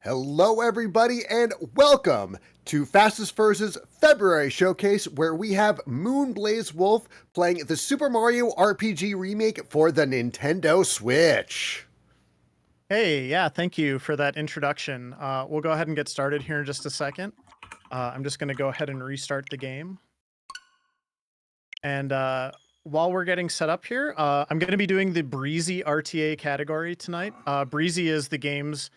Hello, everybody, and welcome to Fastest First's February showcase, where we have moonblazewolf playing the Super Mario RPG remake for the Nintendo Switch. Hey, yeah, thank you for that introduction. We'll go ahead and get started here in just a second. I'm just going to go ahead and restart the game. And while we're getting set up here, I'm going to be doing the Breezy RTA category tonight. Breezy is the game's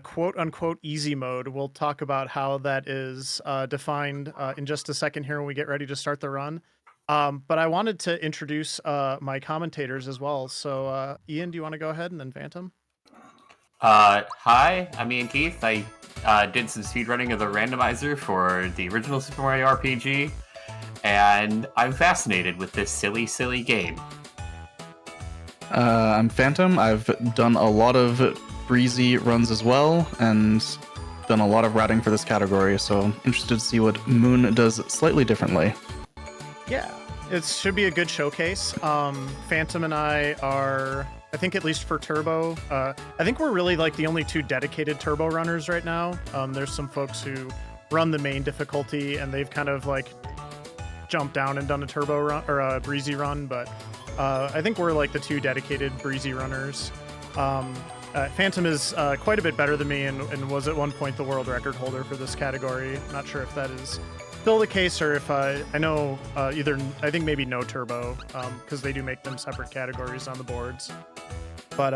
quote-unquote easy mode. We'll talk about how that is defined in just a second here when we get ready to start the run. But I wanted to introduce my commentators as well. So Ian, do you want to go ahead, and then Phantom? Hi, I'm Ian Keith. I did some speedrunning of the randomizer for the original Super Mario RPG, and I'm fascinated with this silly, silly game. I'm Phantom. I've done a lot of breezy runs as well, and done a lot of routing for this category, so I'm interested to see what Moon does slightly differently. Yeah, it should be a good showcase. Phantom and I are, I think at least for Turbo, I think we're really like the only two dedicated Turbo runners right now. There's some folks who run the main difficulty and they've kind of like jumped down and done a Turbo run or a Breezy run, but I think we're like the two dedicated Breezy runners. Phantom is quite a bit better than me and was at one point the world record holder for this category. Not sure if that is still the case, or if I know I think maybe no Turbo, because they do make them separate categories on the boards. But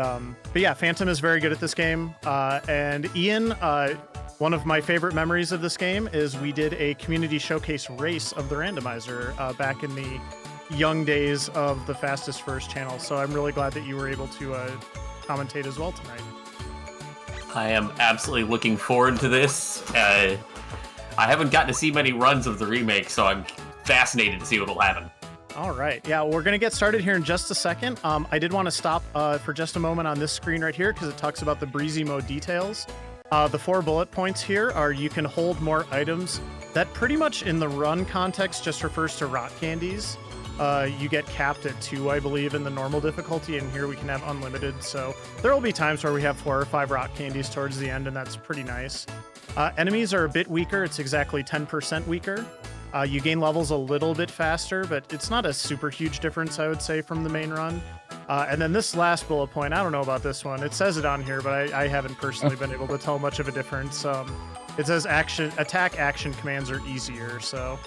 yeah, Phantom is very good at this game. And Ian, one of my favorite memories of this game is we did a community showcase race of the randomizer back in the young days of the Fastest First channel. So I'm really glad that you were able to commentate as well tonight. I am absolutely looking forward to this. I haven't gotten to see many runs of the remake, so I'm fascinated to see what will happen. All right. Yeah, we're going to get started here in just a second. I did want to stop for just a moment on this screen right here because it talks about the Breezy mode details. The 4 bullet points here are you can hold more items. That pretty much in the run context just refers to rock candies. You get capped at 2, I believe, in the normal difficulty, and here we can have unlimited. So there will be times where we have 4 or 5 rock candies towards the end, and that's pretty nice. Enemies are a bit weaker. It's exactly 10% weaker. You gain levels a little bit faster, but it's not a super huge difference, I would say, from the main run. And then this last bullet point, I don't know about this one. It says it on here, but I haven't personally been able to tell much of a difference. It says attack action commands are easier, so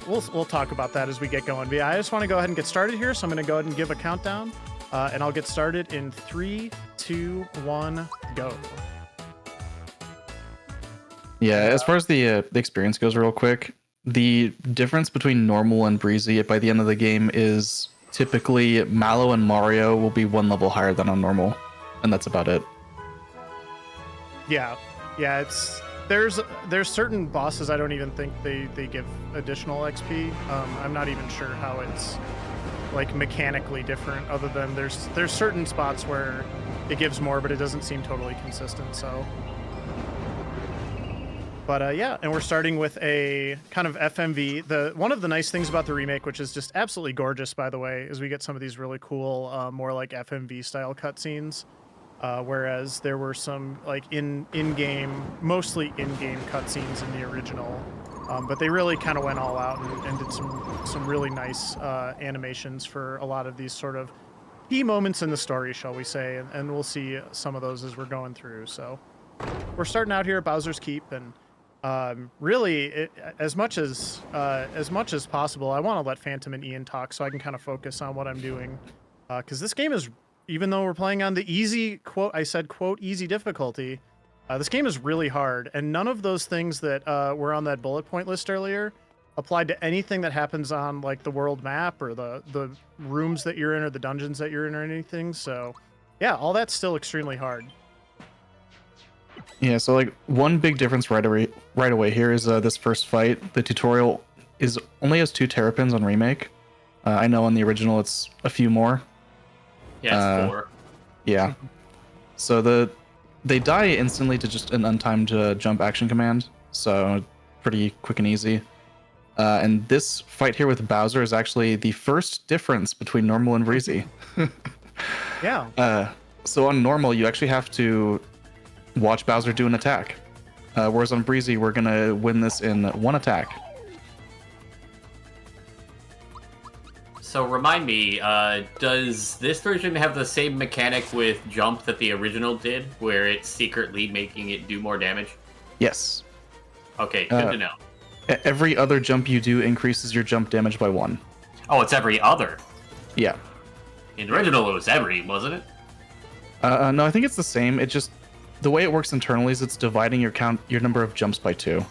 we'll talk about that as we get going. But yeah, I just want to go ahead and get started here, so I'm going to go ahead and give a countdown, and I'll get started in 3, 2, 1, go. Yeah, as far as the experience goes, real quick, the difference between normal and breezy by the end of the game is typically Mallow and Mario will be 1 level higher than on normal, and that's about it. Yeah, there's certain bosses I don't even think they give additional XP. I'm not even sure how it's like mechanically different, other than there's certain spots where it gives more, but it doesn't seem totally consistent. So. But yeah, and we're starting with a kind of FMV. One of the nice things about the remake, which is just absolutely gorgeous, by the way, is we get some of these really cool, more like FMV style cutscenes. Whereas there were some like mostly in-game cutscenes in the original, but they really kind of went all out and did some really nice animations for a lot of these sort of key moments in the story, shall we say, and we'll see some of those as we're going through. So we're starting out here at Bowser's Keep, and really, as much as possible, I want to let Phantom and Ian talk so I can kind of focus on what I'm doing, because this game is, even though we're playing on the easy quote easy difficulty, this game is really hard, and none of those things that were on that bullet point list earlier applied to anything that happens on like the world map or the rooms that you're in or the dungeons that you're in or anything. So yeah, all that's still extremely hard. Yeah, so like one big difference right away here is this first fight. The tutorial only has 2 terrapins on remake. I know on the original it's a few more. Yeah, it's 4. Yeah. So they die instantly to just an untimed jump action command. So pretty quick and easy. And this fight here with Bowser is actually the first difference between normal and breezy. Yeah. So on normal, you actually have to watch Bowser do an attack. Whereas on Breezy, we're gonna win this in one attack. So remind me, does this version have the same mechanic with jump that the original did, where it's secretly making it do more damage? Yes. Okay, good to know. Every other jump you do increases your jump damage by 1. Oh, it's every other. Yeah. In the original, it was every, wasn't it? No, I think it's the same. It just the way it works internally is it's dividing your number of jumps by 2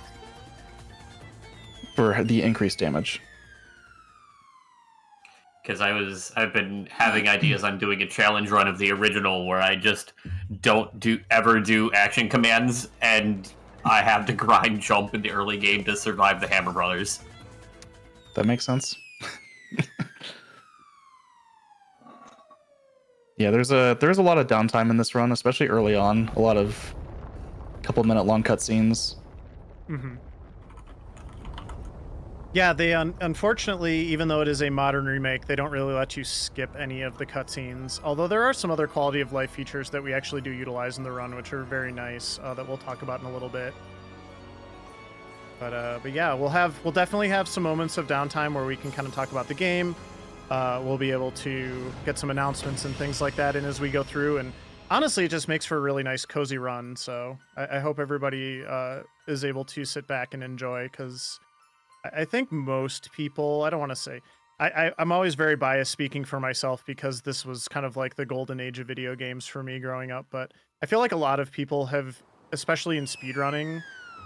for the increased damage. Because I've been having ideas on doing a challenge run of the original where I just don't ever do action commands, and I have to grind jump in the early game to survive the Hammer Brothers. That makes sense. Yeah, there's a lot of downtime in this run, especially early on. A lot of couple minute long cutscenes. Mm-hmm. Yeah, they unfortunately, even though it is a modern remake, they don't really let you skip any of the cutscenes. Although there are some other quality of life features that we actually do utilize in the run, which are very nice, that we'll talk about in a little bit. But yeah, we'll definitely have some moments of downtime where we can kind of talk about the game. We'll be able to get some announcements and things like that in as we go through. And honestly, it just makes for a really nice, cozy run. So I hope everybody is able to sit back and enjoy, because I think most people, I don't want to say, I'm always very biased speaking for myself because this was kind of like the golden age of video games for me growing up. But I feel like a lot of people have, especially in speedrunning,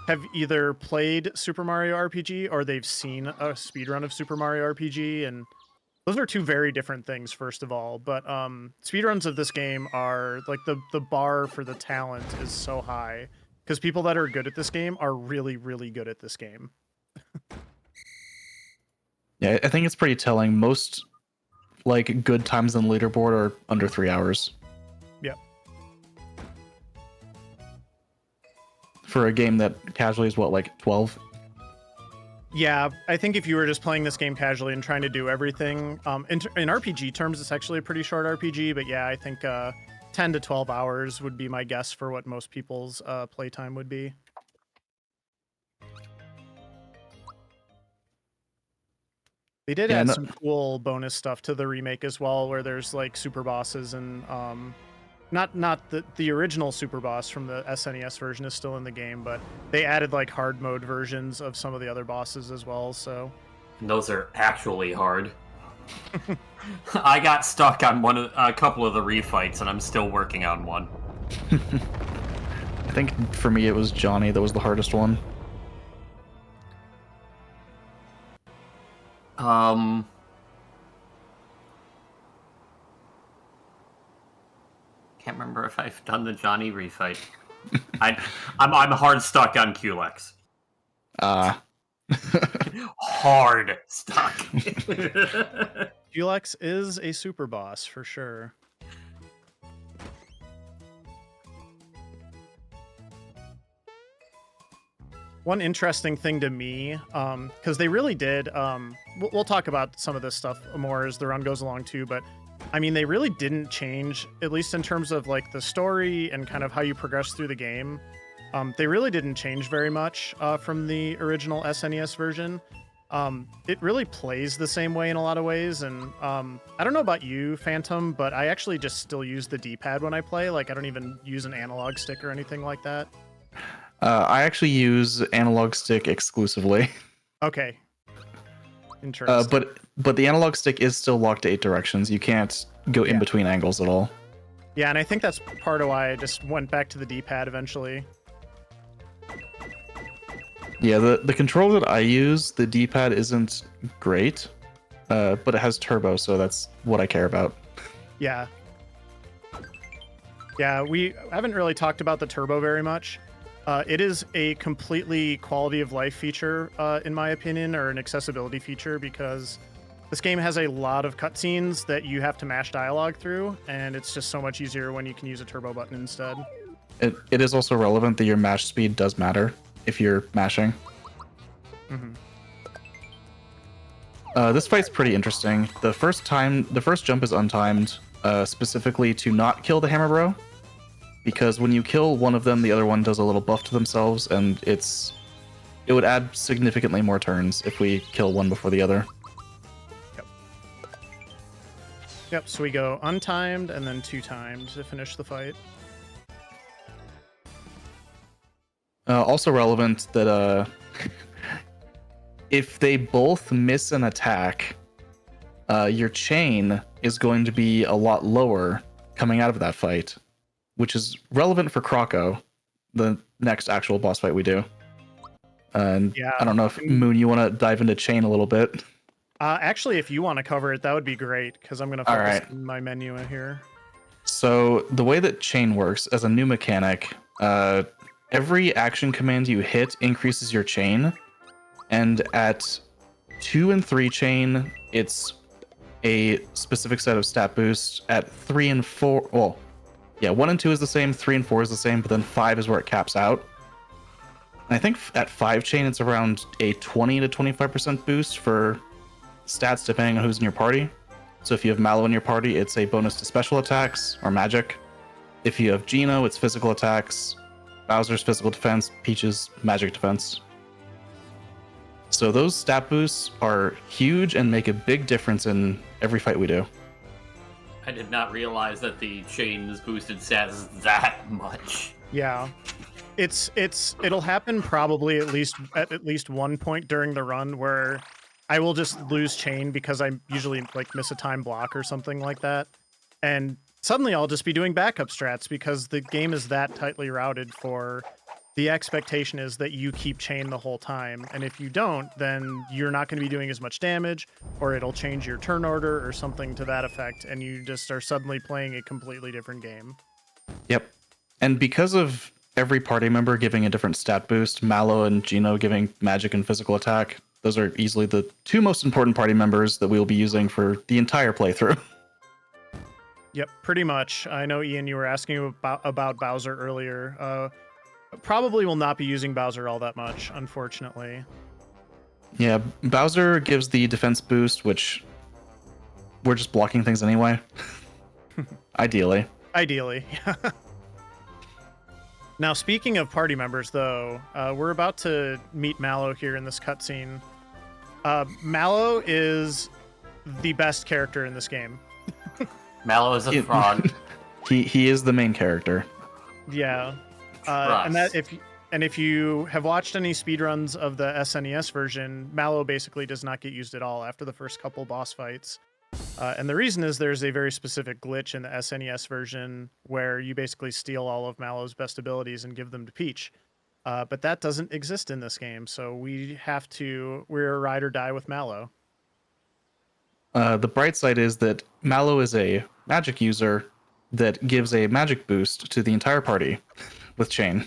have either played Super Mario RPG or they've seen a speedrun of Super Mario RPG. And those are two very different things, first of all. But speedruns of this game are like the bar for the talent is so high because people that are good at this game are really, really good at this game. Yeah, I think it's pretty telling. Most like good times on the leaderboard are under 3 hours. Yeah. For a game that casually is what, like 12? Yeah, I think if you were just playing this game casually and trying to do everything, in RPG terms, it's actually a pretty short RPG. But yeah, I think 10 to 12 hours would be my guess for what most people's playtime would be. They did add some cool bonus stuff to the remake as well, where there's like super bosses and not the original super boss from the SNES version is still in the game, but they added like hard mode versions of some of the other bosses as well. So and those are actually hard. I got stuck on a couple of the refights, and I'm still working on one. I think for me it was Johnny that was the hardest one. Can't remember if I've done the Johnny refight. I'm hard stuck on Culex. Hard stuck. Culex is a super boss for sure. One interesting thing to me, because they really did, we'll talk about some of this stuff more as the run goes along too, but I mean, they really didn't change, at least in terms of like the story and kind of how you progress through the game. They really didn't change very much from the original SNES version. It really plays the same way in a lot of ways, and I don't know about you, Phantom, but I actually just still use the D-pad when I play. Like, I don't even use an analog stick or anything like that. I actually use analog stick exclusively. Okay. Interesting. But the analog stick is still locked to 8 directions. You can't go in between angles at all. Yeah, and I think that's part of why I just went back to the D-pad eventually. Yeah, the controller that I use, the D-pad isn't great, but it has turbo, so that's what I care about. Yeah. Yeah, we haven't really talked about the turbo very much. It is a completely quality of life feature, in my opinion, or an accessibility feature, because this game has a lot of cutscenes that you have to mash dialogue through, and it's just so much easier when you can use a turbo button instead. It is also relevant that your mash speed does matter if you're mashing. Mm-hmm. This fight's pretty interesting. The first jump is untimed, specifically to not kill the Hammer Bro. because when you kill one of them, the other one does a little buff to themselves, and it would add significantly more turns if we kill one before the other. Yep, so we go untimed and then 2-timed to finish the fight. Also relevant that if they both miss an attack, your chain is going to be a lot lower coming out of that fight, which is relevant for Croco, the next actual boss fight we do. And Yeah. I don't know if Moon, you want to dive into chain a little bit. Actually, if you want to cover it, that would be great, because I'm going to focus on my menu in here. So the way that chain works as a new mechanic, every action command you hit increases your chain, and at 2 and 3 chain, it's a specific set of stat boosts. At 3 and 4, well, yeah, 1 and 2 is the same, 3 and 4 is the same, but then 5 is where it caps out. And I think at 5 chain, it's around a 20 to 25% boost for stats depending on who's in your party. So if you have Mallow in your party, it's a bonus to special attacks or magic. If you have Geno, it's physical attacks. Bowser's physical defense, Peach's magic defense. So those stat boosts are huge and make a big difference in every fight we do. I did not realize that the chains boosted stats that much. Yeah. It'll happen probably at least one point during the run where I will just lose chain because I usually like miss a time block or something like that. And suddenly I'll just be doing backup strats because the game is that tightly routed for the expectation is that you keep chain the whole time. And if you don't, then you're not going to be doing as much damage, or it'll change your turn order or something to that effect. And you just are suddenly playing a completely different game. Yep. And because of every party member giving a different stat boost, Mallow and Geno giving magic and physical attack, those are easily the 2 most important party members that we will be using for the entire playthrough. Yep, pretty much. I know, Ian, you were asking about Bowser earlier. Probably will not be using Bowser all that much, unfortunately. Yeah, Bowser gives the defense boost, which we're just blocking things anyway. Ideally. Ideally, yeah. Now, speaking of party members, though, we're about to meet Mallow here in this cutscene. Mallow is the best character in this game. Mallow is a frog. He is the main character. Yeah. And if you have watched any speedruns of the SNES version, Mallow basically does not get used at all after the first couple boss fights. And the reason is there's a very specific glitch in the SNES version where you basically steal all of Mallow's best abilities and give them to Peach. But that doesn't exist in this game, so we're a ride or die with Mallow. The bright side is that Mallow is a magic user that gives a magic boost to the entire party with chain.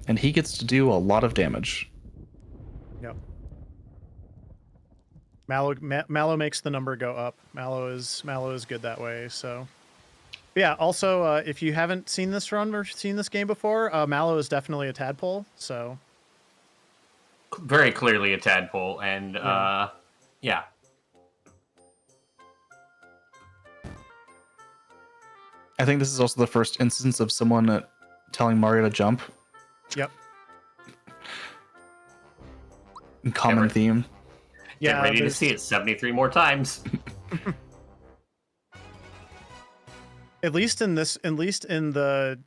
And he gets to do a lot of damage. Yep. Mallow makes the number go up. Mallow is good that way, so. Yeah, also, if you haven't seen this run or seen this game before, Mallow is definitely a tadpole, so. Very clearly a tadpole, and yeah. I think this is also the first instance of someone telling Mario to jump. Yep. Common theme. Get Yeah, ready to see it 73 more times. At least in the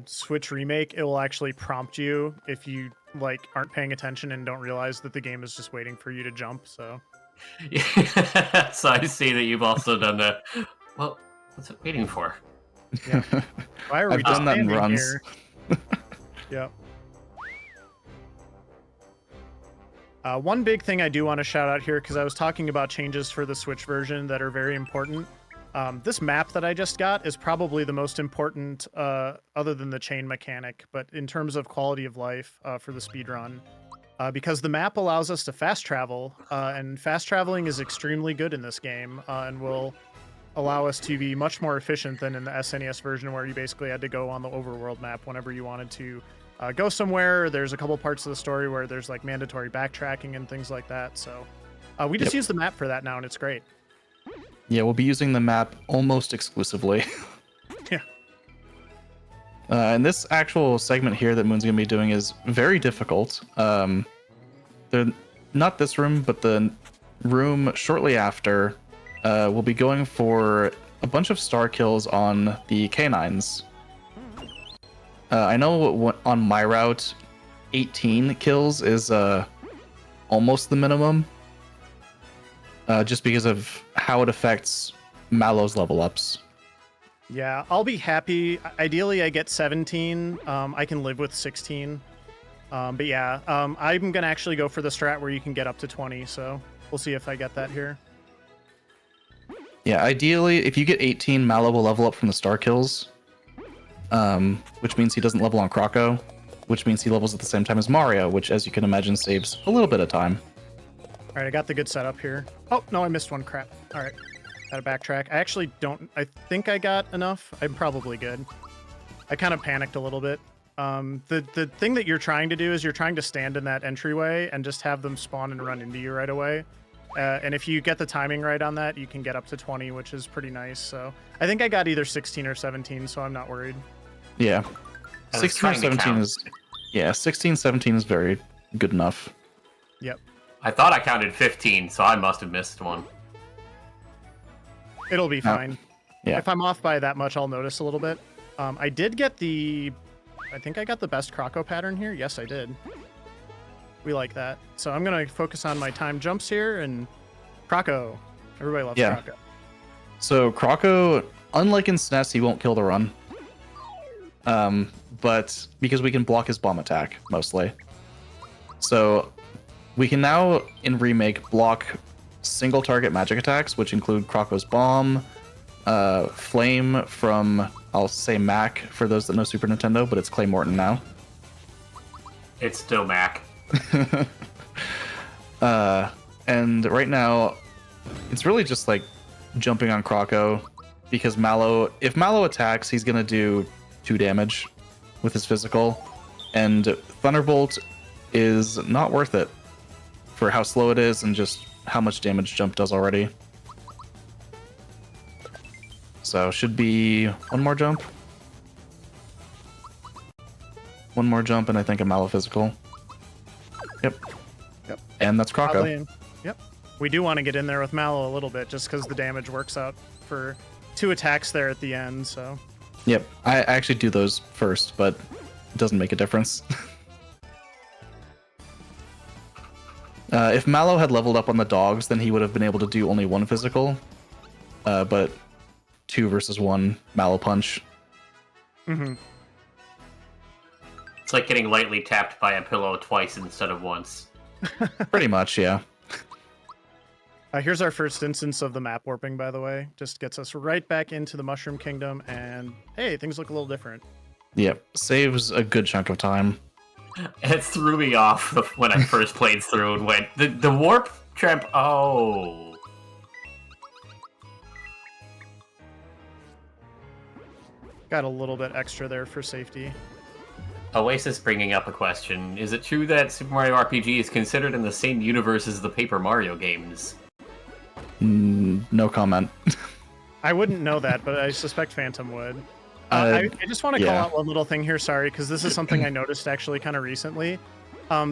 Switch remake, it will actually prompt you if you like aren't paying attention and don't realize that the game is just waiting for you to jump. So. So I see that you've also done the. Well, what's it waiting for? Yeah. Why are we I've done that in runs. Yep. One big thing I do want to shout out here, because I was talking about changes for the Switch version that are very important. This map that I just got is probably the most important, other than the chain mechanic, but in terms of quality of life for the speedrun. Because the map allows us to fast travel, and fast traveling is extremely good in this game, and will allow us to be much more efficient than in the SNES version, where you basically had to go on the overworld map whenever you wanted to go somewhere. There's a couple parts of the story where there's like mandatory backtracking and things like that. So we just use the map for that now, and it's great. Yeah, we'll be using the map almost exclusively. Yeah. And this actual segment here that Moon's going to be doing is very difficult. They're not this room, but the room shortly after. We'll be going for a bunch of star kills on the canines. I know on my route, 18 kills is almost the minimum. Just because of how it affects Mallow's level ups. Yeah, I'll be happy. Ideally, I get 17. I can live with 16. But yeah, I'm going to actually go for the strat where you can get up to 20. So we'll see if I get that here. Yeah, ideally, if you get 18, Mallow will level up from the star kills. Which means he doesn't level on Croco. Which means he levels at the same time as Mario, which, as you can imagine, saves a little bit of time. All right, I got the good setup here. Oh, no, I missed one. Crap. All right. Gotta backtrack. I actually don't... I think I got enough. I'm probably good. I kind of panicked a little bit. The thing that you're trying to do is you're trying to stand in that entryway and just have them spawn and run into you right away. And if you get the timing right on that, you can get up to 20, which is pretty nice. So I think I got either 16 or 17, so I'm not worried. Yeah. 16 or 17 is... Yeah, 16, 17 is very good enough. Yep. I thought I counted 15, so I must have missed one. It'll be fine. Yeah. If I'm off by that much, I'll notice a little bit. I did get the... I think I got the best Croco pattern here. Yes, I did. We like that. So I'm going to focus on my time jumps here, and Croco. Everybody loves Croco. So Croco, unlike in SNES, he won't kill the run. But because we can block his bomb attack, mostly. So we can now, in Remake, block single target magic attacks, which include Croco's bomb, Flame from, I'll say Mac for those that know Super Nintendo, but it's Clay Morton now. It's still Mac. And right now, it's really just like jumping on Croco, because if Mallow attacks, he's gonna do 2 damage with his physical, and Thunderbolt is not worth it for how slow it is and just how much damage Jump does already. So should be one more jump. One more jump, and I think a Mallow physical. Yep. And that's Croco. Yep. We do want to get in there with Mallow a little bit, just because the damage works out for 2 attacks there at the end, so... Yep, I actually do those first, but it doesn't make a difference. If Mallow had leveled up on the dogs, then he would have been able to do only 1 physical, but 2 versus 1 Mallow punch. Mm-hmm. It's like getting lightly tapped by a pillow twice instead of once. Pretty much, yeah. Here's our first instance of the map warping, by the way. Just gets us right back into the Mushroom Kingdom, and hey, things look a little different. Yep, saves a good chunk of time. It threw me off when I first played through and went, the warp tramp, oh. Got a little bit extra there for safety. Oasis bringing up a question. Is it true that Super Mario RPG is considered in the same universe as the Paper Mario games? No comment. I wouldn't know that, but I suspect Phantom would. I just want to call out one little thing here, sorry, because this is something I noticed actually kind of recently.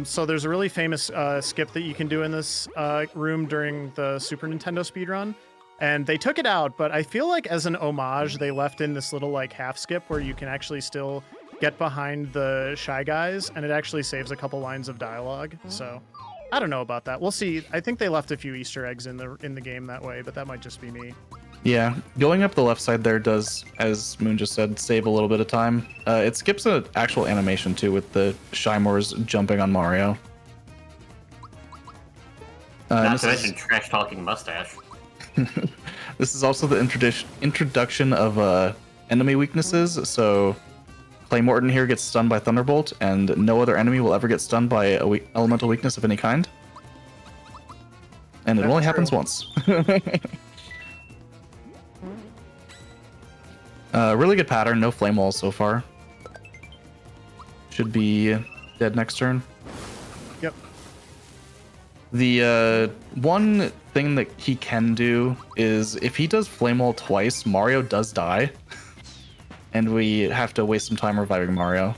So there's a really famous skip that you can do in this room during the Super Nintendo speedrun, and they took it out, but I feel like as an homage, they left in this little like half skip where you can actually still get behind the Shy Guys, and it actually saves a couple lines of dialogue. So I don't know about that. We'll see. I think they left a few Easter eggs in the game that way, but that might just be me. Yeah, going up the left side there does, as Moon just said, save a little bit of time. It skips an actual animation too with the Shymores jumping on Mario. Not to mention trash-talking mustache. This is also the introduction of enemy weaknesses, so Clay Morton here gets stunned by Thunderbolt, and no other enemy will ever get stunned by a elemental weakness of any kind. And it only happens once. Really good pattern, no flame walls so far. Should be dead next turn. Yep. The one thing that he can do is if he does flame wall twice, Mario does die. and we have to waste some time reviving Mario.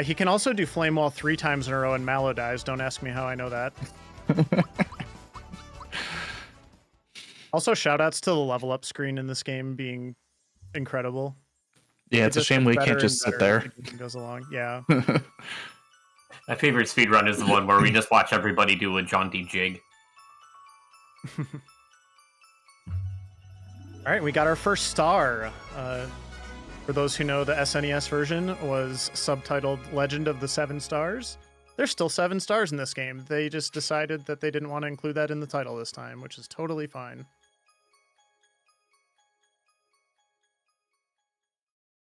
He can also do Flame Wall 3 times in a row and Mallow dies. Don't ask me how I know that. Also, shoutouts to the level up screen in this game being incredible. Yeah, it's a shame we can't just sit there. As it goes along. Yeah. My favorite speedrun is the one where we just watch everybody do a jaunty jig. All right, we got our first star. For those who know, the SNES version was subtitled Legend of the Seven Stars. There's still 7 stars in this game. They just decided that they didn't want to include that in the title this time, which is totally fine.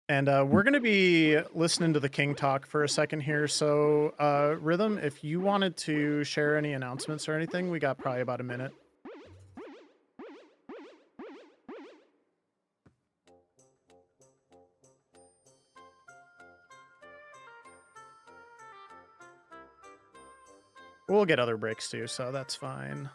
And we're going to be listening to the King talk for a second here. So, Rhythm, if you wanted to share any announcements or anything, we got probably about a minute. We'll get other breaks too, so that's fine.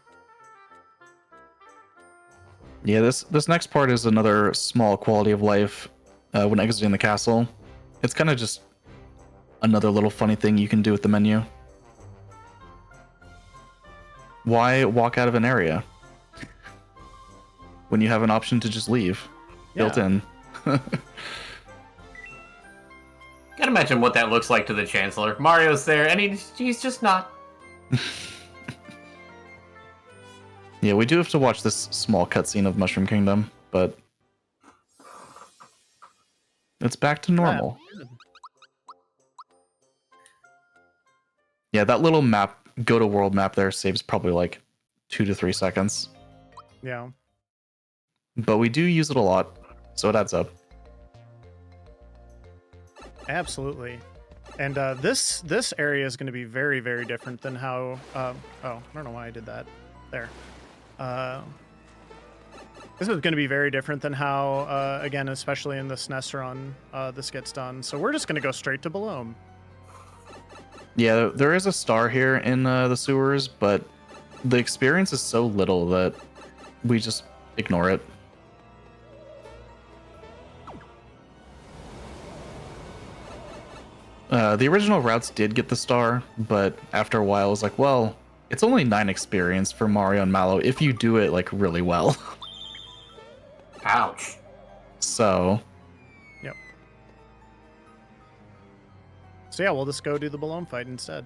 Yeah, this next part is another small quality of life when exiting the castle. It's kind of just another little funny thing you can do with the menu. Why walk out of an area when you have an option to just leave built in? Can't imagine what that looks like to the Chancellor. Mario's there, and he's just not. Yeah, we do have to watch this small cutscene of Mushroom Kingdom, but it's back to normal. Yeah, that little map, go to world map there saves probably like 2 to 3 seconds. Yeah. But we do use it a lot, so it adds up. Absolutely. And this area is going to be very, very different than how... oh, I don't know why I did that. There. This is going to be very different than how, again, especially in the SNES run, this gets done. So we're just going to go straight to Belome. Yeah, there is a star here in the sewers, but the experience is so little that we just ignore it. The original routes did get the star, but after a while, it was like, well, it's only 9 experience for Mario and Mallow if you do it like really well. Ouch. So. Yep. So yeah, we'll just go do the Belome fight instead.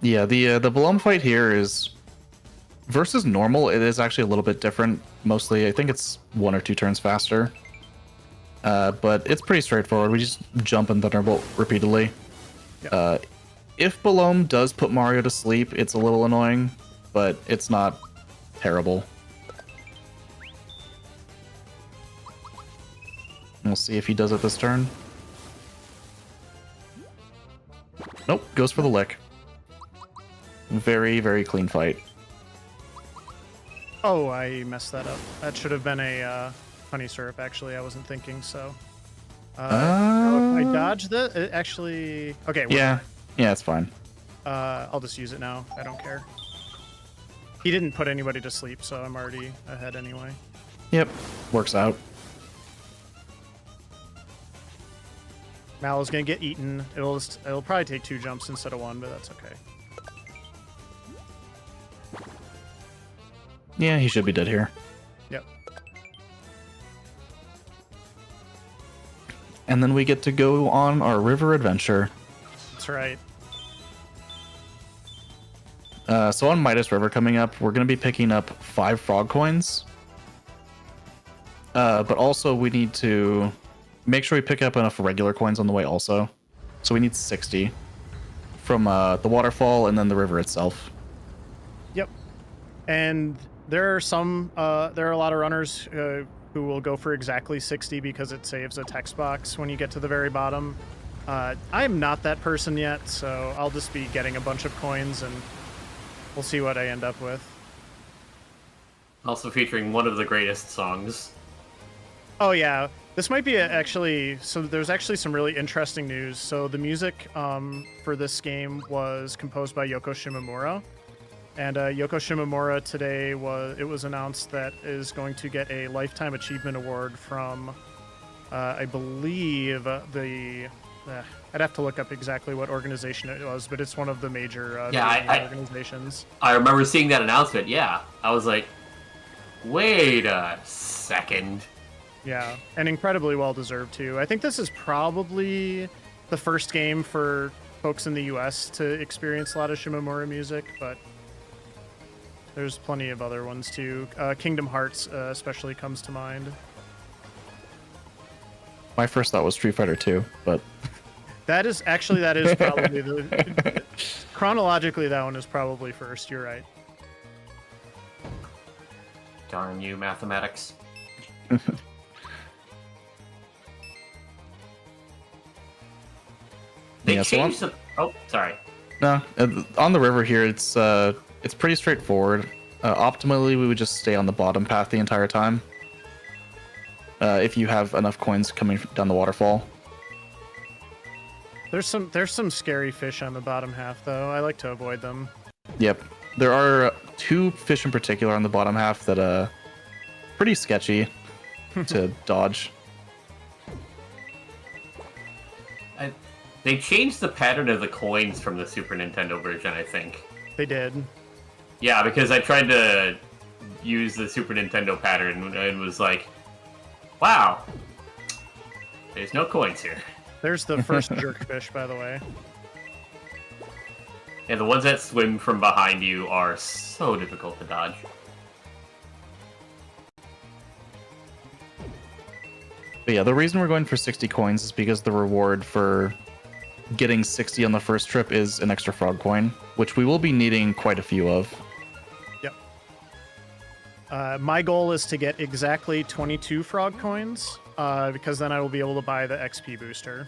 Yeah, the Belome fight here is versus normal. It is actually a little bit different. Mostly, I think it's 1 or 2 turns faster. But it's pretty straightforward. We just jump and Thunderbolt repeatedly. Yep. If Belome does put Mario to sleep, it's a little annoying, but it's not terrible. We'll see if he does it this turn. Nope, goes for the lick. Very, very clean fight. Oh, I messed that up. That should have been a honey syrup, actually. I wasn't thinking, so... if I dodge this... It actually... Okay, yeah, it's fine. I'll just use it now. I don't care. He didn't put anybody to sleep, so I'm already ahead anyway. Yep, works out. Mallow's gonna get eaten. It'll probably take 2 jumps instead of 1, but that's okay. Yeah, he should be dead here. Yep. And then we get to go on our river adventure. That's right. So on Midas River coming up, we're going to be picking up 5 frog coins. But also we need to make sure we pick up enough regular coins on the way also. So we need 60 from the waterfall and then the river itself. Yep. And there are a lot of runners who will go for exactly 60 because it saves a text box when you get to the very bottom. I'm not that person yet, so I'll just be getting a bunch of coins and we'll see what I end up with. Also featuring one of the greatest songs. Oh yeah, this might be so there's actually some really interesting news. So the music for this game was composed by Yoko Shimomura. And Yoko Shimomura today was announced that is going to get a lifetime achievement award from, I believe I'd have to look up exactly what organization it was, but it's one of the major organizations. I remember seeing that announcement. Yeah, I was like, wait a second. Yeah, and incredibly well deserved too. I think this is probably the first game for folks in the US to experience a lot of Shimomura music, but there's plenty of other ones too. Kingdom Hearts especially comes to mind. My first thought was Street Fighter 2, but that is probably the chronologically that one is probably first. You're right. Darn you, mathematics. They changed the. Oh, sorry. No, on the river here, it's pretty straightforward. Optimally, we would just stay on the bottom path the entire time. If you have enough coins coming down the waterfall. There's some scary fish on the bottom half, though. I like to avoid them. Yep, there are 2 fish in particular on the bottom half that pretty sketchy to dodge. They changed the pattern of the coins from the Super Nintendo version, I think. They did. Yeah, because I tried to use the Super Nintendo pattern and was like, wow, there's no coins here. There's the first jerkfish, by the way. Yeah, the ones that swim from behind you are so difficult to dodge. But yeah, the reason we're going for 60 coins is because the reward for getting 60 on the first trip is an extra frog coin, which we will be needing quite a few of. Yep. My goal is to get exactly 22 frog coins, because then I will be able to buy the XP booster.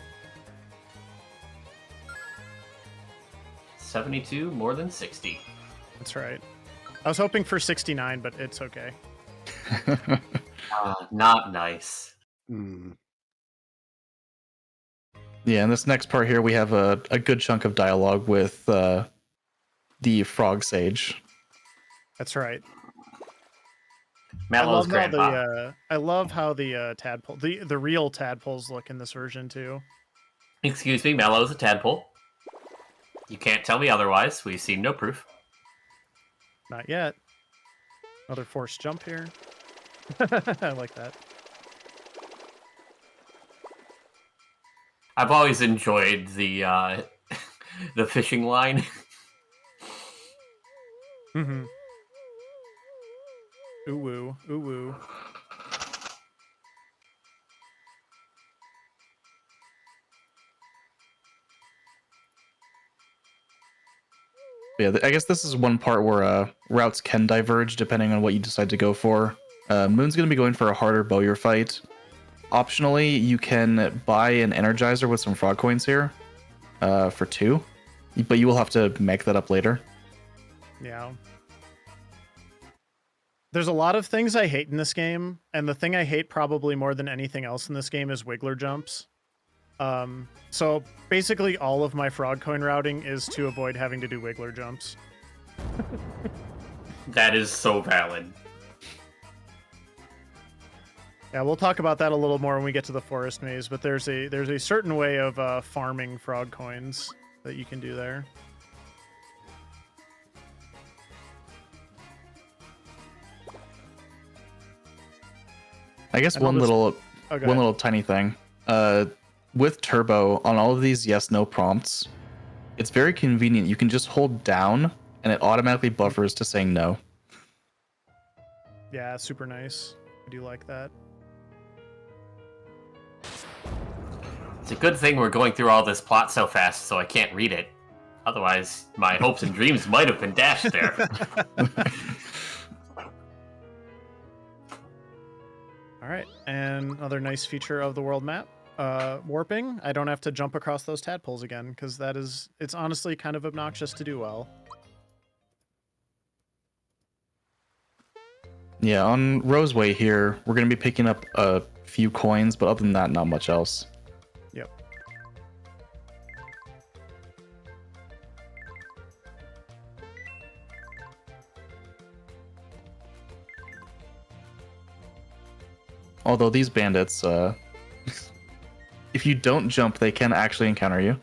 72, more than 60. That's right. I was hoping for 69, but it's okay. Not nice. Yeah, in this next part here, we have a good chunk of dialogue with the frog sage. That's right. Mallow's grandpa. I love how the tadpole, the real tadpoles look in this version too. Excuse me, Mallow's a tadpole. You can't tell me otherwise. We've seen no proof. Not yet. Another forced jump here. I like that. I've always enjoyed the the fishing line. Mm-hmm. Ooh woo, ooh woo. Yeah, I guess this is one part where routes can diverge depending on what you decide to go for. Moon's going to be going for a harder bowyer fight. Optionally, you can buy an Energizer with some frog coins here for 2, but you will have to make that up later. Yeah. There's a lot of things I hate in this game, and the thing I hate probably more than anything else in this game is wiggler jumps. So basically all of my frog coin routing is to avoid having to do wiggler jumps. That is so valid. Yeah, we'll talk about that a little more when we get to the forest maze, but there's a certain way of farming frog coins that you can do there. I guess one little tiny thing. With Turbo, on all of these yes/no prompts, it's very convenient. You can just hold down, and it automatically buffers to saying no. Yeah, super nice. I do like that. It's a good thing we're going through all this plot so fast, so I can't read it. Otherwise, my hopes and dreams might have been dashed there. All right, and another nice feature of the world map, warping. I don't have to jump across those tadpoles again, because it's honestly kind of obnoxious to do well. Yeah, on Roseway here, we're going to be picking up a few coins, but other than that, not much else. Yep. Although these bandits, if you don't jump, they can actually encounter you.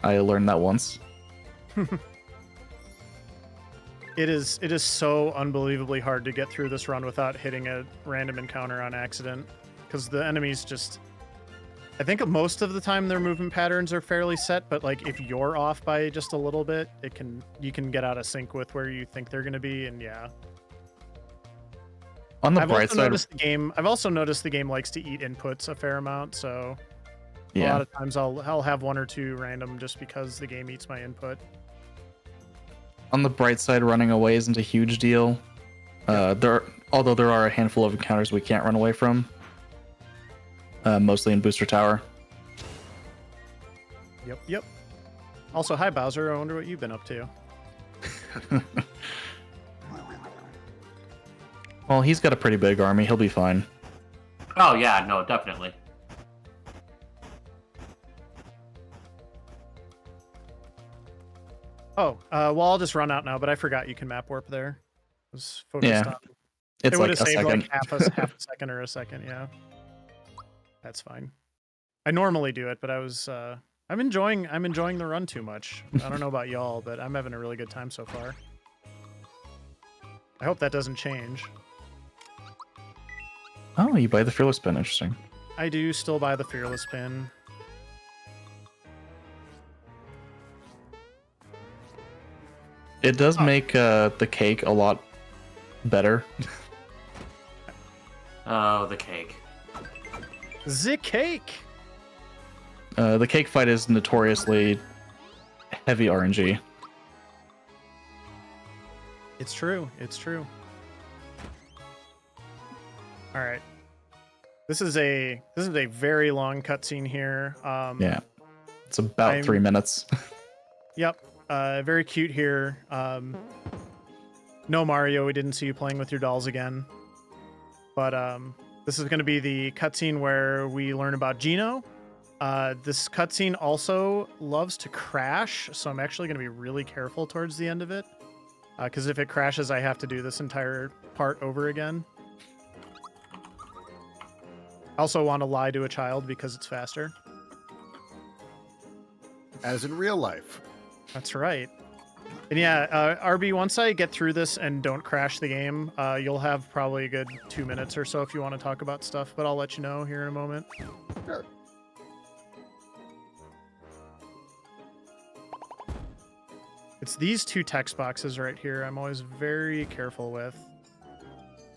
I learned that once. It is so unbelievably hard to get through this run without hitting a random encounter on accident, because the enemies just... I think most of the time their movement patterns are fairly set, but like if you're off by just a little bit, you can get out of sync with where you think they're going to be, and yeah. On the I've bright also side, noticed the game likes to eat inputs a fair amount, so a yeah. lot of times I'll have one or two random just because the game eats my input. On the bright side, running away isn't a huge deal. Although there are a handful of encounters we can't run away from. Mostly in Booster Tower. Yep. Also, hi Bowser. I wonder what you've been up to. Well, he's got a pretty big army. He'll be fine. Oh yeah, no, definitely. Oh, well, I'll just run out now, but I forgot you can map warp there. I was focused Yeah, on... it's It like would a have saved second. like half a second or a second, yeah. That's fine. I normally do it, but I'm enjoying the run too much. I don't know about y'all, but I'm having a really good time so far. I hope that doesn't change. Oh, you buy the Fearless Pin. Interesting. I do still buy the Fearless Pin. It does make the cake a lot better. Oh, the cake. The cake! The cake fight is notoriously heavy RNG. It's true. It's true. All right. This is a very long cutscene here. Yeah, it's about 3 minutes. Yep. Very cute here. No Mario, we didn't see you playing with your dolls again. But this is going to be the cutscene where we learn about Gino. This cutscene also loves to crash, so I'm actually going to be really careful towards the end of it. Because if it crashes, I have to do this entire part over again. I also want to lie to a child because it's faster. As in real life. That's right. And yeah, RB, once I get through this and don't crash the game, you'll have probably a good 2 minutes or so if you want to talk about stuff, but I'll let you know here in a moment. Sure. It's these two text boxes right here I'm always very careful with.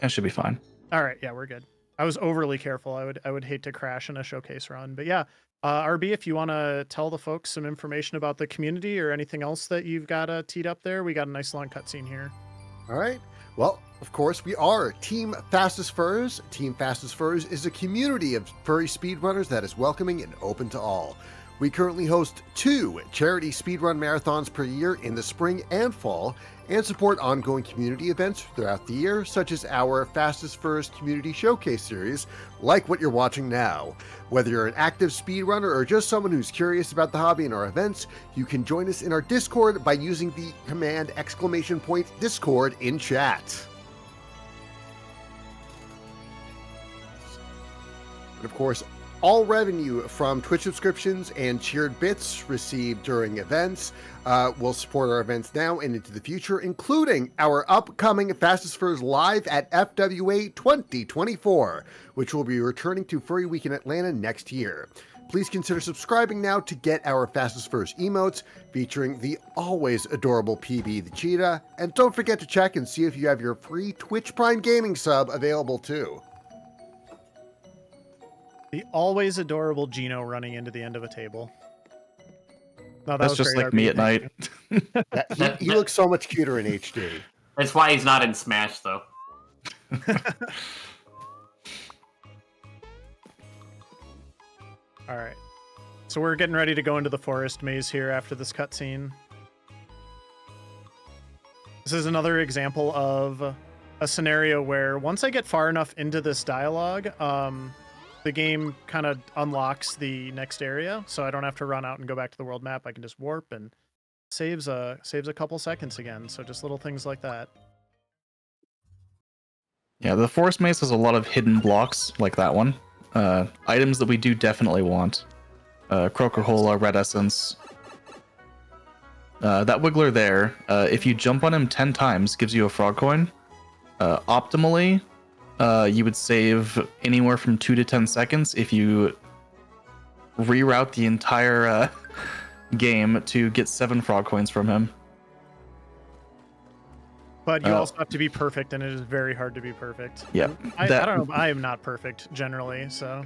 That should be fine. All right, yeah, we're good. I was overly careful. I would hate to crash in a showcase run, but yeah. RB, if you want to tell the folks some information about the community or anything else that you've got teed up there, we got a nice long cutscene here. All right. Well, of course, we are Team Fastest Furs. Team Fastest Furs is a community of furry speedrunners that is welcoming and open to all. We currently host 2 charity speedrun marathons per year in the spring and fall, and support ongoing community events throughout the year, such as our Fastest Furs Community Showcase series, like what you're watching now. Whether you're an active speedrunner or just someone who's curious about the hobby and our events, you can join us in our Discord by using the command !Discord in chat. And of course, all revenue from Twitch subscriptions and cheered bits received during events will support our events now and into the future, including our upcoming Fastest Furs Live at FWA 2024, which will be returning to Furry Week in Atlanta next year. Please consider subscribing now to get our Fastest Furs emotes featuring the always adorable PB the Cheetah, and don't forget to check and see if you have your free Twitch Prime Gaming sub available too. The always adorable Gino running into the end of a table. No, that That's was just great, like RB. me at night. Yeah, he looks so much cuter in HD. That's why he's not in Smash, though. All right. So we're getting ready to go into the forest maze here after this cutscene. This is another example of a scenario where once I get far enough into this dialogue, the game kind of unlocks the next area, so I don't have to run out and go back to the world map. I can just warp and saves a couple seconds again. So just little things like that. Yeah, the Forest Mace has a lot of hidden blocks, like that one. Items that we do definitely want. Crocohola, Red Essence. That Wiggler there, if you jump on him 10 times, gives you a frog coin. Optimally, you would save anywhere from 2 to 10 seconds if you reroute the entire game to get 7 frog coins from him. But you also have to be perfect, and it is very hard to be perfect. Yeah, I don't know. I am not perfect generally, so.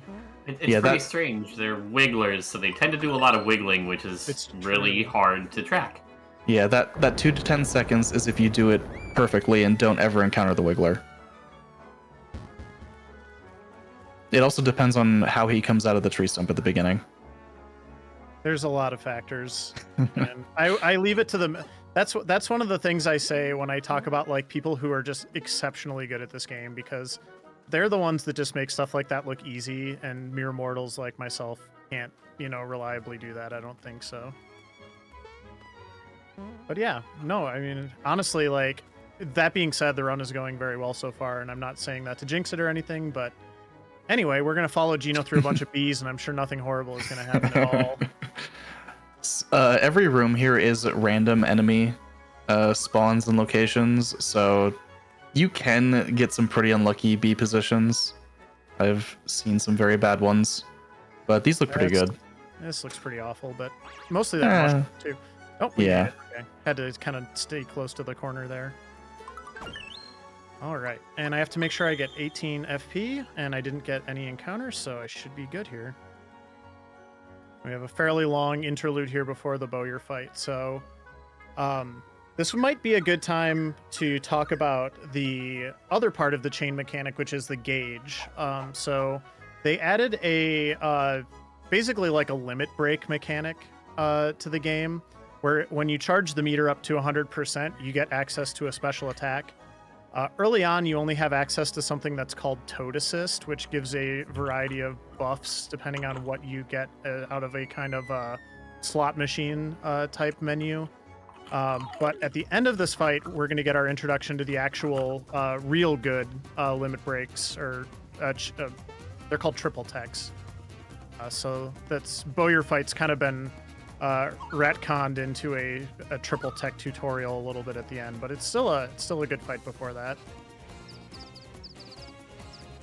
It's Yeah, pretty strange. They're wigglers, so they tend to do a lot of wiggling, which is really hard to track. Yeah, that 2 to 10 seconds is if you do it perfectly and don't ever encounter the Wiggler. It also depends on how he comes out of the tree stump at the beginning. There's a lot of factors, and I leave it to them. That's one of the things I say when I talk about like people who are just exceptionally good at this game, because they're the ones that just make stuff like that look easy, and mere mortals like myself can't, reliably do that. I don't think so. But yeah, no, I mean, honestly, like, that being said, the run is going very well so far, and I'm not saying that to jinx it or anything, but anyway, we're going to follow Gino through a bunch of bees, and I'm sure nothing horrible is going to happen at all. Every room here is random enemy spawns and locations, so you can get some pretty unlucky bee positions. I've seen some very bad ones, but these look pretty good. This looks pretty awful, but mostly that mushroom too. Oh, yeah. Okay. Had to kind of stay close to the corner there. All right, and I have to make sure I get 18 FP, and I didn't get any encounters, so I should be good here. We have a fairly long interlude here before the Bowyer fight, so this might be a good time to talk about the other part of the chain mechanic, which is the gauge. So they added a basically like a limit break mechanic to the game, where when you charge the meter up to 100%, you get access to a special attack. Early on, you only have access to something that's called Toad Assist, which gives a variety of buffs depending on what you get out of a kind of slot machine type menu. But at the end of this fight, we're going to get our introduction to the actual real good limit breaks, or they're called triple techs. So that's Bowyer fight's kind of been retconned into a triple tech tutorial a little bit at the end, but it's still a good fight before that.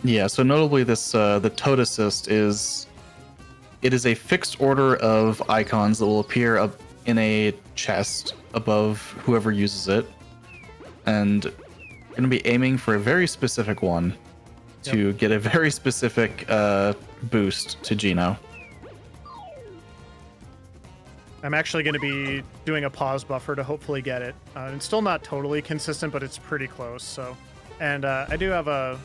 Yeah, so notably this the Toad Assist is a fixed order of icons that will appear up in a chest above whoever uses it, and you're going to be aiming for a very specific one to get a very specific boost to Gino. I'm actually going to be doing a pause buffer to hopefully get it. It's still not totally consistent, but it's pretty close. So, and I do have a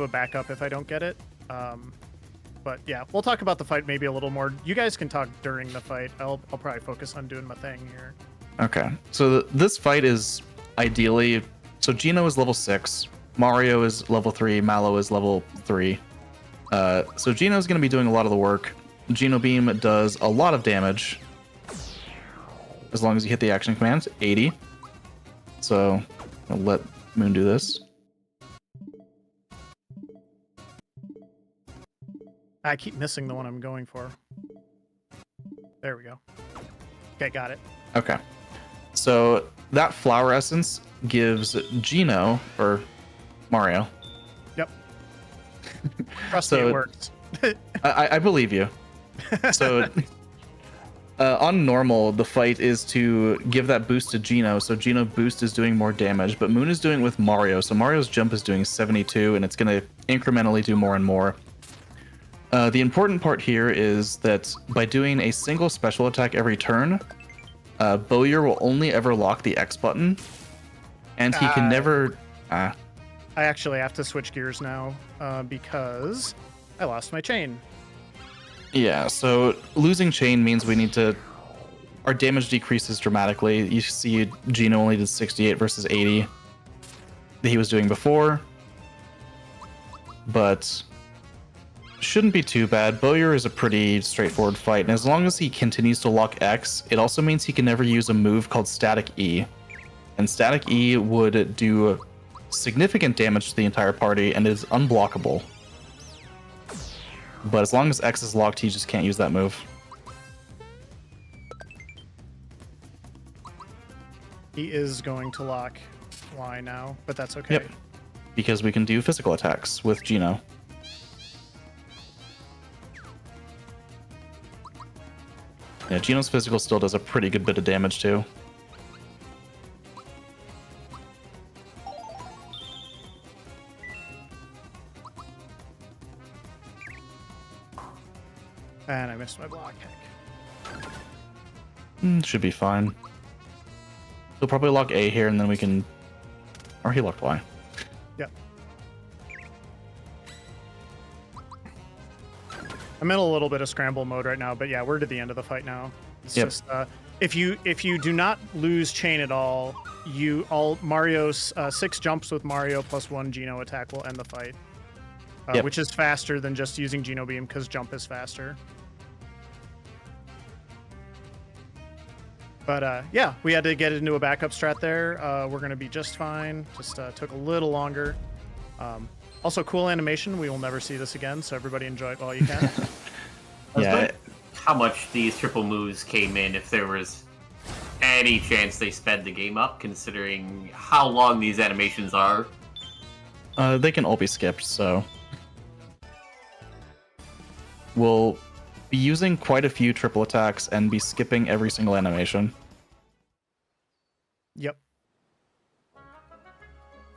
backup if I don't get it. But yeah, we'll talk about the fight maybe a little more. You guys can talk during the fight. I'll probably focus on doing my thing here. Okay, so this fight is ideally, so Gino is level 6, Mario is level 3, Mallow is level 3. So Gino's going to be doing a lot of the work. Gino Beam does a lot of damage, as long as you hit the action command, 80. So I'll let Moon do this. I keep missing the one I'm going for. There we go. Okay, got it. Okay. So that flower essence gives Gino, or Mario. Yep. Trust me, it works. I believe you. So on normal, the fight is to give that boost to Gino, so Gino boost is doing more damage, but Moon is doing it with Mario, so Mario's jump is doing 72, and it's going to incrementally do more and more. The important part here is that by doing a single special attack every turn, Bowyer will only ever lock the X button, and he can never... I actually have to switch gears now because I lost my chain. Yeah, so losing chain means we need to... Our damage decreases dramatically. You see Gino only did 68 versus 80 that he was doing before, but shouldn't be too bad. Bowyer is a pretty straightforward fight, and as long as he continues to lock X, it also means he can never use a move called Static E. And Static E would do significant damage to the entire party and is unblockable. But as long as X is locked, he just can't use that move. He is going to lock Y now, but that's okay. Yep. Because we can do physical attacks with Gino. Yeah, Gino's physical still does a pretty good bit of damage too. And I missed my block. Heck. Should be fine. He'll probably lock A here, and then we can... Or he locked Y. Yep. I'm in a little bit of scramble mode right now, but yeah, we're to the end of the fight now. It's Yep. just if you do not lose chain at all, Mario's 6 jumps with Mario plus 1 Geno attack will end the fight. Yep. Which is faster than just using Geno Beam because jump is faster. But yeah, we had to get into a backup strat there. We're going to be just fine. Just took a little longer. Also, cool animation. We will never see this again, so everybody enjoy it while you can. Yeah. How much these triple moves came in, if there was any chance they sped the game up, considering how long these animations are. They can all be skipped, so... We'll be using quite a few triple attacks and be skipping every single animation. Yep.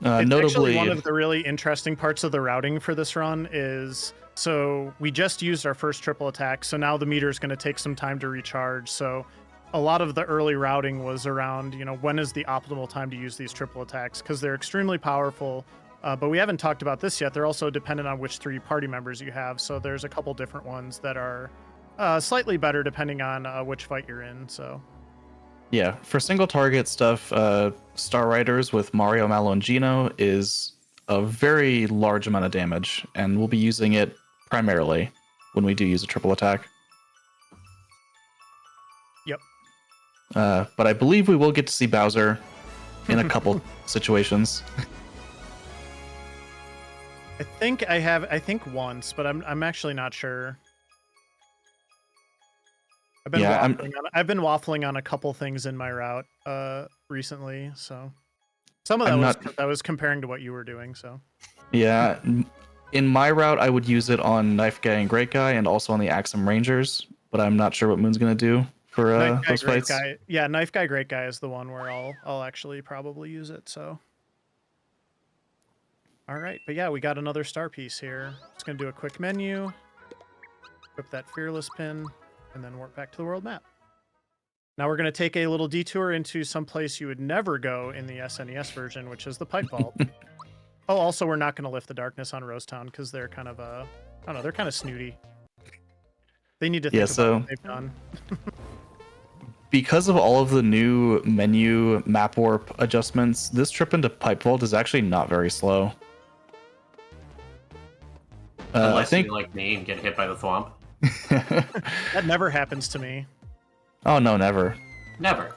It's Notably, actually one of the really interesting parts of the routing for this run is, so we just used our first triple attack, so now the meter is going to take some time to recharge. So a lot of the early routing was around, when is the optimal time to use these triple attacks, because they're extremely powerful. But we haven't talked about this yet. They're also dependent on which 3 party members you have. So there's a couple different ones that are slightly better depending on which fight you're in. So yeah, for single target stuff, Star Riders with Mario, Mallow, and Gino is a very large amount of damage, and we'll be using it primarily when we do use a triple attack. Yep. But I believe we will get to see Bowser in a couple situations. I think once, but I'm actually not sure. I've been waffling on a couple things in my route recently, so some of that I was comparing to what you were doing, so. Yeah, in my route I would use it on Knife Guy and Great Guy and also on the Axum Rangers, but I'm not sure what Moon's gonna do for those fights. Yeah, Knife Guy, Great Guy is the one where I'll actually probably use it, so. All right, but yeah, we got another star piece here. Just gonna do a quick menu, equip that fearless pin, and then warp back to the world map. Now we're gonna take a little detour into some place you would never go in the SNES version, which is the Pipe Vault. Oh, also we're not gonna lift the darkness on Rosetown because they're kind of I don't know, they're kind of snooty. They need to think about what they've done. Because of all of the new menu map warp adjustments, this trip into Pipe Vault is actually not very slow. Unless I think you like me and get hit by the thwomp. That never happens to me. Oh no, never. Never.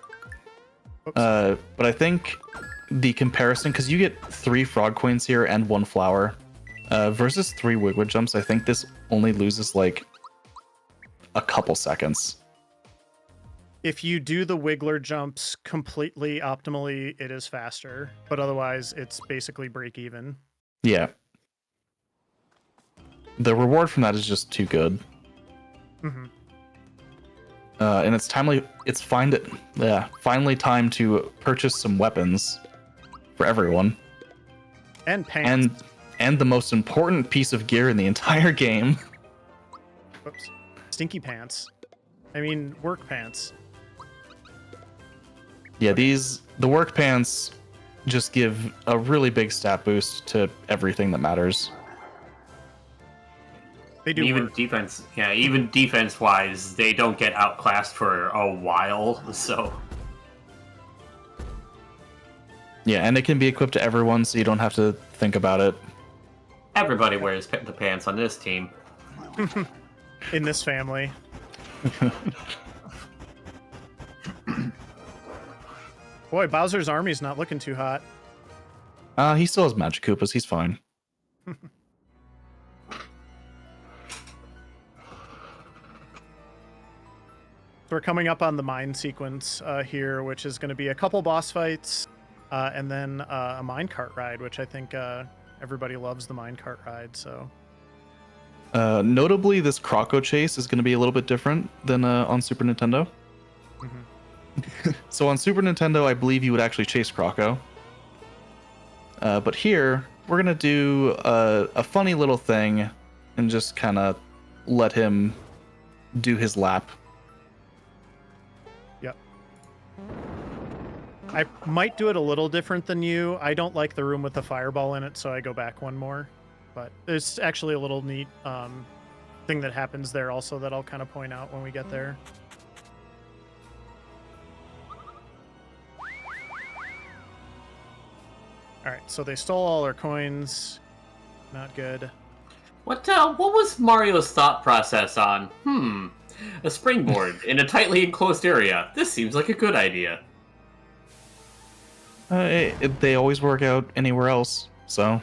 Oops. But I think the comparison, because you get 3 frog coins here and 1 flower, versus 3 Wiggler jumps, I think this only loses like a couple seconds. If you do the Wiggler jumps completely optimally, it is faster, but otherwise it's basically break even. Yeah. The reward from that is just too good. Mm-hmm. And it's finally time to purchase some weapons for everyone. And pants. And the most important piece of gear in the entire game. Whoops. Stinky pants. I mean, work pants. Yeah, the work pants just give a really big stat boost to everything that matters. They do even work. Even defense-wise, they don't get outclassed for a while, so... Yeah, and it can be equipped to everyone, so you don't have to think about it. Everybody wears the pants on this team. In this family. Boy, Bowser's army's not looking too hot. He still has Magic Koopas. He's fine. So we're coming up on the mine sequence here, which is going to be a couple boss fights, and then a minecart ride, which I think everybody loves the minecart ride. So Notably, this Croco chase is going to be a little bit different than on Super Nintendo. So on Super Nintendo, I believe you would actually chase Croco. But here, we're going to do a funny little thing and just kind of let him do his lap. Yep. I might do it a little different than you. I don't like the room with the fireball in it, so I go back one more. But there's actually a little neat thing that happens there also that I'll kind of point out when we get there. All right, so they stole all our coins. Not good. What was Mario's thought process on? A springboard in a tightly enclosed area. This seems like a good idea. They always work out anywhere else, so...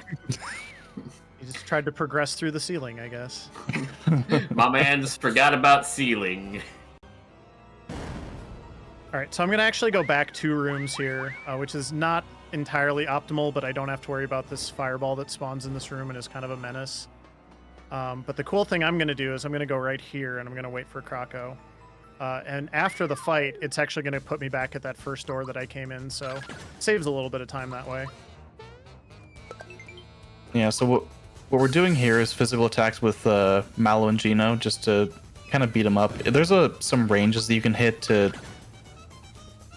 He just tried to progress through the ceiling, I guess. My man's forgot about ceiling. All right, so I'm going to actually go back 2 rooms here, which is not entirely optimal, but I don't have to worry about this fireball that spawns in this room and is kind of a menace. But the cool thing I'm going to do is I'm going to go right here, and I'm going to wait for Croco. And after the fight, it's actually going to put me back at that first door that I came in, so it saves a little bit of time that way. Yeah, so what we're doing here is physical attacks with Mallow and Geno, just to kind of beat him up. There's some ranges that you can hit to,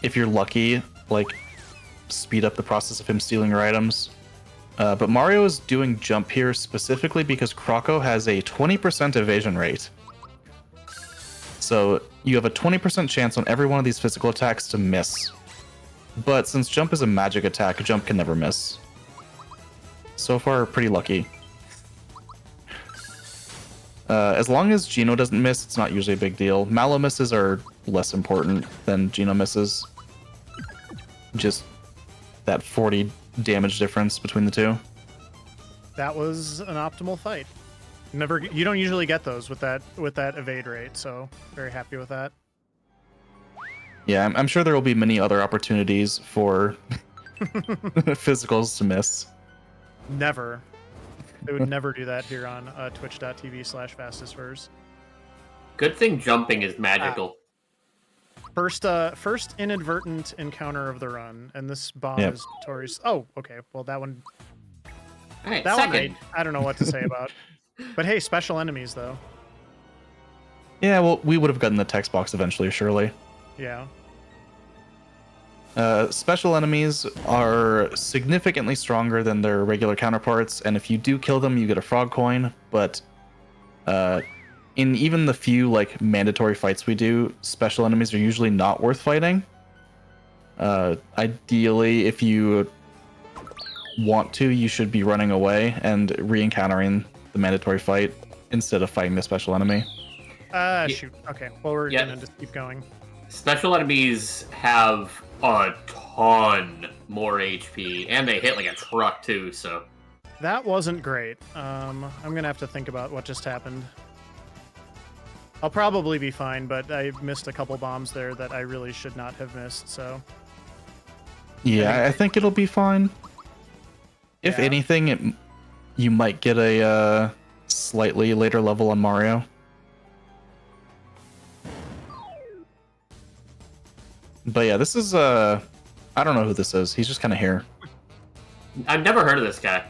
if you're lucky, like, speed up the process of him stealing your items. But Mario is doing jump here specifically because Croco has a 20% evasion rate. So you have a 20% chance on every one of these physical attacks to miss. But since jump is a magic attack, jump can never miss. So far, pretty lucky. As long as Geno doesn't miss, it's not usually a big deal. Mallow misses are less important than Geno misses. Just that 40 damage difference between the two. That was an optimal fight. You don't usually get those with that evade rate, so very happy with that. Yeah, I'm sure there will be many other opportunities for physicals to miss. Never. They would never do that here on twitch.tv/fastestfurs. Good thing jumping is magical. First inadvertent encounter of the run, and this bomb is notorious. Oh, okay. Well, that one. All right, that second. one I don't know what to say about. But hey, special enemies though. Yeah, well, we would have gotten the text box eventually, surely. Yeah. Special enemies are significantly stronger than their regular counterparts, and if you do kill them, you get a frog coin. But in even the few like mandatory fights we do, special enemies are usually not worth fighting. Ideally, if you want to, you should be running away and re-encountering the mandatory fight instead of fighting the special enemy. Shoot. Okay. Well, we're gonna just keep going. Special enemies have a ton more HP, and they hit like a truck too, so... That wasn't great. I'm gonna have to think about what just happened. I'll probably be fine, but I missed a couple bombs there that I really should not have missed, so... Yeah, I think it'll be fine. If anything, you might get a slightly later level on Mario. But yeah, this is I don't know who this is. He's just kind of here. I've never heard of this guy.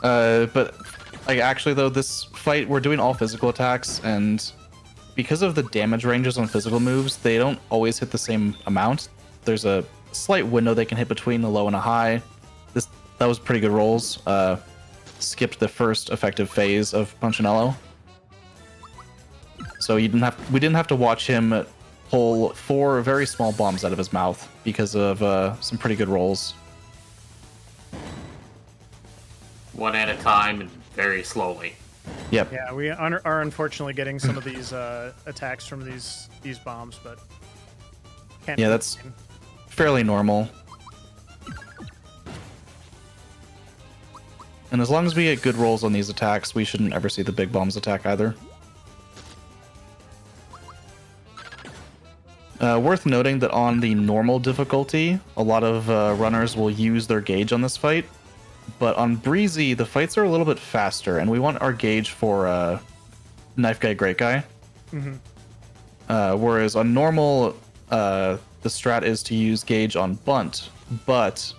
But like actually though, this fight we're doing all physical attacks, and because of the damage ranges on physical moves, they don't always hit the same amount. There's a slight window they can hit between a low and a high. That was pretty good rolls. Skipped the first effective phase of Punchinello. So we didn't have to watch him pull 4 very small bombs out of his mouth because of some pretty good rolls. One at a time and very slowly. Yep. Yeah, we are unfortunately getting some of these attacks from these bombs, but can't. Yeah, that's fairly normal. And as long as we get good rolls on these attacks, we shouldn't ever see the big bombs attack either. Worth noting that on the normal difficulty, a lot of runners will use their gauge on this fight. But on Breezy, the fights are a little bit faster, and we want our gauge for Knife Guy, Great Guy. Whereas on normal, the strat is to use gauge on Bunt, but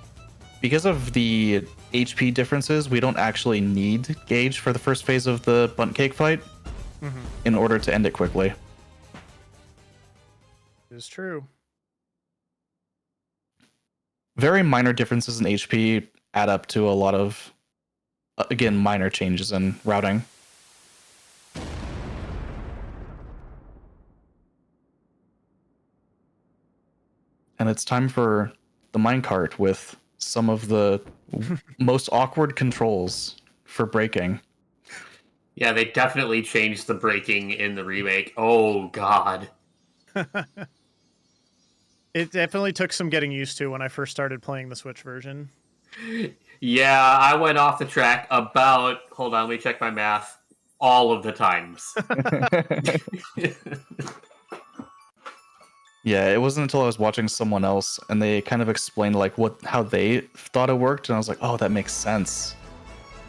because of the HP differences, we don't actually need gauge for the first phase of the Bunt Cake fight in order to end it quickly. It is true. Very minor differences in HP add up to a lot of, again, minor changes in routing. And it's time for the minecart with some of the most awkward controls for braking. Yeah, they definitely changed the braking in the remake. Oh, God. It definitely took some getting used to when I first started playing the Switch version. Yeah, I went off the track about, hold on, let me check my math, all of the times. Yeah, it wasn't until I was watching someone else and they kind of explained like how they thought it worked, and I was like, oh, that makes sense.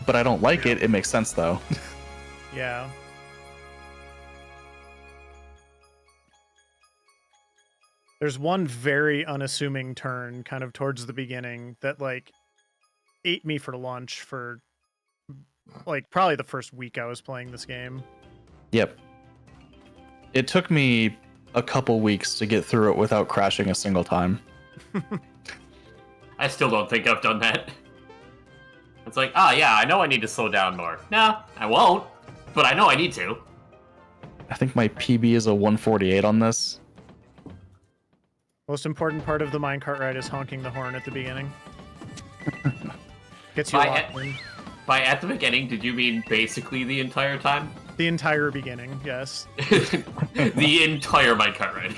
But I don't like it. It makes sense though. Yeah. There's one very unassuming turn kind of towards the beginning that like ate me for lunch for like probably the first week I was playing this game. Yep. It took me a couple weeks to get through it without crashing a single time. I still don't think I've done that. It's like, yeah, I know I need to slow down more. Nah, I won't, but I know I need to. I think my PB is a 148 on this. Most important part of the minecart ride is honking the horn at the beginning. Gets you locked in. By at the beginning, did you mean basically the entire time? The entire beginning, yes. The entire minecart ride.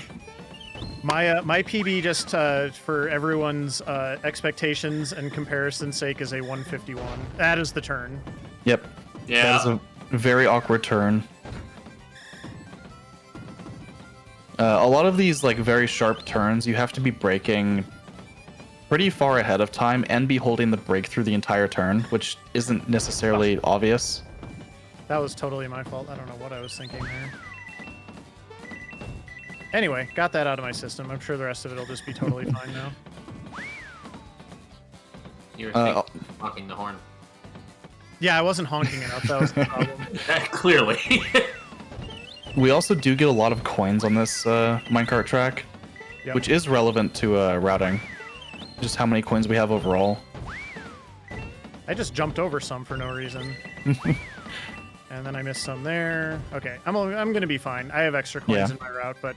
My PB, just for everyone's expectations and comparison's sake, is a 151. That is the turn. Yep. Yeah. That is a very awkward turn. A lot of these like very sharp turns, you have to be braking pretty far ahead of time and be holding the brake through the entire turn, which isn't necessarily obvious. That was totally my fault. I don't know what I was thinking there. Anyway, got that out of my system. I'm sure the rest of it will just be totally fine now. You were honking the horn. Yeah, I wasn't honking enough. That was the problem. Clearly. We also do get a lot of coins on this minecart track, Yep. which is relevant to routing. Just how many coins we have overall. I just jumped over some for no reason. And then I missed some there. Okay, I'm gonna be fine. I have extra coins in my route, but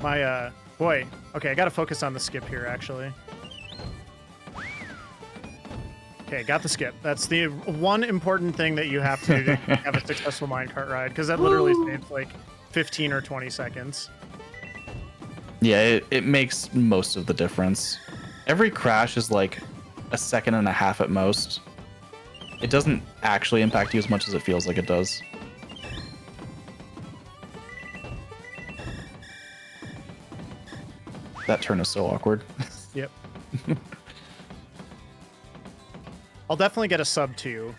my boy. Okay, I gotta focus on the skip here actually. Okay, got the skip. That's the one important thing that you have to do to have a successful minecart ride, because that literally saves like 15 or 20 seconds. Yeah, it makes most of the difference. Every crash is like a second and a half at most. It doesn't actually impact you as much as it feels like it does. That turn is so awkward. Yep. I'll definitely get a sub 2.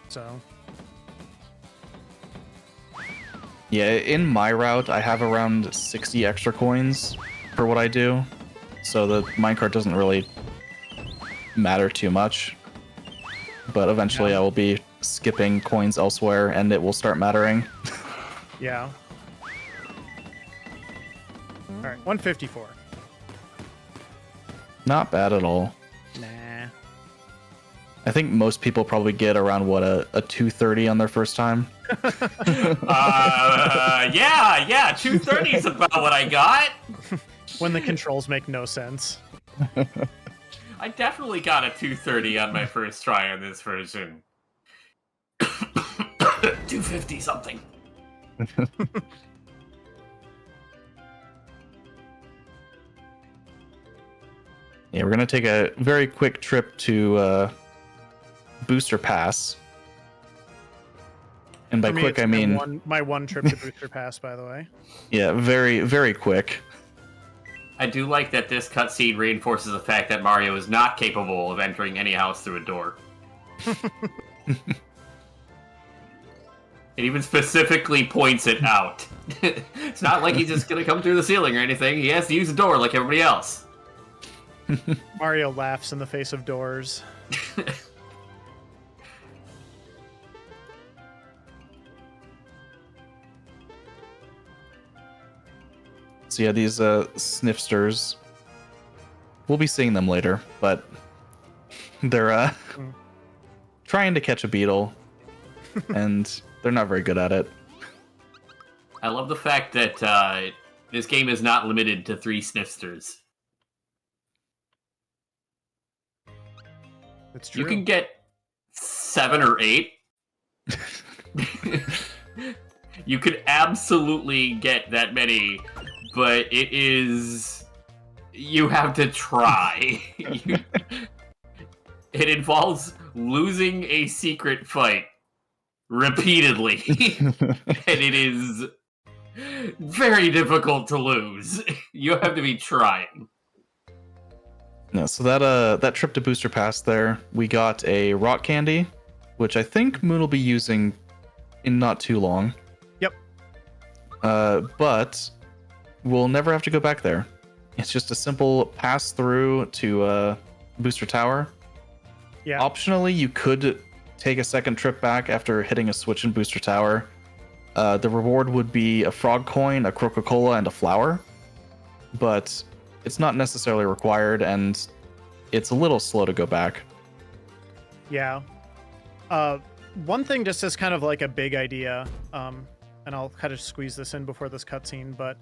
So. Yeah, in my route, I have around 60 extra coins for what I do. So the minecart doesn't really matter too much. But eventually I will be skipping coins elsewhere and it will start mattering. Yeah. Alright, 154. Not bad at all. Nah. I think most people probably get around, what, a 230 on their first time? Yeah, 230 is about what I got. When the controls make no sense. I definitely got a 230 on my first try on this version. 250 something. Yeah, we're gonna take a very quick trip to booster pass. And by For me, quick, it's I mean, my one trip to booster pass, by the way. yeah, very, very quick. I do like that this cutscene reinforces the fact that Mario is not capable of entering any house through a door. It even specifically points it out. It's not like he's just gonna come through the ceiling or anything. He has to use the door like everybody else. Mario laughs in the face of doors. So yeah, these sniffsters, we'll be seeing them later, but they're trying to catch a beetle, and they're not very good at it. I love the fact that this game is not limited to 3 sniffsters. It's true. You can get 7 or 8. You could absolutely get that many, but it is... You have to try. It involves losing a secret fight repeatedly. And it is very difficult to lose. You have to be trying. Yeah, so that trip to Booster Pass there, we got a rock candy, which I think Moon will be using in not too long. Yep. But we'll never have to go back there. It's just a simple pass through to Booster Tower. Yeah. Optionally, you could take a second trip back after hitting a switch in Booster Tower. The reward would be a frog coin, a Coca-Cola, and a flower. But it's not necessarily required, and it's a little slow to go back. Yeah. One thing just as kind of like a big idea, and I'll kind of squeeze this in before this cutscene, but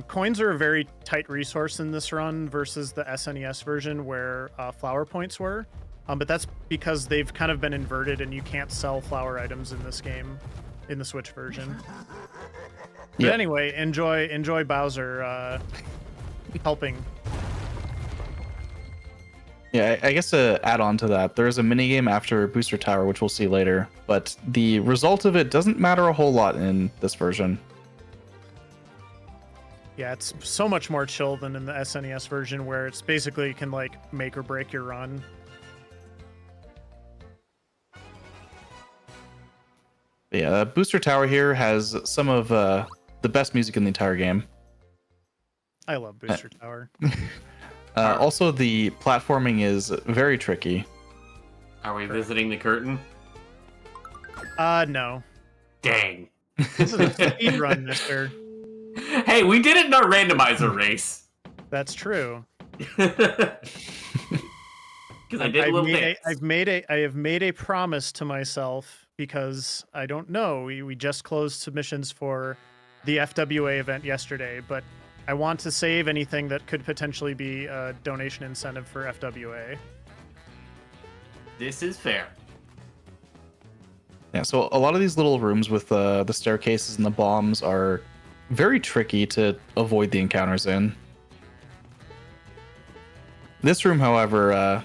coins are a very tight resource in this run versus the SNES version where flower points were. But that's because they've kind of been inverted and you can't sell flower items in this game, in the Switch version. But anyway, enjoy Bowser helping. Yeah, I guess to add on to that, there's a minigame after Booster Tower, which we'll see later, but the result of it doesn't matter a whole lot in this version. Yeah, it's so much more chill than in the SNES version where it's basically you can like make or break your run. Yeah, Booster Tower here has some of the best music in the entire game. I love Booster Tower. Also, the platforming is very tricky. Are we visiting the curtain? No. Dang. This is a speed run, mister. Hey, we did it in our randomizer race. That's true. Because I did a little dance. I have made a promise to myself because I don't know. We just closed submissions for the FWA event yesterday, but I want to save anything that could potentially be a donation incentive for FWA. This is fair. Yeah, so a lot of these little rooms with the staircases and the bombs are very tricky to avoid the encounters in. This room, however,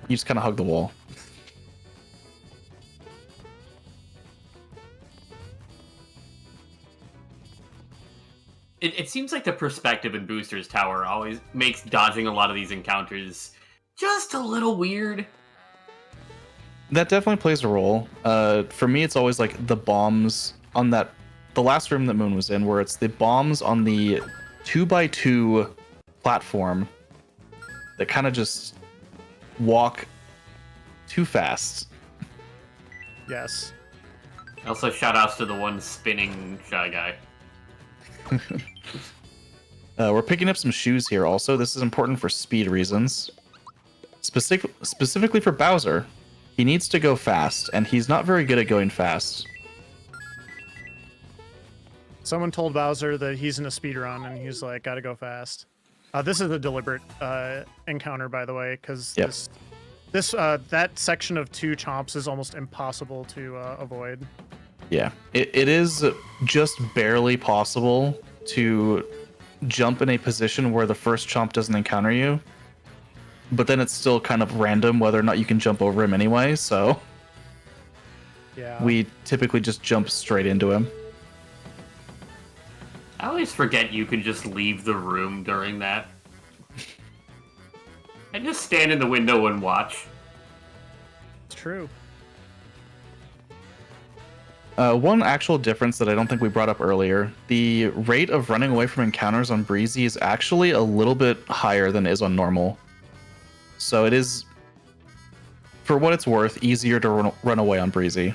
you just kind of hug the wall. It seems like the perspective in Booster's Tower always makes dodging a lot of these encounters just a little weird. That definitely plays a role. For me, it's always like the bombs on the last room that Moon was in, where it's the bombs on the 2x2 platform that kind of just walk too fast. Yes. Also, shout outs to the one spinning Shy Guy. We're picking up some shoes here also. This is important for speed reasons. Specifically for Bowser. He needs to go fast, and he's not very good at going fast. Someone told Bowser that he's in a speed run, and he's like, gotta go fast. This is a deliberate encounter, by the way, because that section of 2 chomps is almost impossible to avoid. Yeah, it is just barely possible to jump in a position where the first chomp doesn't encounter you. but then it's still kind of random whether or not you can jump over him anyway, so Yeah. we typically just jump straight into him. I always forget you can just leave the room during that. And just stand in the window and watch. It's true. One actual difference that I don't think we brought up earlier, the rate of running away from encounters on Breezy is actually a little bit higher than it is on normal. So it is, for what it's worth, easier to run away on Breezy.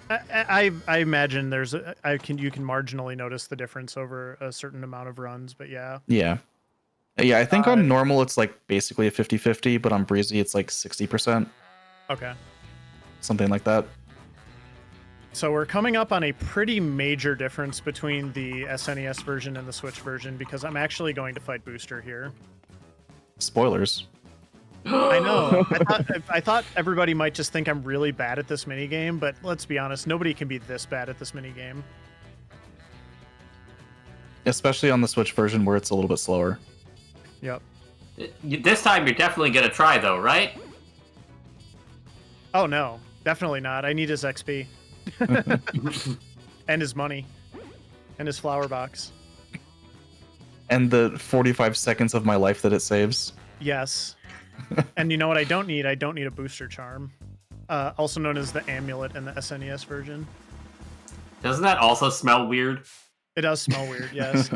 I imagine you can marginally notice the difference over a certain amount of runs, but yeah. Yeah. Yeah, I think on normal it's like basically a 50-50, but on Breezy it's like 60%. Okay. Something like that. So we're coming up on a pretty major difference between the SNES version and the Switch version because I'm actually going to fight Booster here. Spoilers. I know. I thought everybody might just think I'm really bad at this minigame, but let's be honest, nobody can be this bad at this minigame. Especially on the Switch version where it's a little bit slower. Yep. This time you're definitely gonna try, though, right? Oh no, definitely not. I need his XP. And his money. And his flower box. And the 45 seconds of my life that it saves. Yes. And you know what I don't need? I don't need a booster charm. Also known as the amulet in the SNES version. Doesn't that also smell weird? It does smell weird, yes.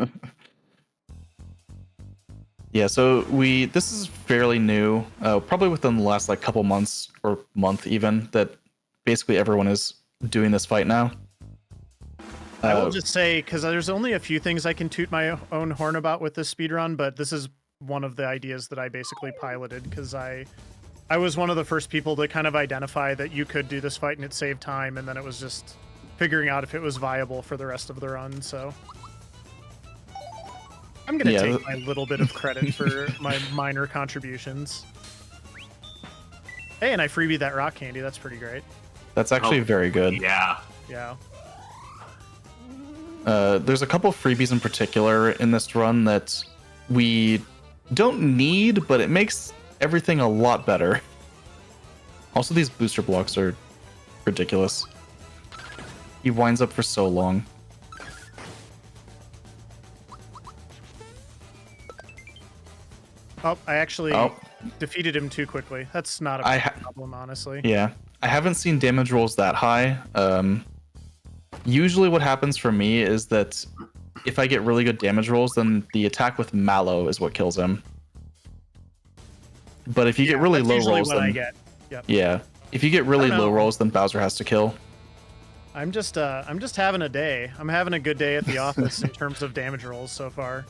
Yeah, so this is fairly new, probably within the last like couple months or month even, that basically everyone is doing this fight now. I will just say, because there's only a few things I can toot my own horn about with this speedrun, but this is one of the ideas that I basically piloted, because I was one of the first people to kind of identify that you could do this fight and it saved time, and then it was just figuring out if it was viable for the rest of the run, so... I'm going to take my little bit of credit for my minor contributions. Hey, and I freebied that rock candy. That's pretty great. That's actually very good. Yeah. Yeah. There's a couple freebies in particular in this run that we don't need, but it makes everything a lot better. Also, these booster blocks are ridiculous. He winds up for so long. Oh, I actually defeated him too quickly. That's not a problem, honestly. Yeah. I haven't seen damage rolls that high. Usually what happens for me is that if I get really good damage rolls, then the attack with Mallow is what kills him. But if you get really low rolls, then... Yep. Yeah. If you get really low rolls, then Bowser has to kill. I'm just having a day. I'm having a good day at the office in terms of damage rolls so far.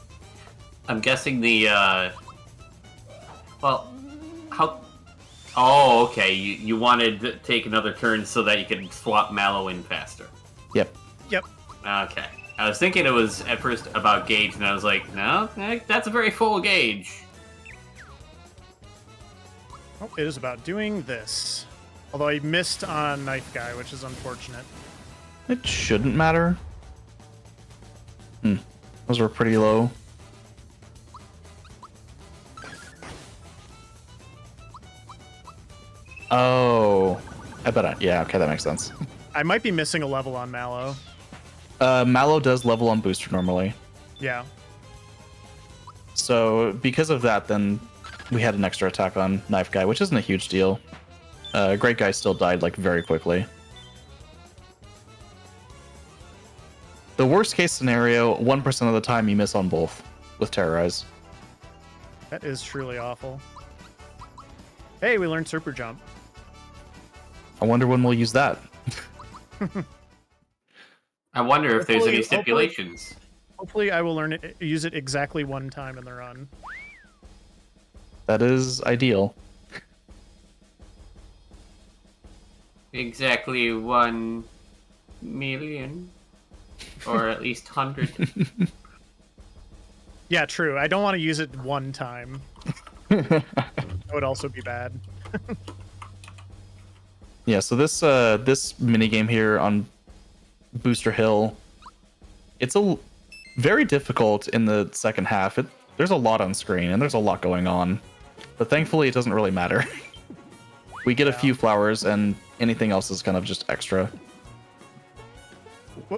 I'm guessing the, well, how... Oh, okay. You wanted to take another turn so that you could swap Mallow in faster. Yep. Yep. Okay. I was thinking it was at first about gauge, and I was like, no, that's a very full gauge. Oh, it is about doing this. Although I missed on Knife Guy, which is unfortunate. It shouldn't matter. Those were pretty low. Oh, I bet yeah, okay, that makes sense. I might be missing a level on Mallow. Mallow does level on Booster normally. Yeah. So because of that, then we had an extra attack on Knife Guy, which isn't a huge deal. Great Guy still died like very quickly. The worst case scenario, 1% of the time you miss on both with Terrorize. That is truly awful. Hey, we learned Super Jump. I wonder when we'll use that. I wonder if there's any stipulations. Hopefully I will use it exactly one time in the run. That is ideal. Exactly 1 million. Or at least 100. Yeah, true. I don't want to use it one time. That would also be bad. Yeah, so this minigame here on Booster Hill, it's very difficult in the second half. there's a lot on screen and there's a lot going on, but thankfully it doesn't really matter. We get a few flowers and anything else is kind of just extra.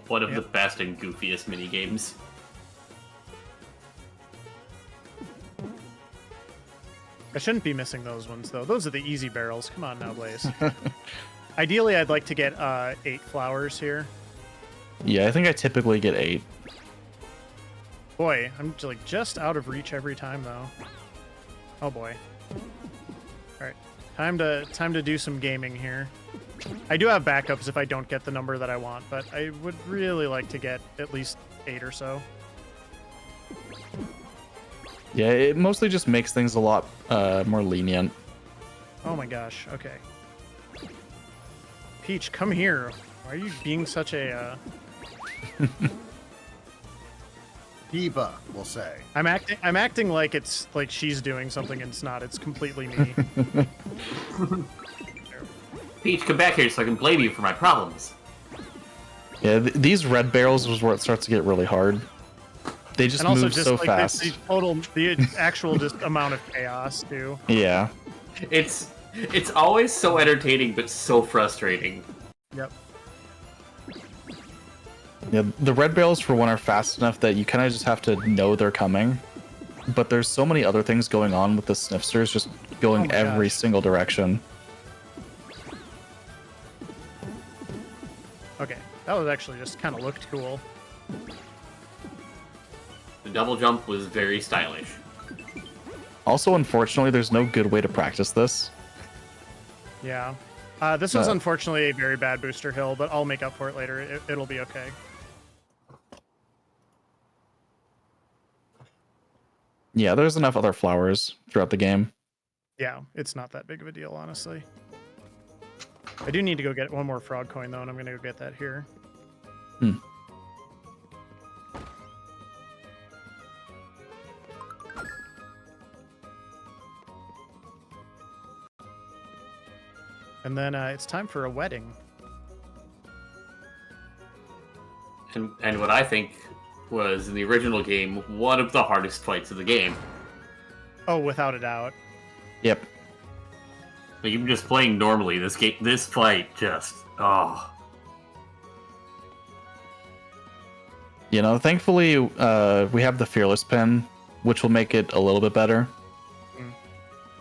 One of the best and goofiest mini games. I shouldn't be missing those ones, though. Those are the easy barrels. Come on now, Blaze. Ideally, I'd like to get 8 flowers here. Yeah, I think I typically get 8. Boy, I'm like just out of reach every time, though. Oh boy. All right, time to do some gaming here. I do have backups if I don't get the number that I want, but I would really like to get at least 8 or so. Yeah, it mostly just makes things a lot more lenient. Oh my gosh. Okay. Peach, come here. Why are you being such a? Diva, we'll say. I'm acting like it's like she's doing something and it's not. It's completely me. Peach, come back here so I can blame you for my problems. Yeah, these red barrels is where it starts to get really hard. They just and also move just so like fast. the actual just amount of chaos too. Yeah. It's always so entertaining but so frustrating. Yep. Yeah, the red barrels for one are fast enough that you kind of just have to know they're coming. But there's so many other things going on with the sniffsters just going Oh my every gosh. single direction. Okay, that was actually just kind of looked cool. The double jump was very stylish. Also, unfortunately, there's no good way to practice this. Yeah. This was unfortunately a very bad booster hill, but I'll make up for it later. It'll be okay. Yeah, there's enough other flowers throughout the game. Yeah, it's not that big of a deal, honestly. I do need to go get one more frog coin, though, and I'm going to go get that here. And then it's time for a wedding. And what I think was, in the original game, one of the hardest fights of the game. Oh, without a doubt. Yep. Like, even just playing normally, this fight just... oh. You know, thankfully, we have the Fearless Pin, which will make it a little bit better.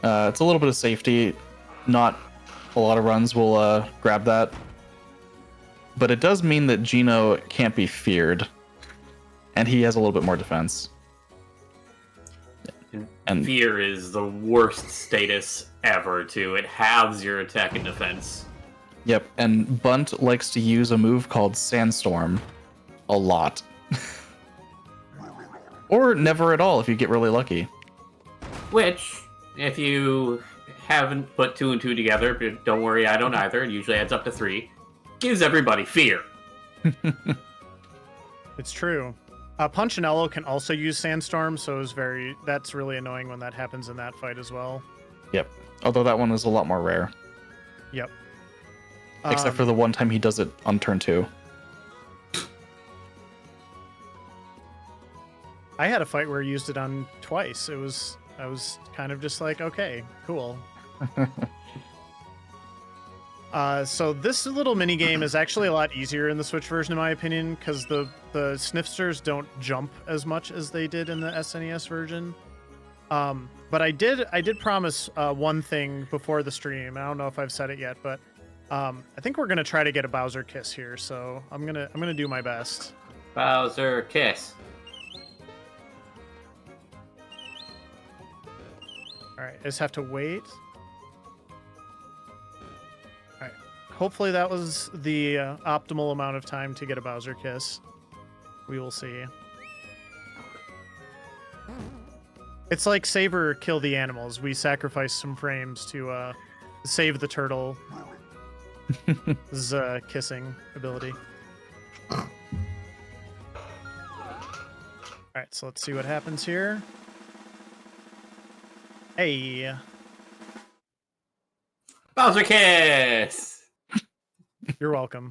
It's a little bit of safety. Not a lot of runs will grab that. But it does mean that Gino can't be feared. And he has a little bit more defense. And Fear is the worst status ever, too. It halves your attack and defense. Yep, and Bunt likes to use a move called Sandstorm a lot. Or never at all if you get really lucky. Which, if you haven't put 2 and 2 together, but don't worry, I don't either, it usually adds up to 3, gives everybody fear. It's true. Punchinello can also use Sandstorm, so that's really annoying when that happens in that fight as well. Yep, although that one is a lot more rare. Yep. Except for the one time he does it on turn 2. I had a fight where he used it on twice. I was kind of just like, okay, cool. So this little mini game is actually a lot easier in the Switch version, in my opinion, because the sniffsters don't jump as much as they did in the SNES version. But I did promise one thing before the stream. I don't know if I've said it yet, but I think we're gonna try to get a Bowser kiss here. So I'm gonna do my best. Bowser kiss. All right, I just have to wait. All right, hopefully that was the optimal amount of time to get a Bowser kiss. We will see. It's like save or kill the animals. We sacrifice some frames to save the turtle. His kissing ability. All right, so let's see what happens here. Hey. Bowser kiss! You're welcome.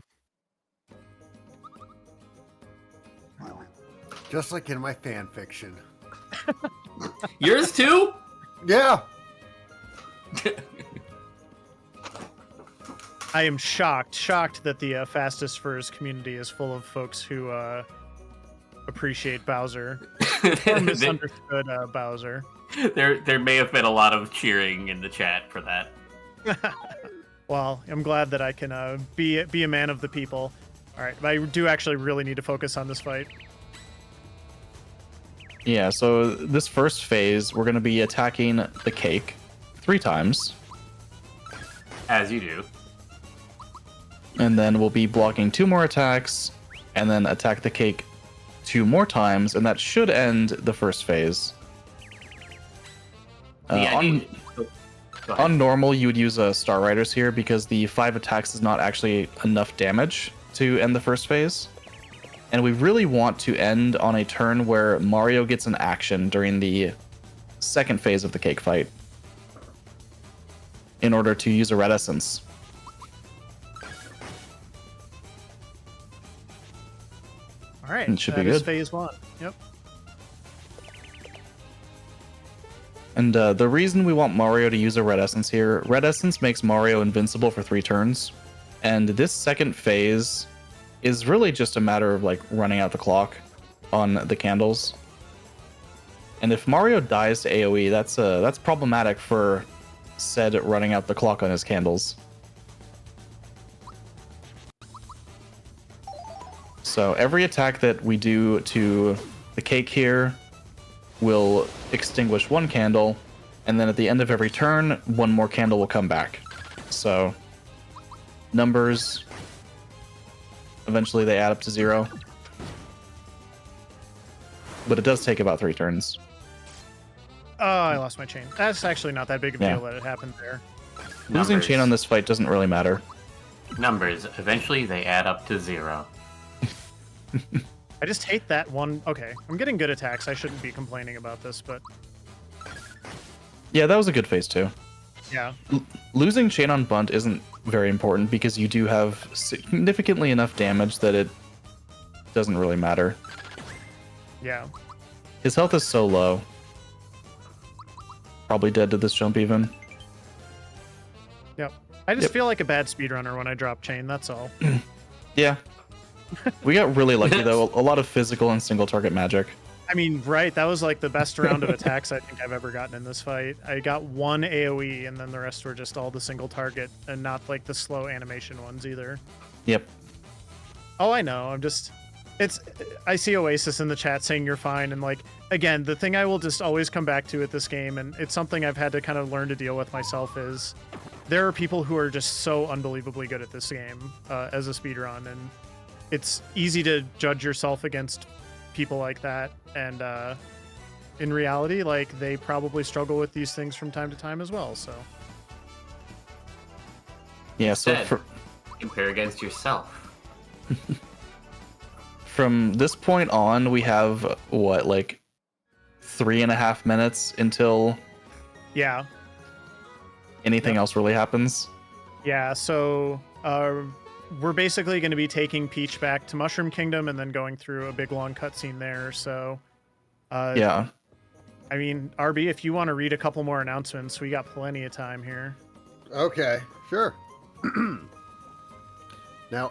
Just like in my fan fiction. Yours too? Yeah. I am shocked that the Fastest Furs community is full of folks who appreciate Bowser or misunderstood Bowser. There may have been a lot of cheering in the chat for that. Well, I'm glad that I can be a man of the people. All right, but I do actually really need to focus on this fight. Yeah, so this first phase, we're going to be attacking the cake 3 times. As you do. And then we'll be blocking 2 more attacks, and then attack the cake 2 more times, and that should end the first phase. On normal, you would use Star Riders here because the 5 attacks is not actually enough damage to end the first phase. And we really want to end on a turn where Mario gets an action during the second phase of the cake fight in order to use a red essence. All right, It should that be is good. phase 1. Yep. And the reason we want Mario to use a red essence here, red essence makes Mario invincible for 3 turns. And this second phase is really just a matter of like running out the clock on the candles. And if Mario dies to AoE, that's problematic for said running out the clock on his candles. So every attack that we do to the cake here will extinguish 1 candle, and then at the end of every turn, 1 more candle will come back. So numbers, eventually they add up to 0. But it does take about 3 turns. Oh, I lost my chain. That's actually not that big of a Yeah. deal that it happened there. Losing chain on this fight doesn't really matter. Numbers. Eventually, they add up to 0. I just hate that one. Okay, I'm getting good attacks. I shouldn't be complaining about this, but Yeah, that was a good phase too. yeah. Losing chain on Bunt isn't very important because you do have significantly enough damage that it doesn't really matter. Yeah. His health is so low. Probably dead to this jump even. Yep. I just Yep. feel like a bad speedrunner when I drop chain, that's all. Yeah. We got really lucky though. A lot of physical and single target magic. I mean, right, that was like the best round of attacks I think I've ever gotten in this fight. I got 1 AoE, and then the rest were just all the single target, and not like the slow animation ones either. Yep. Oh, I know. I see Oasis in the chat saying you're fine, and like, again, the thing I will just always come back to at this game, and it's something I've had to kind of learn to deal with myself, is there are people who are just so unbelievably good at this game as a speedrun, and it's easy to judge yourself against people like that, and in reality, like, they probably struggle with these things from time to time as well, so. Yeah, so Instead, compare against yourself. from this point on, we have, what, like 3.5 minutes until Yeah. anything else really happens? Yeah, so we're basically going to be taking Peach back to Mushroom Kingdom and then going through a big long cutscene there. So, Yeah. I mean, RB, if you want to read a couple more announcements, we got plenty of time here. Okay, sure. Now,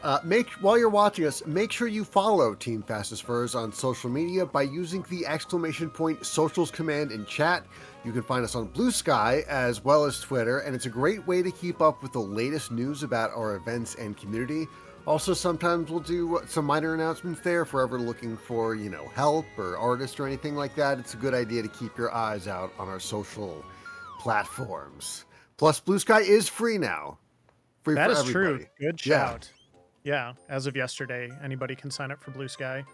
while you're watching us, make sure you follow Team Fastest Furs on social media by using the ! socials command in chat. You can find us on Blue Sky as well as Twitter, and it's a great way to keep up with the latest news about our events and community. Also, sometimes we'll do some minor announcements there if we're ever looking for, help or artists or anything like that. It's a good idea to keep your eyes out on our social platforms. Plus, Blue Sky is free now. Free That for is everybody. true. Good shout. Yeah, as of yesterday, anybody can sign up for Blue Sky.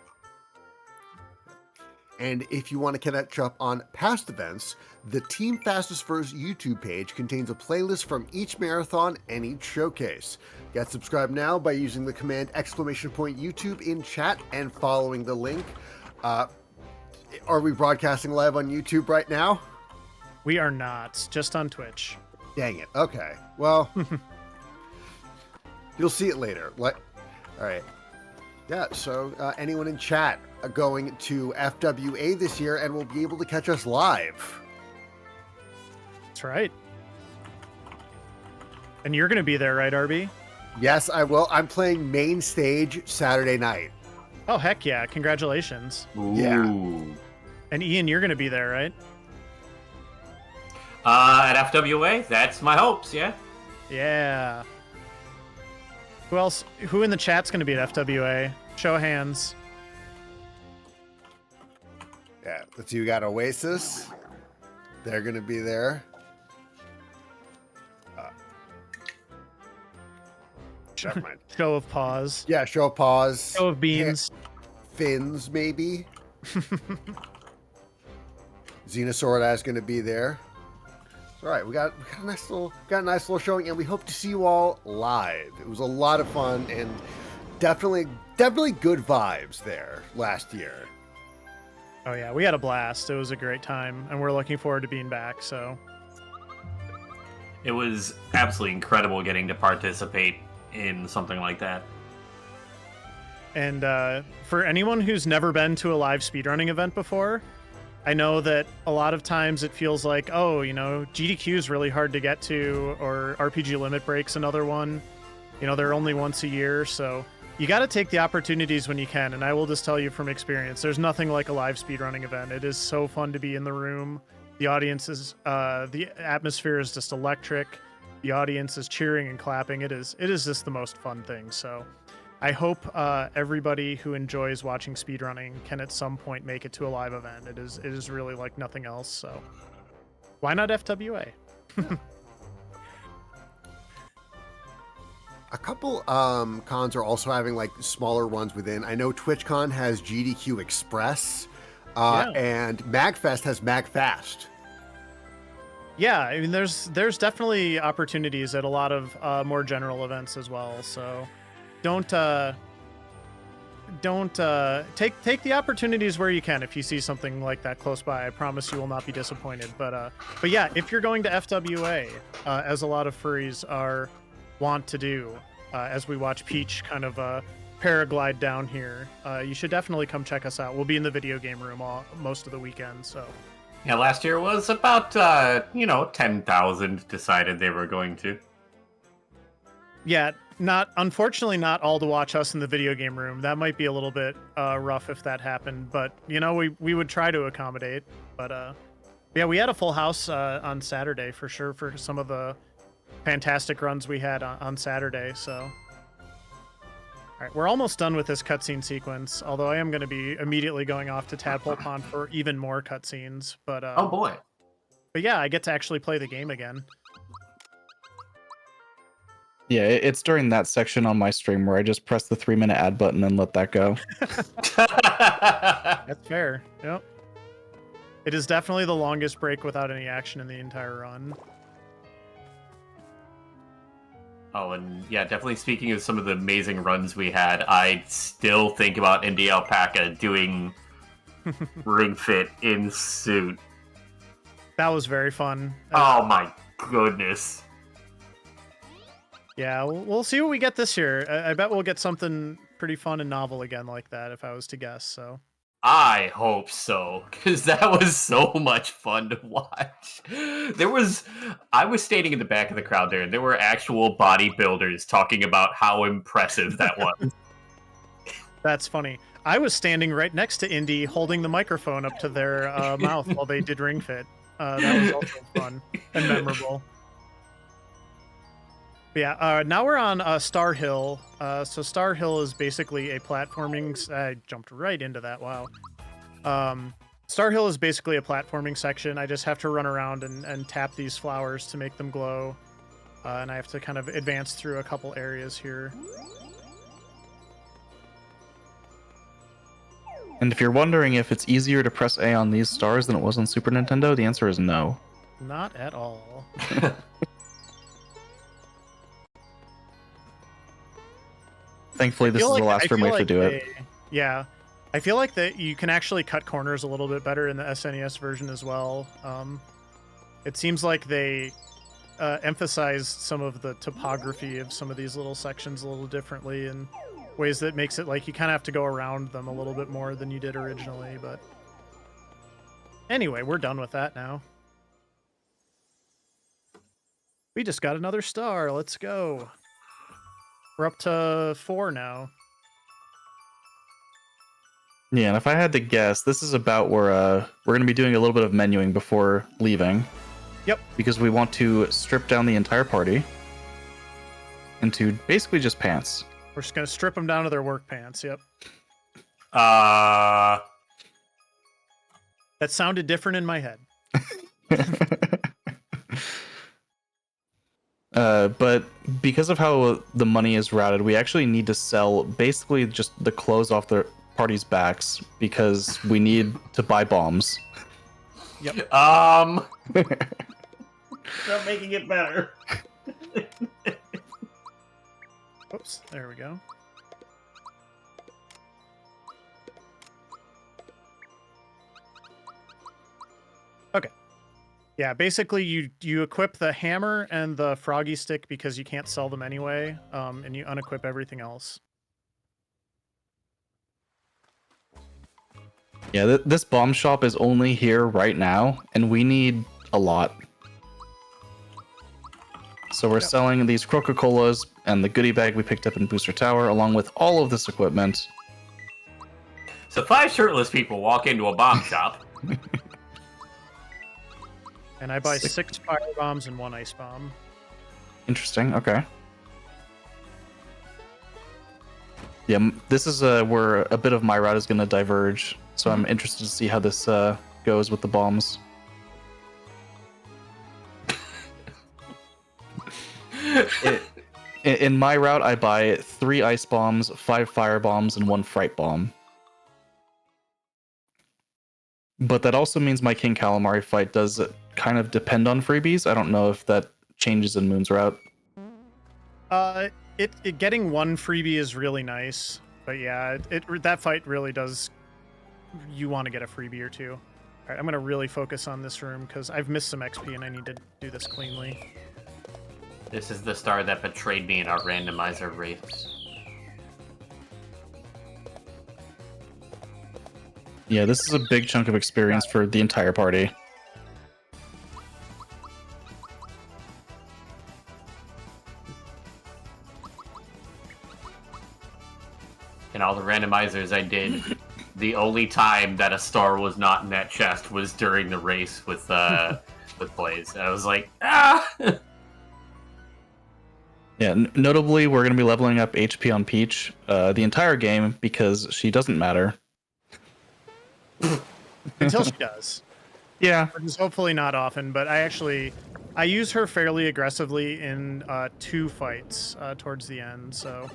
And if you want to catch up on past events, the Team Fastest Furs YouTube page contains a playlist from each marathon and each showcase. Get subscribed now by using the command !YouTube in chat and following the link. Are we broadcasting live on YouTube right now? We are not, just on Twitch. Dang it. Okay. Well, you'll see it later. All right. Yeah, so anyone in chat going to FWA this year and will be able to catch us live. That's right. And you're going to be there, right, RB? Yes, I will. I'm playing main stage Saturday night. Oh, heck yeah. Congratulations. Yeah. Ooh. And Ian, you're going to be there, right? At FWA, that's my hopes, yeah. Yeah. Who else? Who in the chat's going to be at FWA? Show of hands. Yeah, let's see. We got Oasis. They're going to be there. Never mind. Show of paws. Yeah, show of paws. Show of beans. Fins, maybe. Xenosaurus is going to be there. All right, we got a nice little showing, and we hope to see you all live. It was a lot of fun, and definitely good vibes there last year. Oh yeah, we had a blast. It was a great time, and we're looking forward to being back. So It was absolutely incredible getting to participate in something like that. And for anyone who's never been to a live speedrunning event before, I know that a lot of times it feels like, oh, you know, GDQ is really hard to get to, or RPG Limit Break's another one. You know, they're only once a year, so you got to take the opportunities when you can. And I will just tell you from experience, there's nothing like a live speedrunning event. It is so fun to be in the room. The audience is, the atmosphere is just electric. The audience is cheering and clapping. It is just the most fun thing. So I hope everybody who enjoys watching speedrunning can at some point make it to a live event. It is really like nothing else. So why not FWA? A couple cons are also having like smaller ones within. I know TwitchCon has GDQ Express, and MagFest has MagFast. Yeah, I mean, there's definitely opportunities at a lot of more general events as well. So don't take the opportunities where you can. If you see something like that close by, I promise you will not be disappointed. But yeah, if you're going to FWA, as a lot of furries want to do, as we watch Peach kind of paraglide down here, you should definitely come check us out. We'll be in the video game room most of the weekend. So. Yeah, last year was about, 10,000 decided they were going to. Yeah, unfortunately not all to watch us in the video game room. That might be a little bit rough if that happened, but, you know, we would try to accommodate. But, yeah, we had a full house on Saturday for sure for some of the fantastic runs we had on Saturday, so... All right, we're almost done with this cutscene sequence, although I am going to be immediately going off to Tadpole Pond for even more cutscenes. But oh boy! But yeah, I get to actually play the game again. Yeah, it's during that section on my stream where I just press the 3-minute ad button and let that go. That's fair. Yep. It is definitely the longest break without any action in the entire run. Oh, and yeah, definitely speaking of some of the amazing runs we had, I still think about Indie Alpaca doing Ring Fit in suit. That was very fun. Oh my goodness. Yeah, we'll see what we get this year. I bet we'll get something pretty fun and novel again like that, if I was to guess, so... I hope so, because that was so much fun to watch. I was standing in the back of the crowd there, and there were actual bodybuilders talking about how impressive that was. That's funny. I was standing right next to Indy, holding the microphone up to their mouth while they did Ring Fit. That was also fun and memorable. But yeah, now we're on Star Hill. So Star Hill is basically a platforming... I jumped right into that, wow. Star Hill is basically a platforming section. I just have to run around and tap these flowers to make them glow. And I have to kind of advance through a couple areas here. And if you're wondering if it's easier to press A on these stars than it was on Super Nintendo, the answer is no. Not at all. Thankfully, this is the last room we have to do it. Yeah. I feel like that you can actually cut corners a little bit better in the SNES version as well. It seems like they emphasized some of the topography of some of these little sections a little differently, and ways that makes it like you kind of have to go around them a little bit more than you did originally. But anyway, we're done with that now. We just got another star. Let's go. We're up to 4 now. Yeah, and if I had to guess, this is about where we're going to be doing a little bit of menuing before leaving. Yep. Because we want to strip down the entire party into basically just pants. We're just going to strip them down to their work pants. Yep. Uh, That sounded different in my head. But because of how the money is routed, we actually need to sell basically just the clothes off the party's backs because we need to buy bombs. Yep. Not making it better. Oops. There we go. Okay. Yeah, basically you equip the hammer and the froggy stick because you can't sell them anyway, and you unequip everything else. Yeah, this bomb shop is only here right now, and we need a lot. So we're selling these Coca-Colas and the goodie bag we picked up in Booster Tower, along with all of this equipment. So 5 shirtless people walk into a bomb shop. And I buy 6 fire bombs and 1 ice bomb. Interesting. Okay. Yeah, this is where a bit of my route is going to diverge. So I'm interested to see how this goes with the bombs. In my route, I buy 3 ice bombs, 5 fire bombs, and 1 fright bomb. But that also means my King Calamari fight does kind of depend on freebies. I don't know if that changes in Moon's route. Getting 1 freebie is really nice, but yeah, that fight really does. You want to get a freebie or 2. All right, I'm gonna really focus on this room because I've missed some XP and I need to do this cleanly. This is the star that betrayed me in our randomizer race. Yeah, this is a big chunk of experience for the entire party. In all the randomizers I did, the only time that a star was not in that chest was during the race with Blaze. And I was like, ah! Yeah, notably, we're going to be leveling up HP on Peach the entire game because she doesn't matter. Until she does. Yeah. Which is hopefully not often, but I use her fairly aggressively in 2 fights towards the end, so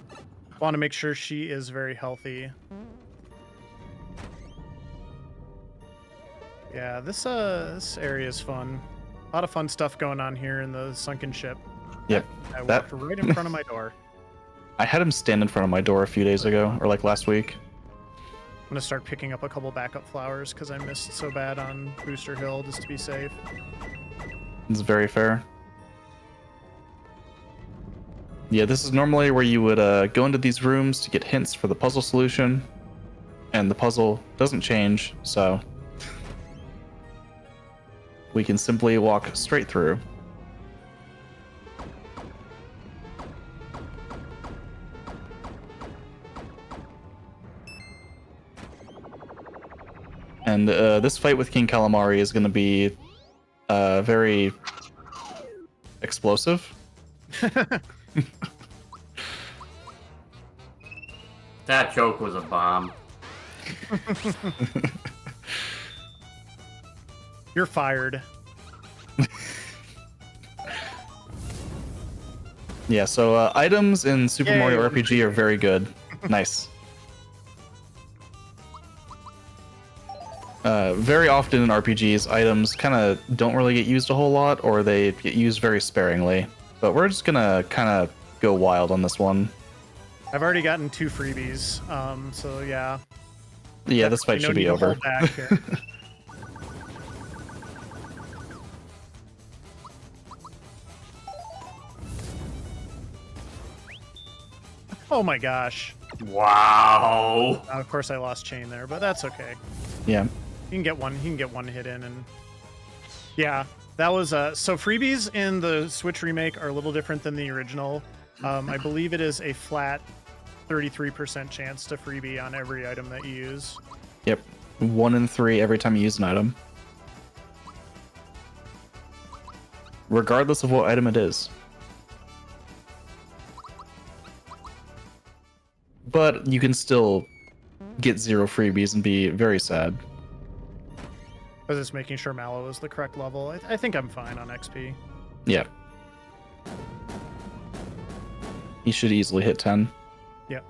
want to make sure she is very healthy. Yeah, this area is fun. A lot of fun stuff going on here in the sunken ship. Yep. I walked right in front of my door. I had him stand in front of my door a few days ago, or like last week. I'm gonna start picking up a couple backup flowers because I missed so bad on Booster Hill just to be safe. It's very fair. Yeah, this is normally where you would go into these rooms to get hints for the puzzle solution, and the puzzle doesn't change, so we can simply walk straight through. And this fight with King Calamari is going to be very explosive. That joke was a bomb. You're fired. Yeah, so items in Super Yay. Mario RPG are very good. Nice. Very often in RPGs, items kind of don't really get used a whole lot, or they get used very sparingly. But we're just gonna kind of go wild on this one. I've already gotten 2 freebies, so yeah. Yeah, this fight No should need be to over. hold back here. Oh my gosh. Wow. Of course, I lost chain there, but that's okay. Yeah. He can get one hit in, and yeah, that was so freebies in the Switch remake are a little different than the original. I believe it is a flat 33% chance to freebie on every item that you use. Yep. 1 in 3 every time you use an item. Regardless of what item it is. But you can still get 0 freebies and be very sad. I was just making sure Mallow is the correct level. I think I'm fine on XP. Yeah. He should easily hit 10. Yep.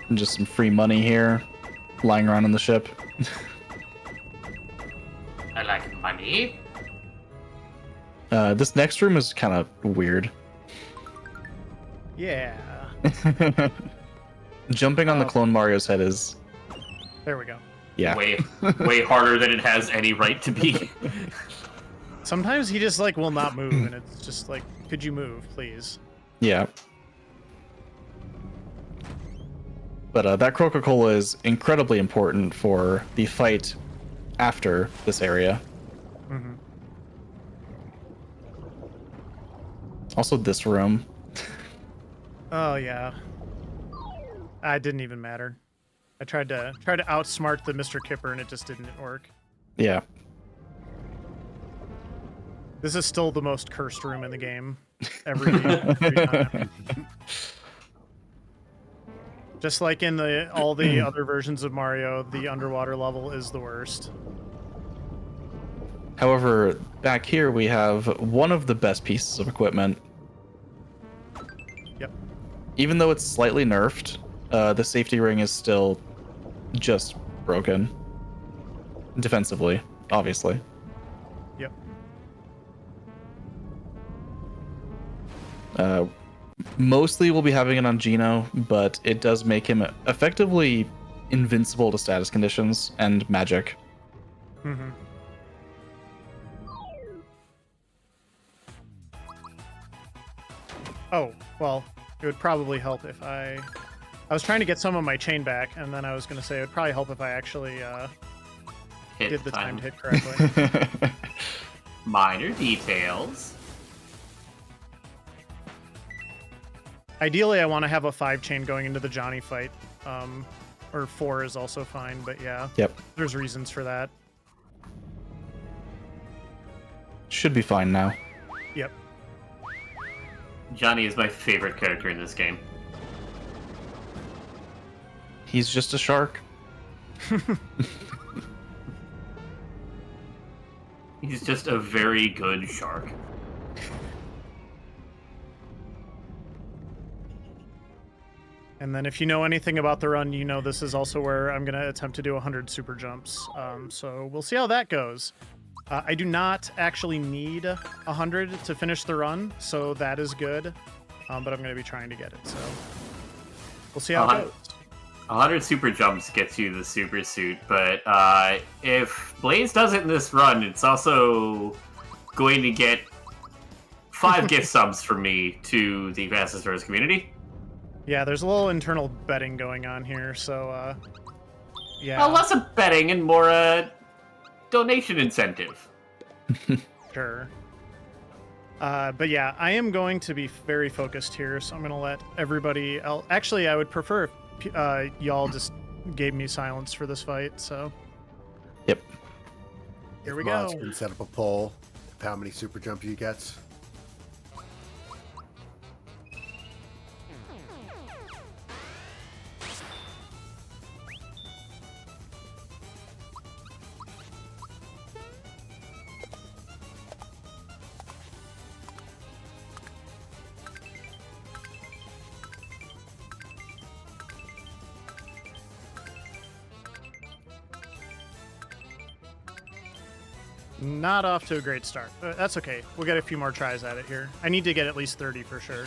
And just some free money here, lying around on the ship. I like money. This next room is kind of weird. Yeah. Jumping on the Oh. clone Mario's head is, There we go. yeah. Way harder than it has any right to be. Sometimes he just like will not move, and it's just like, could you move, please? Yeah. But that Coca-Cola is incredibly important for the fight after this area. Mm-hmm. Also this room. Oh yeah. I didn't even matter. I tried to outsmart the Mr. Kipper, and it just didn't work. Yeah. This is still the most cursed room in the game. Every time. Just like in all the other versions of Mario, the underwater level is the worst. However, back here we have one of the best pieces of equipment. Yep. Even though it's slightly nerfed, the safety ring is still just broken. Defensively, obviously. Yep. Mostly we'll be having it on Geno, but it does make him effectively invincible to status conditions and magic. Mm-hmm. Oh, well, it would probably help if I was trying to get some of my chain back, and then I was going to say it would probably help if I actually Hit did the time. timed hit correctly. Minor details. Ideally, I want to have a 5 chain going into the Johnny fight. Or 4 is also fine, but yeah. Yep. There's reasons for that. Should be fine now. Yep. Johnny is my favorite character in this game. He's just a shark. He's just a very good shark. And then if you know anything about the run, you know this is also where I'm going to attempt to do 100 super jumps. So we'll see how that goes. I do not actually need 100 to finish the run, so that is good. But I'm going to be trying to get it, so we'll see how it goes. 100 super jumps gets you the super suit, but if Blaze does it in this run, it's also going to get 5 gift subs from me to the Fastest First community. Yeah, there's a little internal betting going on here, so yeah. Well, less a betting and more a donation incentive. Sure. But yeah, I am going to be very focused here, so I'm going to let everybody else... Actually, I would prefer if y'all just gave me silence for this fight, so... Yep. Here we If Mods go. can set up a poll of how many super jump he gets. Not off to a great start. That's okay. We'll get a few more tries at it here. I need to get at least 30 for sure.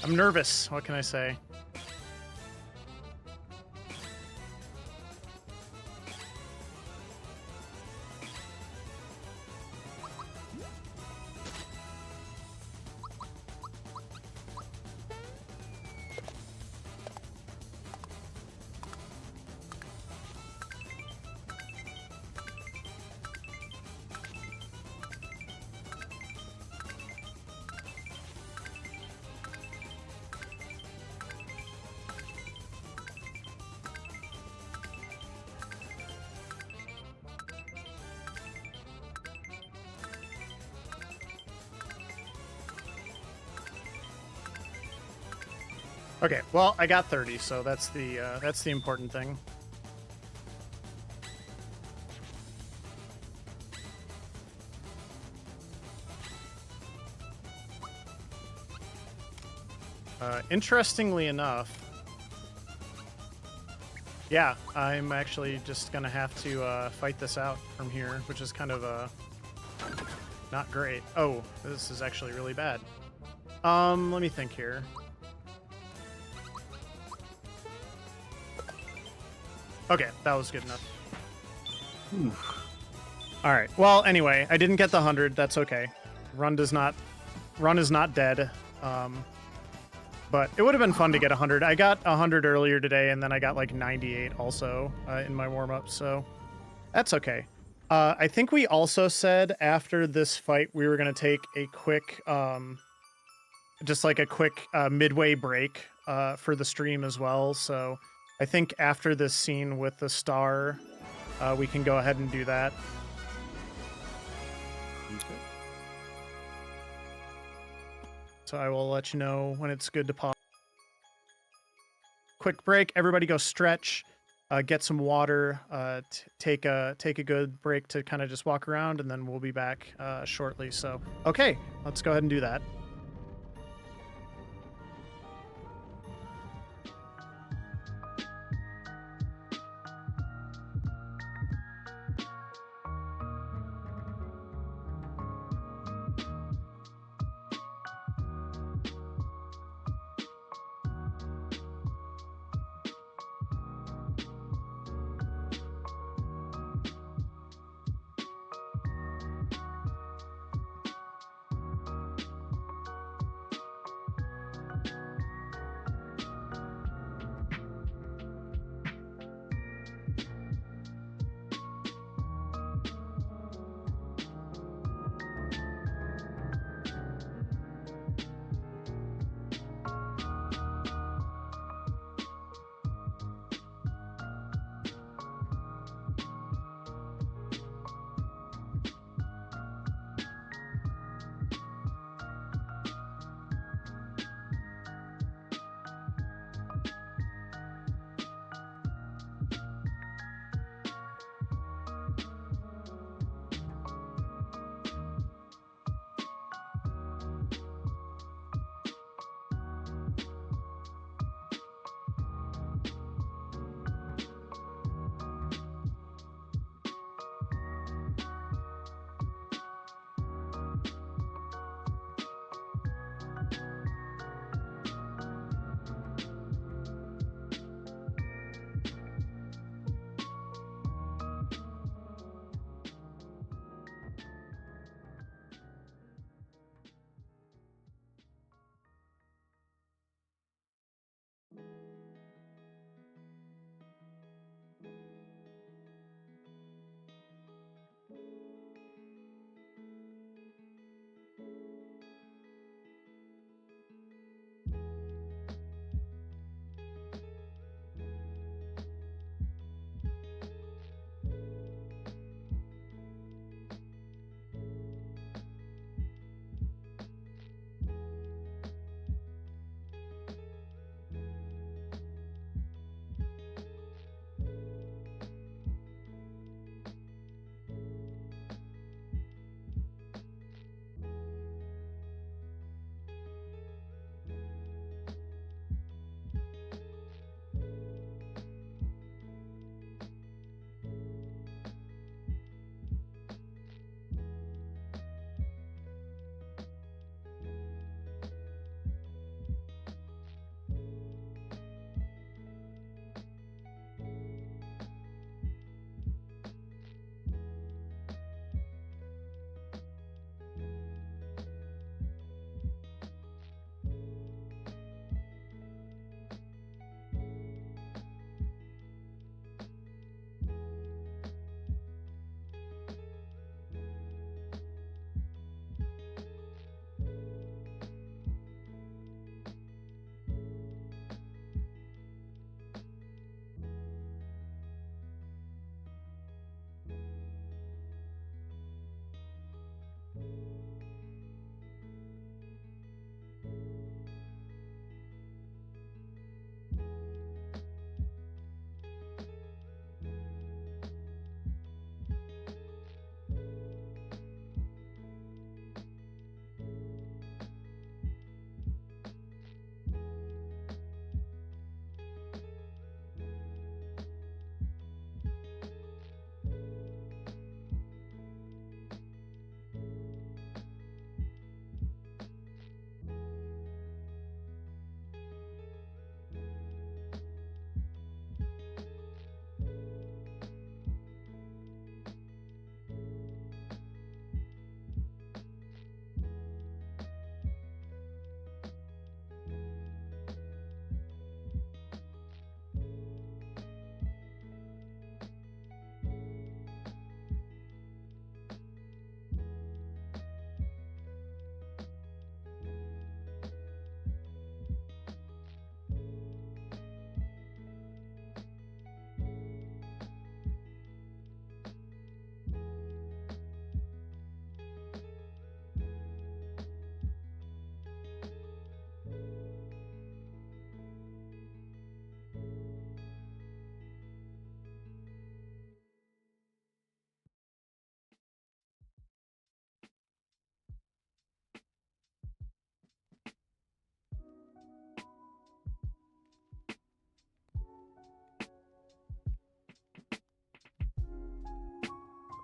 I'm nervous. What can I say? Okay, well, I got 30, so that's the important thing. Interestingly enough, yeah, I'm actually just gonna have to fight this out from here, which is kind of not great. Oh, this is actually really bad. Let me think here. Okay, that was good enough. All right. Well, anyway, I didn't get the 100. That's okay. Run is not dead. But it would have been fun to get 100. I got 100 earlier today, and then I got like 98 also in my warm-up, so that's okay. I think we also said after this fight we were going to take a quick, just like a quick midway break for the stream as well, so I think after this scene with the star, we can go ahead and do that. Okay. So I will let you know when it's good to pause. Quick break. Everybody go stretch, get some water, take a good break to kind of just walk around, and then we'll be back shortly. So, okay, let's go ahead and do that.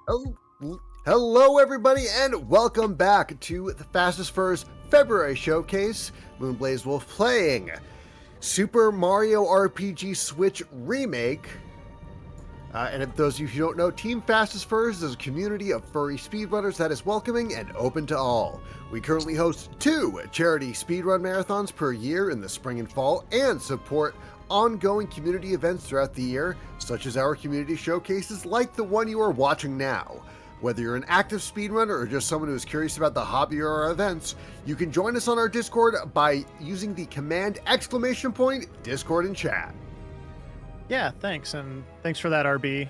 Oh, hello, everybody, and welcome back to the Fastest Furs February showcase. moonblazewolf playing Super Mario RPG Switch Remake. And if those of you who don't know, Team Fastest Furs is a community of furry speedrunners that is welcoming and open to all. We currently host 2 charity speedrun marathons per year in the spring and fall, and support ongoing community events throughout the year, such as our community showcases like the one you are watching now. Whether you're an active speedrunner or just someone who is curious about the hobby or our events, you can join us on our Discord by using the command !Discord in chat. Yeah, thanks, and thanks for that, RB.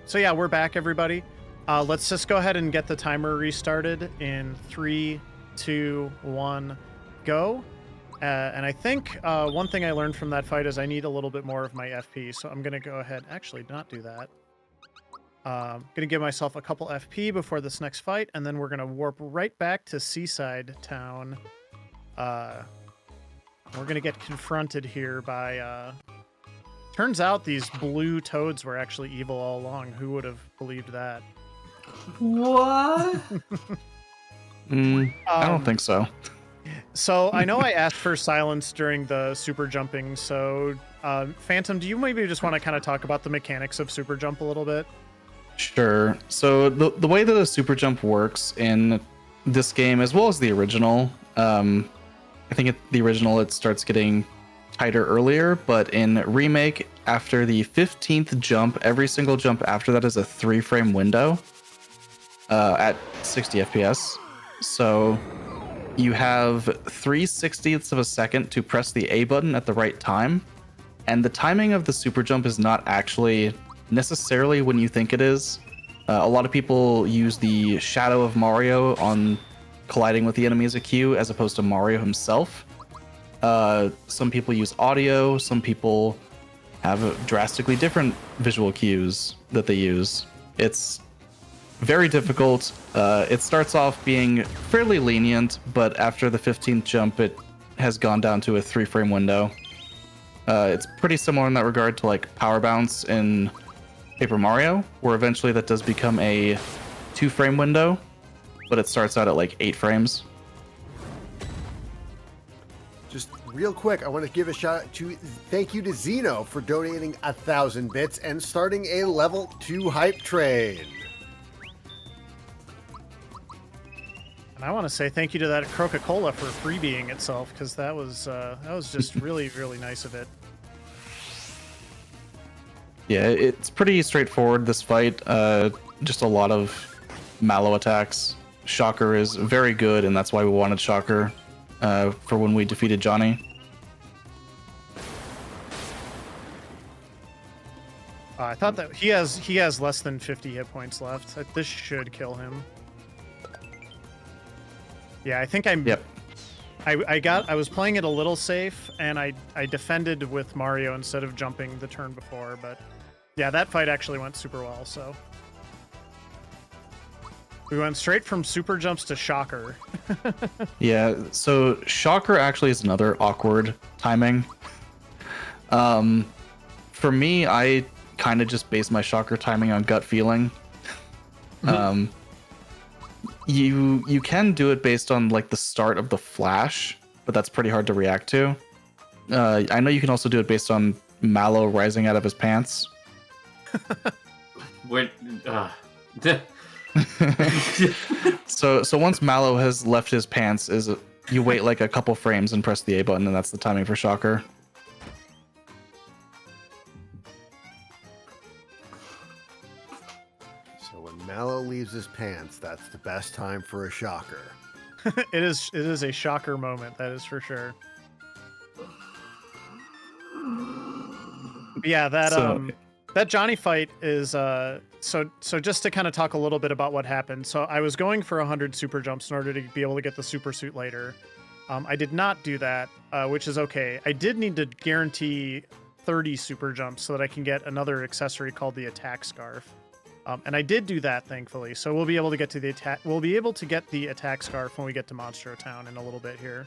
So yeah, we're back, everybody. Let's just go ahead and get the timer restarted in 3, 2, 1, go. And I think one thing I learned from that fight is I need a little bit more of my FP, so I'm gonna go ahead, actually not do that. Gonna give myself a couple FP before this next fight, and then we're gonna warp right back to Seaside Town. We're gonna get confronted here by turns out these blue toads were actually evil all along. Who would have believed that? What? I don't think so. So I know I asked for silence during the super jumping. So Phantom, do you maybe just want to kind of talk about the mechanics of super jump a little bit? Sure. So the way that a super jump works in this game, as well as the original, I think the original it starts getting tighter earlier, but in remake, after the 15th jump, every single jump after that is a 3-frame window at 60 FPS. So you have 3/60ths of a second to press the A button at the right time, and the timing of the super jump is not actually necessarily when you think it is. A lot of people use the shadow of Mario on colliding with the enemy as a cue, as opposed to Mario himself. Some people use audio, some people have drastically different visual cues that they use. It's very difficult. It starts off being fairly lenient, but after the 15th jump, it has gone down to a 3-frame window. It's pretty similar in that regard to like Power Bounce in Paper Mario, where eventually that does become a 2-frame window, but it starts out at like 8 frames. Just real quick, I want to give a thank you to Zeno for donating 1,000 bits and starting a level 2 hype train. And I want to say thank you to that Coca-Cola for freebieing itself, because that was just really, really nice of it. Yeah, it's pretty straightforward, this fight. Just a lot of Mallow attacks. Shocker is very good, and that's why we wanted Shocker for when we defeated Johnny. I thought that he has less than 50 hit points left. This should kill him. Yeah, I think I'm. Yep. I was playing it a little safe, and I defended with Mario instead of jumping the turn before, but yeah, that fight actually went super well. So we went straight from super jumps to Shocker. Yeah, so Shocker actually is another awkward timing. For me, I kind of just base my Shocker timing on gut feeling. You can do it based on like the start of the flash, but that's pretty hard to react to. I know you can also do it based on Mallow rising out of his pants. So once Mallow has left his pants, you wait like a couple frames and press the A button, and that's the timing for Shocker. So when Mallow leaves his pants, that's the best time for a Shocker. It is a Shocker moment, that is for sure. But yeah, that Johnny fight is so just to kind of talk a little bit about what happened. So I was going for 100 super jumps in order to be able to get the super suit later. I did not do that, which is okay. I did need to guarantee 30 super jumps so that I can get another accessory called the attack scarf. And I did do that, thankfully. So we'll be able to get to the attack. We'll be able to get the attack scarf when we get to Monstro Town in a little bit here.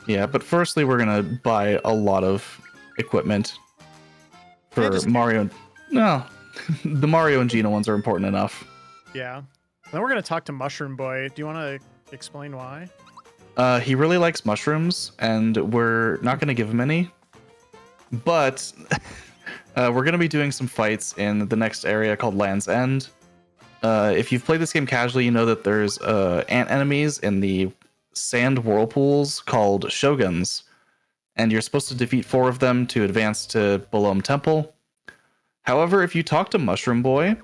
Yeah, but firstly, we're gonna buy a lot of equipment for Mario. No, The Mario and Gina ones are important enough. Yeah. Then we're gonna talk to Mushroom Boy. Do you want to explain why? He really likes mushrooms, and we're not going to give him any. But we're going to be doing some fights in the next area called Land's End. If you've played this game casually, you know that there's ant enemies in the sand whirlpools called Shoguns. And you're supposed to defeat 4 of them to advance to Bolome Temple. However, if you talk to Mushroom Boy,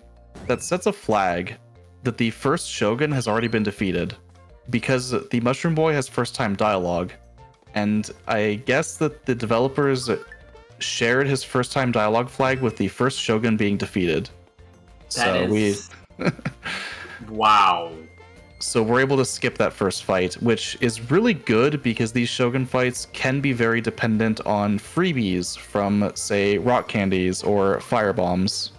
that sets a flag that the first Shogun has already been defeated, because the Mushroom Boy has first-time dialogue, and I guess that the developers shared his first-time dialogue flag with the first Shogun being defeated. Wow. So we're able to skip that first fight, which is really good because these Shogun fights can be very dependent on freebies from, say, rock candies or fire bombs.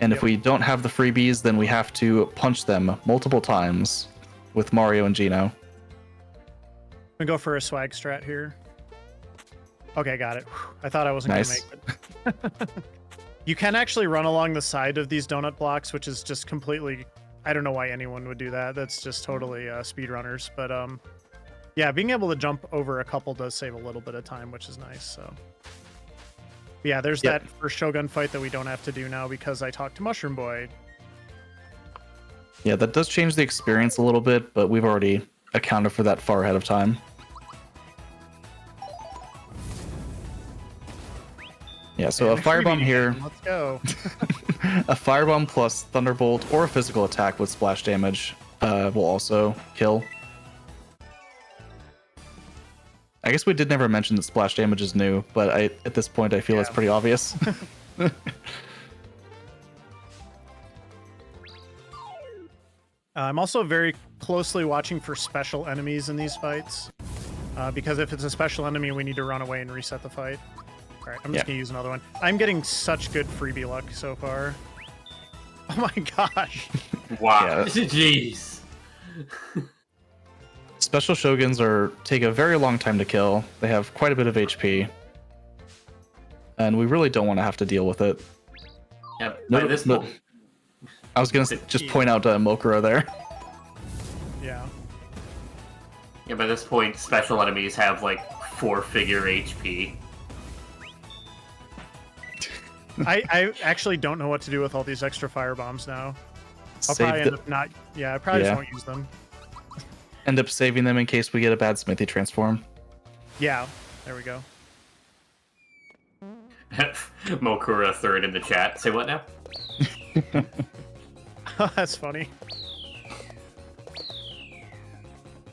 And if we don't have the freebies, then we have to punch them multiple times with Mario and Gino. I'm gonna go for a swag strat here. Okay, got it. I thought I wasn't Nice. gonna make it. You can actually run along the side of these donut blocks, which is just completely... I don't know why anyone would do that. That's just totally speedrunners. But yeah, being able to jump over a couple does save a little bit of time, which is nice. So yeah, there's Yep. that first Shogun fight that we don't have to do now because I talked to Mushroom Boy. Yeah, that does change the experience a little bit, but we've already accounted for that far ahead of time. Yeah, so And a firebomb freebie here, again. Let's go. a firebomb plus thunderbolt or a physical attack with splash damage will also kill. I guess we did never mention that splash damage is new, but at this point I feel it's Yeah. pretty obvious. I'm also very closely watching for special enemies in these fights. Because if it's a special enemy, we need to run away and reset the fight. All right, I'm just Yeah. going to use another one. I'm getting such good freebie luck so far. Oh my gosh. Wow. Yeah. Jeez. Special Shoguns take a very long time to kill. They have quite a bit of HP. And we really don't want to have to deal with it. Yeah, by this no. point, I was going to just point out Mokuro there. Yeah. yeah, by this point, special enemies have like 4-figure HP. I actually don't know what to do with all these extra fire bombs now. I'll Save probably the- end up not... Yeah, I probably Yeah. just won't use them. End up saving them in case we get a bad Smithy transform. Yeah, there we go. Mokura third in the chat. Say what now? That's funny.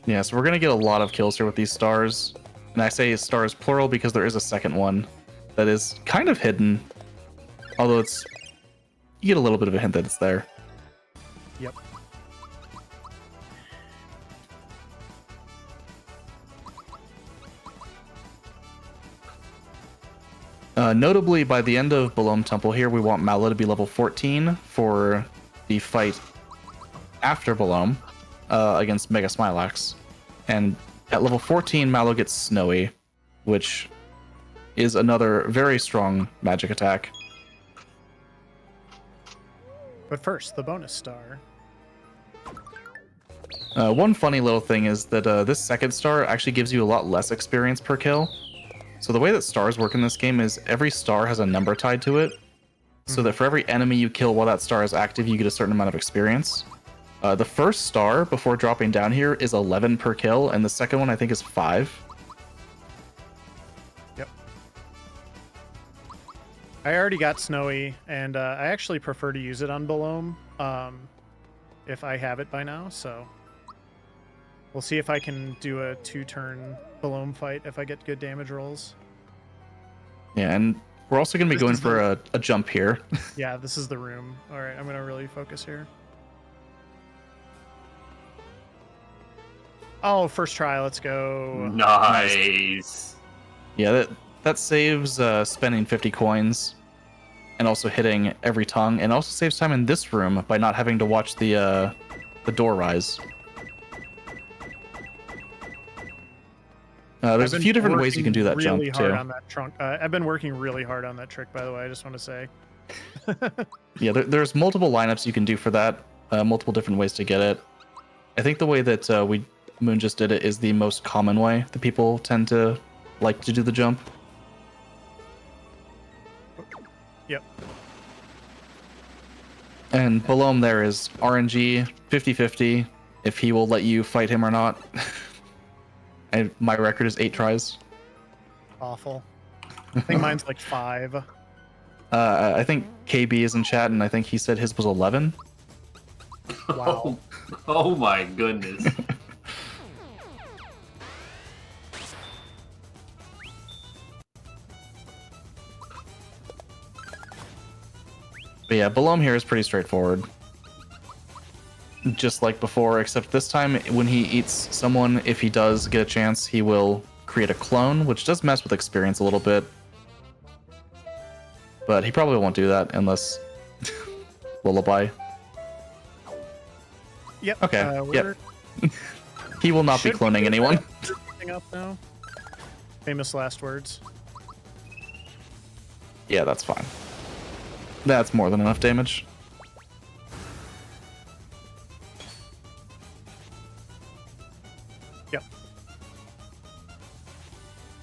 Yeah, so we're going to get a lot of kills here with these stars. And I say stars plural because there is a second one that is kind of hidden. Although you get a little bit of a hint that it's there. Yep. Notably, by the end of Bolome Temple here, we want Mallow to be level 14 for the fight after Bolome against Mega Smilax. And at level 14, Mallow gets Snowy, which is another very strong magic attack. But first, the bonus star. One funny little thing is that this second star actually gives you a lot less experience per kill. So the way that stars work in this game is every star has a number tied to it. So that for every enemy you kill while that star is active, you get a certain amount of experience. The first star before dropping down here is 11 per kill, and the second one I think is 5. Yep. I already got Snowy, and I actually prefer to use it on Bolome if I have it by now, so... We'll see if I can do a 2-turn Bolome fight if I get good damage rolls. Yeah, and we're also going to be This going is for a jump here. Yeah, this is the room. All right, I'm going to really focus here. Oh, first try. Let's go. Nice. Yeah, that saves spending 50 coins and also hitting every tongue, and also saves time in this room by not having to watch the door rise. There's a few different ways you can do that jump really hard too. on that trunk. I've been working really hard on that trick, by the way. I just want to say. Yeah, there's multiple lineups you can do for that. Multiple different ways to get it. I think the way that Moon just did it is the most common way that people tend to like to do the jump. Yep. And below him there is RNG 50-50 if he will let you fight him or not. And my record is 8 tries. Awful. I think mine's like 5. I think KB is in chat, and I think he said his was 11. Wow. Oh my goodness. But yeah, below him here is pretty straightforward. Just like before, except this time when he eats someone, if he does get a chance, he will create a clone, which does mess with experience a little bit. But he probably won't do that unless Lullaby. Yep. Okay. Yep. He will not be cloning anyone. Up now. Famous last words. Yeah, that's fine. That's more than enough damage. Yep.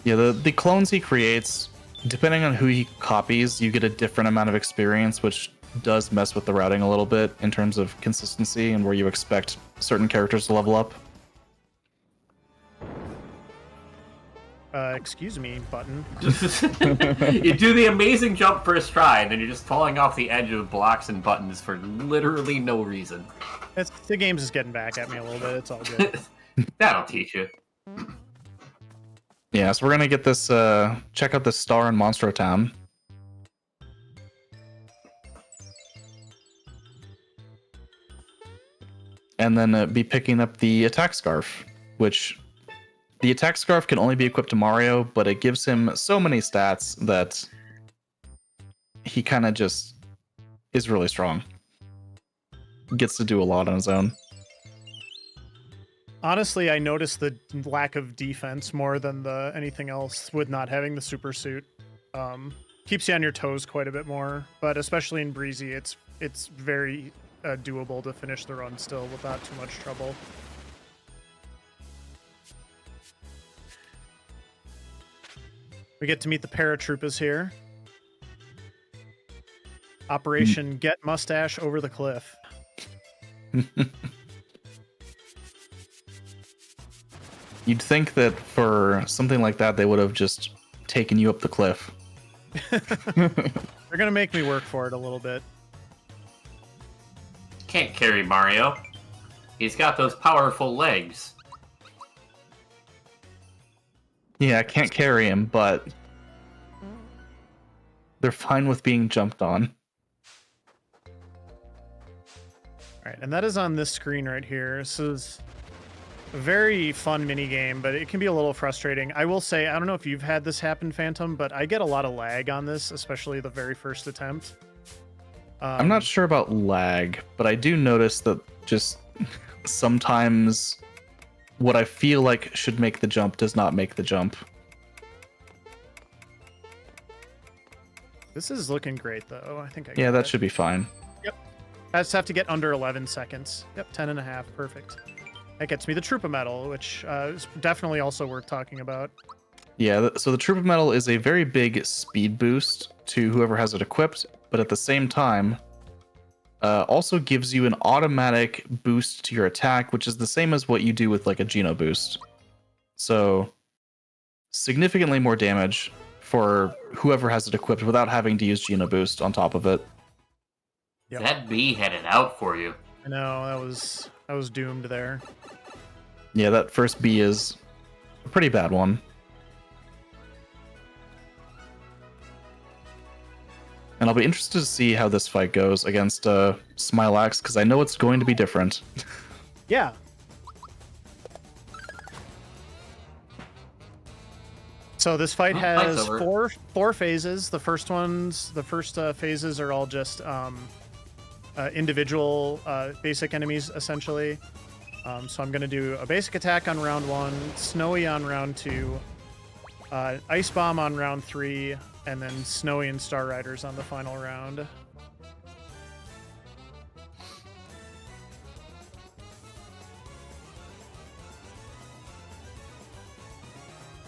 Yeah, the clones he creates, depending on who he copies, you get a different amount of experience, which does mess with the routing a little bit in terms of consistency and where you expect certain characters to level up. Excuse me, button. You do the amazing jump first try, and then you're just falling off the edge of blocks and buttons for literally no reason. The game's just getting back at me a little bit. It's all good. That'll teach you. Yeah, so we're gonna get this, check out this star in Monstro Town. And then be picking up the attack scarf, which the attack scarf can only be equipped to Mario, but it gives him so many stats that he kind of just is really strong. Gets to do a lot on his own. Honestly, I noticed the lack of defense more than anything else with not having the super suit. Keeps you on your toes quite a bit more, but especially in Breezy, it's very doable to finish the run still without too much trouble. We get to meet the paratroopers here. Operation Get Mustache Over the Cliff. You'd think that for something like that, they would have just taken you up the cliff. They're gonna make me work for it a little bit. Can't carry Mario. He's got those powerful legs. Yeah, I can't carry him, but they're fine with being jumped on. All right, and that is on this screen right here. This is a very fun mini game, but it can be a little frustrating. I will say, I don't know if you've had this happen, Phantom, but I get a lot of lag on this, especially the very first attempt. I'm not sure about lag, but I do notice that just sometimes what I feel like should make the jump does not make the jump. This is looking great, though. I think I Yeah, got that it. should be fine. Yep. I just have to get under 11 seconds. Yep, 10 and a half. Perfect. That gets me the Troopa Medal, which is definitely also worth talking about. Yeah, so the Troopa Medal is a very big speed boost to whoever has it equipped, but at the same time, also gives you an automatic boost to your attack, which is the same as what you do with like a Geno boost. So significantly more damage for whoever has it equipped without having to use Geno boost on top of it. Yep. That bee had it out for you. I know, I was doomed there. Yeah, that first B is a pretty bad one. And I'll be interested to see how this fight goes against Smilax, because I know it's going to be different. Yeah. So this fight has four phases. The first phases are all just individual basic enemies, essentially. So I'm going to do a basic attack on round 1, Snowy on round 2, Ice Bomb on round 3, and then Snowy and Star Riders on the final round.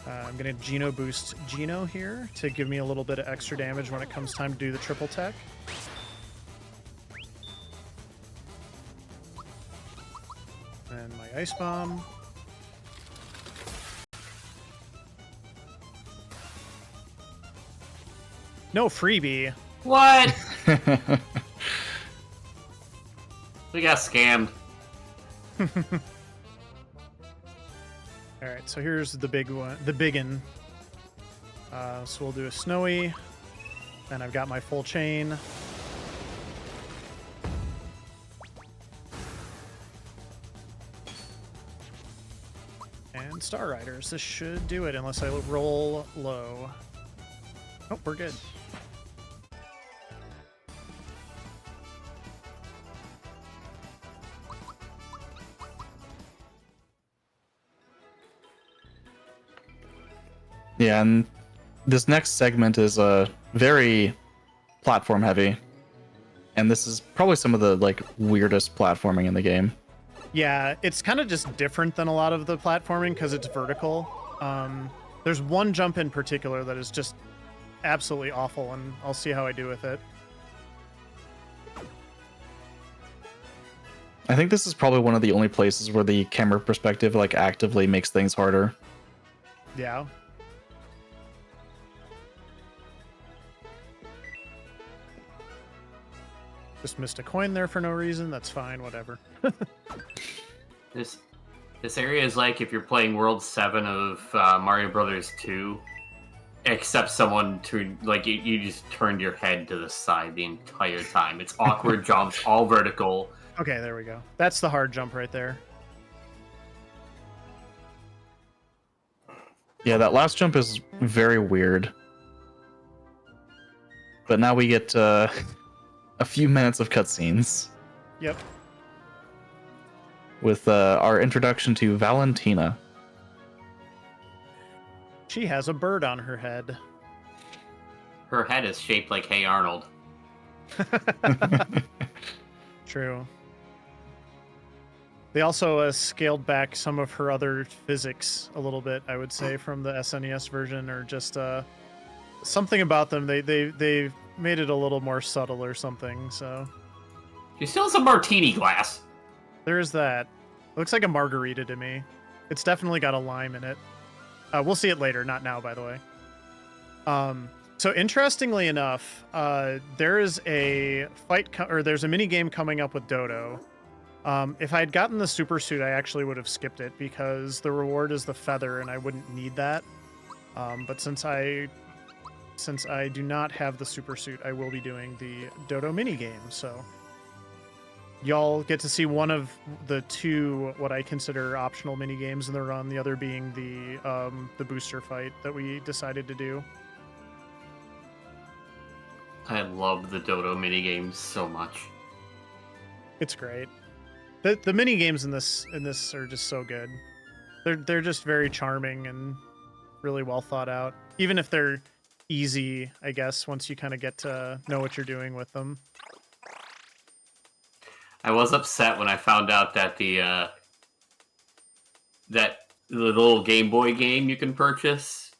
I'm going to Geno boost Geno here to give me a little bit of extra damage when it comes time to do the triple tech. And my Ice Bomb. No freebie. What? We got scammed. All right, so here's the big one, the biggin. So we'll do a Snowy, and I've got my full chain. And Star Riders. This should do it, unless I roll low. Oh, we're good. Yeah, and this next segment is very platform heavy, and this is probably some of the like weirdest platforming in the game. Yeah, it's kind of just different than a lot of the platforming because it's vertical. There's one jump in particular that is just absolutely awful, and I'll see how I do with it. I think this is probably one of the only places where the camera perspective like actively makes things harder. Yeah. Just missed a coin there for no reason. That's fine, whatever. This area is like if you're playing World 7 of Mario Brothers 2, except someone turned, like, you just turned your head to the side the entire time. It's awkward jumps, all vertical. Okay, there we go. That's the hard jump right there. Yeah, that last jump is very weird. But now we get a few minutes of cutscenes. Yep. With our introduction to Valentina. She has a bird on her head. Her head is shaped like Hey Arnold. True. They also scaled back some of her other physics a little bit, I would say, from the SNES version, or just something about them. They made it a little more subtle or something. So She still has a martini glass. there is that. Looks like a margarita to me. It's definitely got a lime in it. We'll see it later, not now, by the way. So interestingly enough, there is a there's a mini game coming up with Dodo. If I had gotten the super suit, I actually would have skipped it because the reward is the feather, and I wouldn't need that. But since I do not have the super suit, I will be doing the Dodo mini game. So y'all get to see one of the two what I consider optional mini games in the run. The other being the booster fight that we decided to do. I love the Dodo minigames so much. It's great. The mini games in this are just so good. They're just very charming and really well thought out. Even if they're easy, I guess, once you kind of get to know what you're doing with them. I was upset when I found out that the little Game Boy game you can purchase,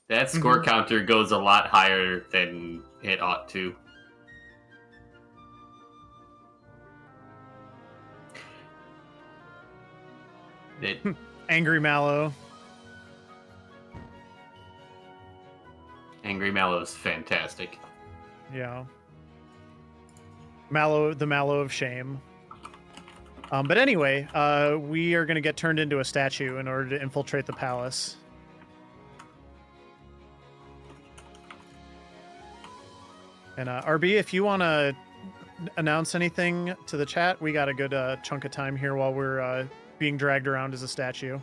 that score counter goes a lot higher than it ought to. Angry Mallow. Angry Mallow is fantastic. Yeah. Mallow, the Mallow of Shame. But anyway, we are going to get turned into a statue in order to infiltrate the palace. And RB, if you want to announce anything to the chat, we got a good chunk of time here while we're being dragged around as a statue.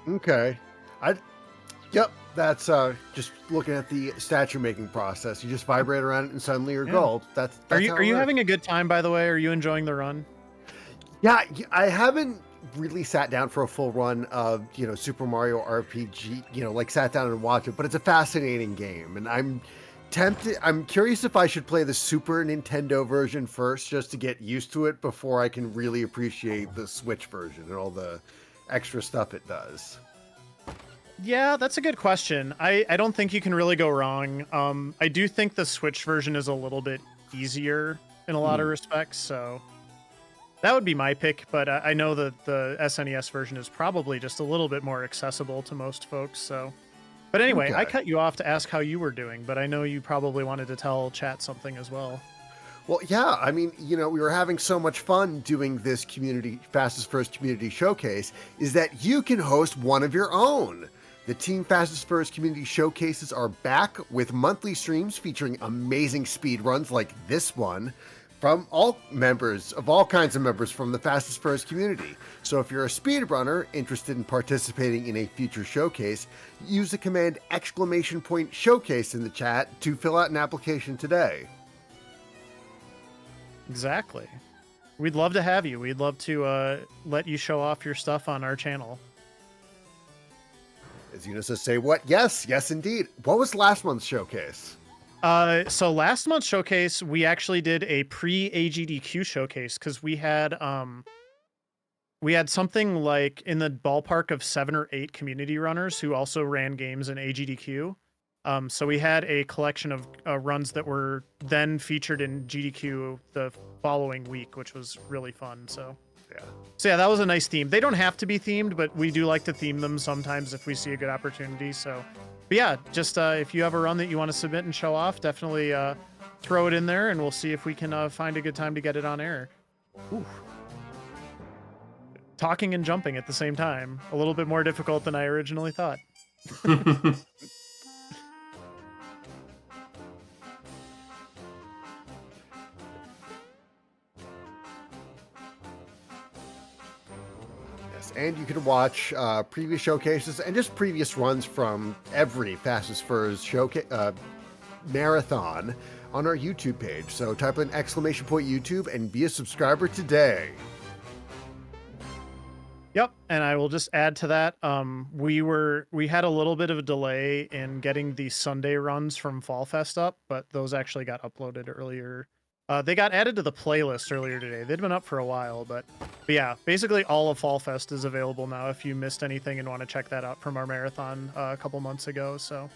Okay. Yep, that's just looking at the statue making process. You just vibrate around it and suddenly you're gold. That's are how you it works. having a good time, by the way? Are you enjoying the run? Yeah, I haven't really sat down for a full run of, Super Mario RPG, like sat down and watched it, but it's a fascinating game. And I'm tempted, I'm curious if I should play the Super Nintendo version first just to get used to it before I can really appreciate the Switch version and all the extra stuff it does. Yeah, that's a good question. I don't think you can really go wrong. I do think the Switch version is a little bit easier in a lot of respects, so that would be my pick, but I know that the SNES version is probably just a little bit more accessible to most folks, so... But anyway, Okay. I cut you off to ask how you were doing, but I know you probably wanted to tell chat something as well. Well, yeah, I mean, we were having so much fun doing this Fastest First community showcase, is that you can host one of your own. The Team Fastest First community showcases are back with monthly streams featuring amazing speed runs like this one from all kinds of members from the Fastest First community. So if you're a speedrunner interested in participating in a future showcase, use the command !showcase in the chat to fill out an application today. Exactly. We'd love to have you. We'd love to let you show off your stuff on our channel. As Eunice says, say what? Yes, indeed. What was last month's showcase? So last month's showcase, we actually did a pre-AGDQ showcase because we had something like in the ballpark of 7 or 8 community runners who also ran games in AGDQ. So we had a collection of runs that were then featured in GDQ the following week, which was really fun. So yeah, that was a nice theme. They don't have to be themed, but we do like to theme them sometimes if we see a good opportunity. So, but yeah, just if you have a run that you want to submit and show off, definitely throw it in there, and we'll see if we can find a good time to get it on air. Ooh. Talking and jumping at the same time. A little bit more difficult than I originally thought. And you can watch previous showcases and just previous runs from every Fastest Furs marathon on our YouTube page. So type in !YouTube and be a subscriber today. Yep, and I will just add to that. We had a little bit of a delay in getting the Sunday runs from Fall Fest up, but those actually got uploaded earlier. They got added to the playlist earlier today. They'd been up for a while, but yeah, basically all of Fall Fest is available now if you missed anything and want to check that out from our marathon a couple months ago. So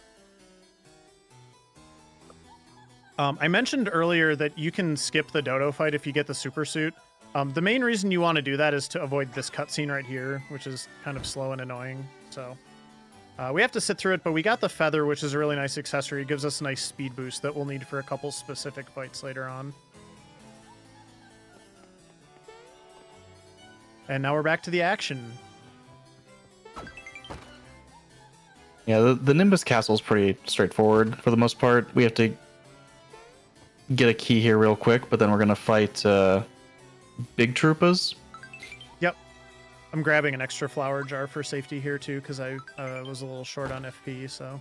I mentioned earlier that you can skip the dodo fight if you get the super suit. The main reason you want to do that is to avoid this cutscene right here, which is kind of slow and annoying. So we have to sit through it, but we got the feather, which is a really nice accessory. It gives us a nice speed boost that we'll need for a couple specific fights later on. And now we're back to the action. Yeah, the Nimbus Castle is pretty straightforward for the most part. We have to get a key here real quick, but then we're going to fight big troopas. Yep. I'm grabbing an extra flower jar for safety here too, because I was a little short on FP, so...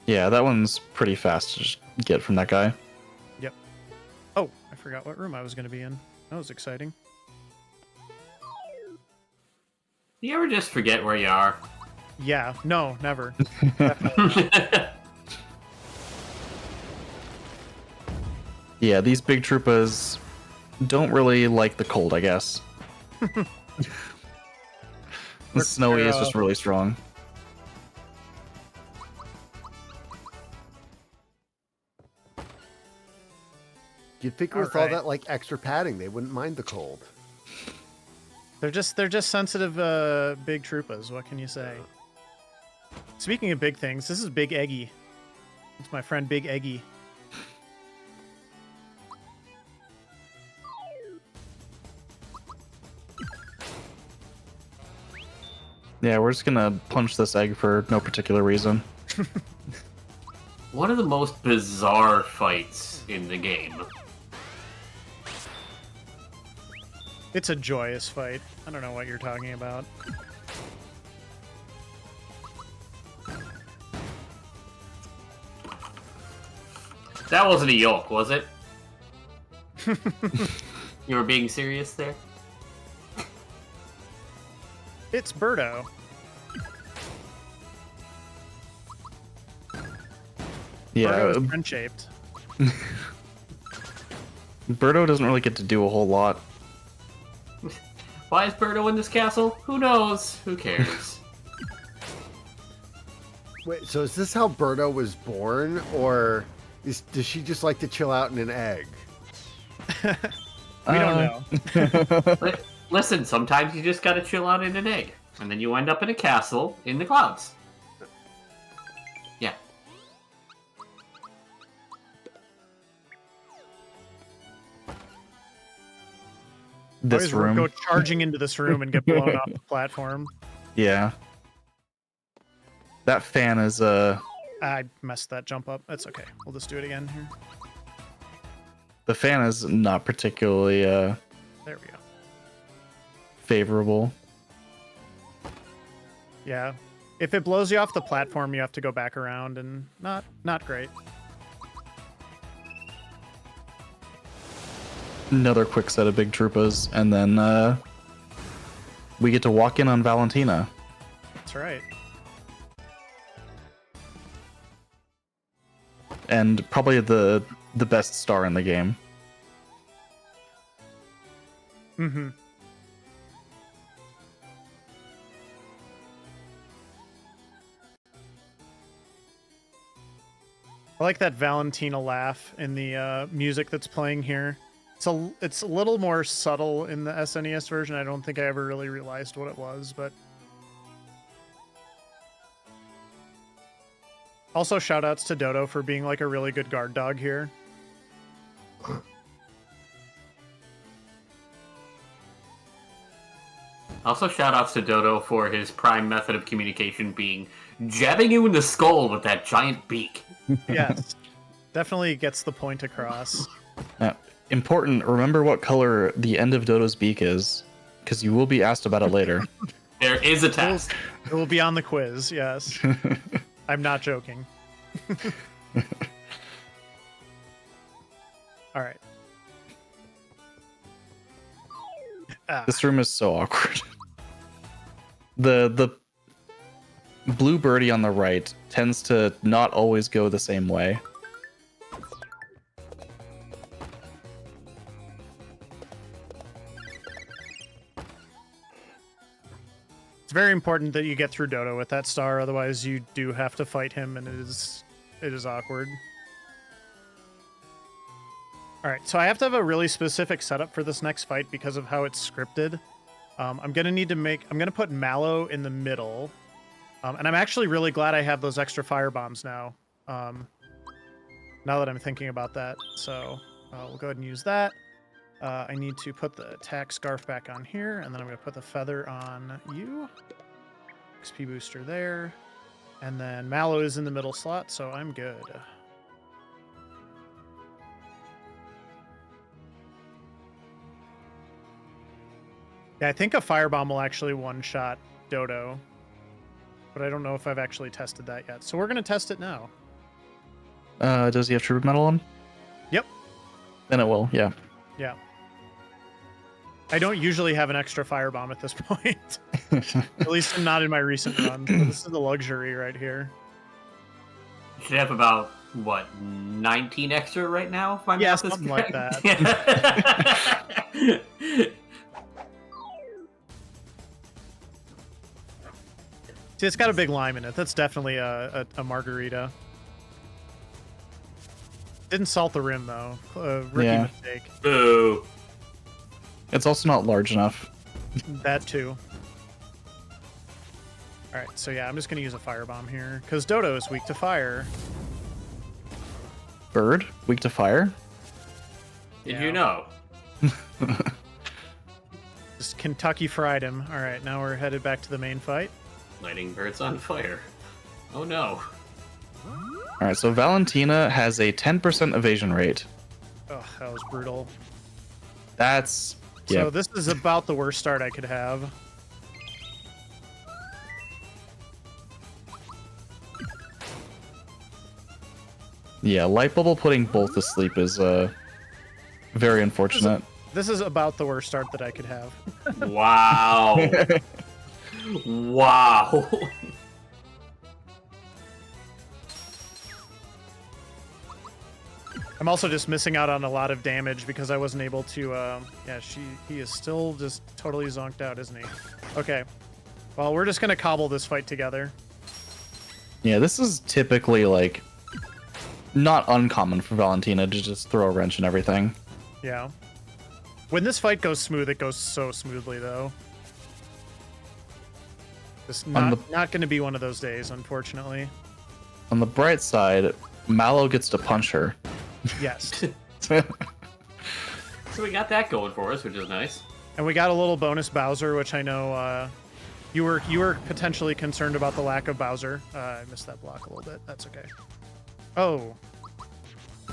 Yeah, that one's pretty fast to just get from that guy. Yep. Oh, I forgot what room I was going to be in. That was exciting. You ever just forget where you are? Yeah, no, never. Yeah, these big troopas don't really like the cold, I guess. The snowy is just really strong. You'd figure with all that like extra padding, they wouldn't mind the cold. They're just sensitive big troopas. What can you say? Speaking of big things, this is Big Eggy. It's my friend Big Eggy. Yeah, we're just gonna punch this egg for no particular reason. One of the most bizarre fights in the game. It's a joyous fight. I don't know what you're talking about. That wasn't a yoke, was it? You were being serious there? It's Birdo. Yeah, Birdo is friend-shaped. Birdo doesn't really get to do a whole lot. Why is Birdo in this castle? Who knows? Who cares? Wait, so is this how Birdo was born, or does she just like to chill out in an egg? We don't know. Listen, sometimes you just gotta chill out in an egg, and then you end up in a castle in the clouds. Yeah. This Always room. go charging into this room and get blown off the platform. Yeah. That fan is I messed that jump up. That's okay. We'll just do it again here. the fan is not particularly There we go. favorable. Yeah. If it blows you off the platform, you have to go back around, and not great. Another quick set of big troopas, and then we get to walk in on Valentina. That's right. And probably the best star in the game. Mm-hmm. I like that Valentina laugh in the music that's playing here. It's a little more subtle in the SNES version. I don't think I ever really realized what it was, but also shout outs to Dodo for being like a really good guard dog here. Also, shoutouts to Dodo for his prime method of communication being jabbing you in the skull with that giant beak. Yes. Definitely gets the point across. Important, remember what color the end of Dodo's beak is, because you will be asked about it later. There is a test. It will be on the quiz, yes. I'm not joking. All right. This room is so awkward. The blue birdie on the right tends to not always go the same way. It's very important that you get through Dodo with that star, otherwise you do have to fight him, and it is awkward. All right, so I have to have a really specific setup for this next fight because of how it's scripted. I'm gonna put Mallow in the middle, and I'm actually really glad I have those extra fire bombs now. Now that I'm thinking about that, so we'll go ahead and use that. I need to put the attack scarf back on here, and then I'm going to put the feather on you. XP booster there. And then Mallow is in the middle slot, so I'm good. Yeah, I think a firebomb will actually one-shot Dodo, but I don't know if I've actually tested that yet. So we're going to test it now. Does he have trooper metal on? Yep. Then it will, yeah. Yeah. I don't usually have an extra firebomb at this point. At least not in my recent run. So this is the luxury right here. You should have about, what, 19 extra right now? If my Yeah, math is something like correct? that. See, it's got a big lime in it. That's definitely a margarita. Didn't salt the rim, though. Rookie Yeah. mistake. Boo. It's also not large enough. That, too. Alright, so yeah, I'm just going to use a firebomb here. Because Dodo is weak to fire. Bird, weak to fire. Did Yeah. you know? Just Kentucky fried him. Alright, now we're headed back to the main fight. Lighting birds on fire. Oh no. All right, so Valentina has a 10% evasion rate. Oh, that was brutal. That's So this is about the worst start I could have. Yeah, light bubble putting both to sleep is very unfortunate. This is about the worst start that I could have. Wow. Wow. I'm also just missing out on a lot of damage because I wasn't able to, yeah, he is still just totally zonked out, isn't he? Okay. Well, we're just gonna cobble this fight together. Yeah, this is typically, like, not uncommon for Valentina to just throw a wrench and everything. Yeah. When this fight goes smooth, it goes so smoothly, though. Just not gonna be one of those days, unfortunately. On the bright side, Mallow gets to punch her. Yes. So we got that going for us, which is nice. And we got a little bonus Bowser, which I know you were potentially concerned about the lack of Bowser. I missed that block a little bit. That's okay. Oh.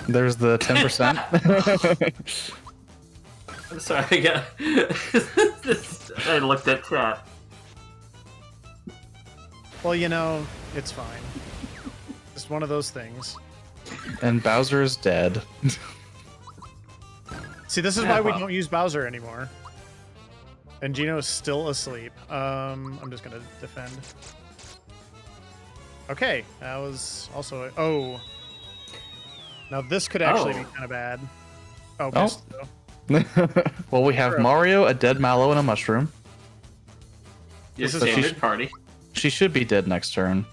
There's the 10%. I'm sorry, I looked at chat. Well, you know, it's fine. Just one of those things. And Bowser is dead. See, this is why we don't use Bowser anymore. And Gino is still asleep. I'm just gonna defend. Okay, that was also oh. Now this could actually be kind of bad. Oh, missed, though. Well, we have Mario, a dead Mallow, and a mushroom. This is So a good party. She should be dead next turn.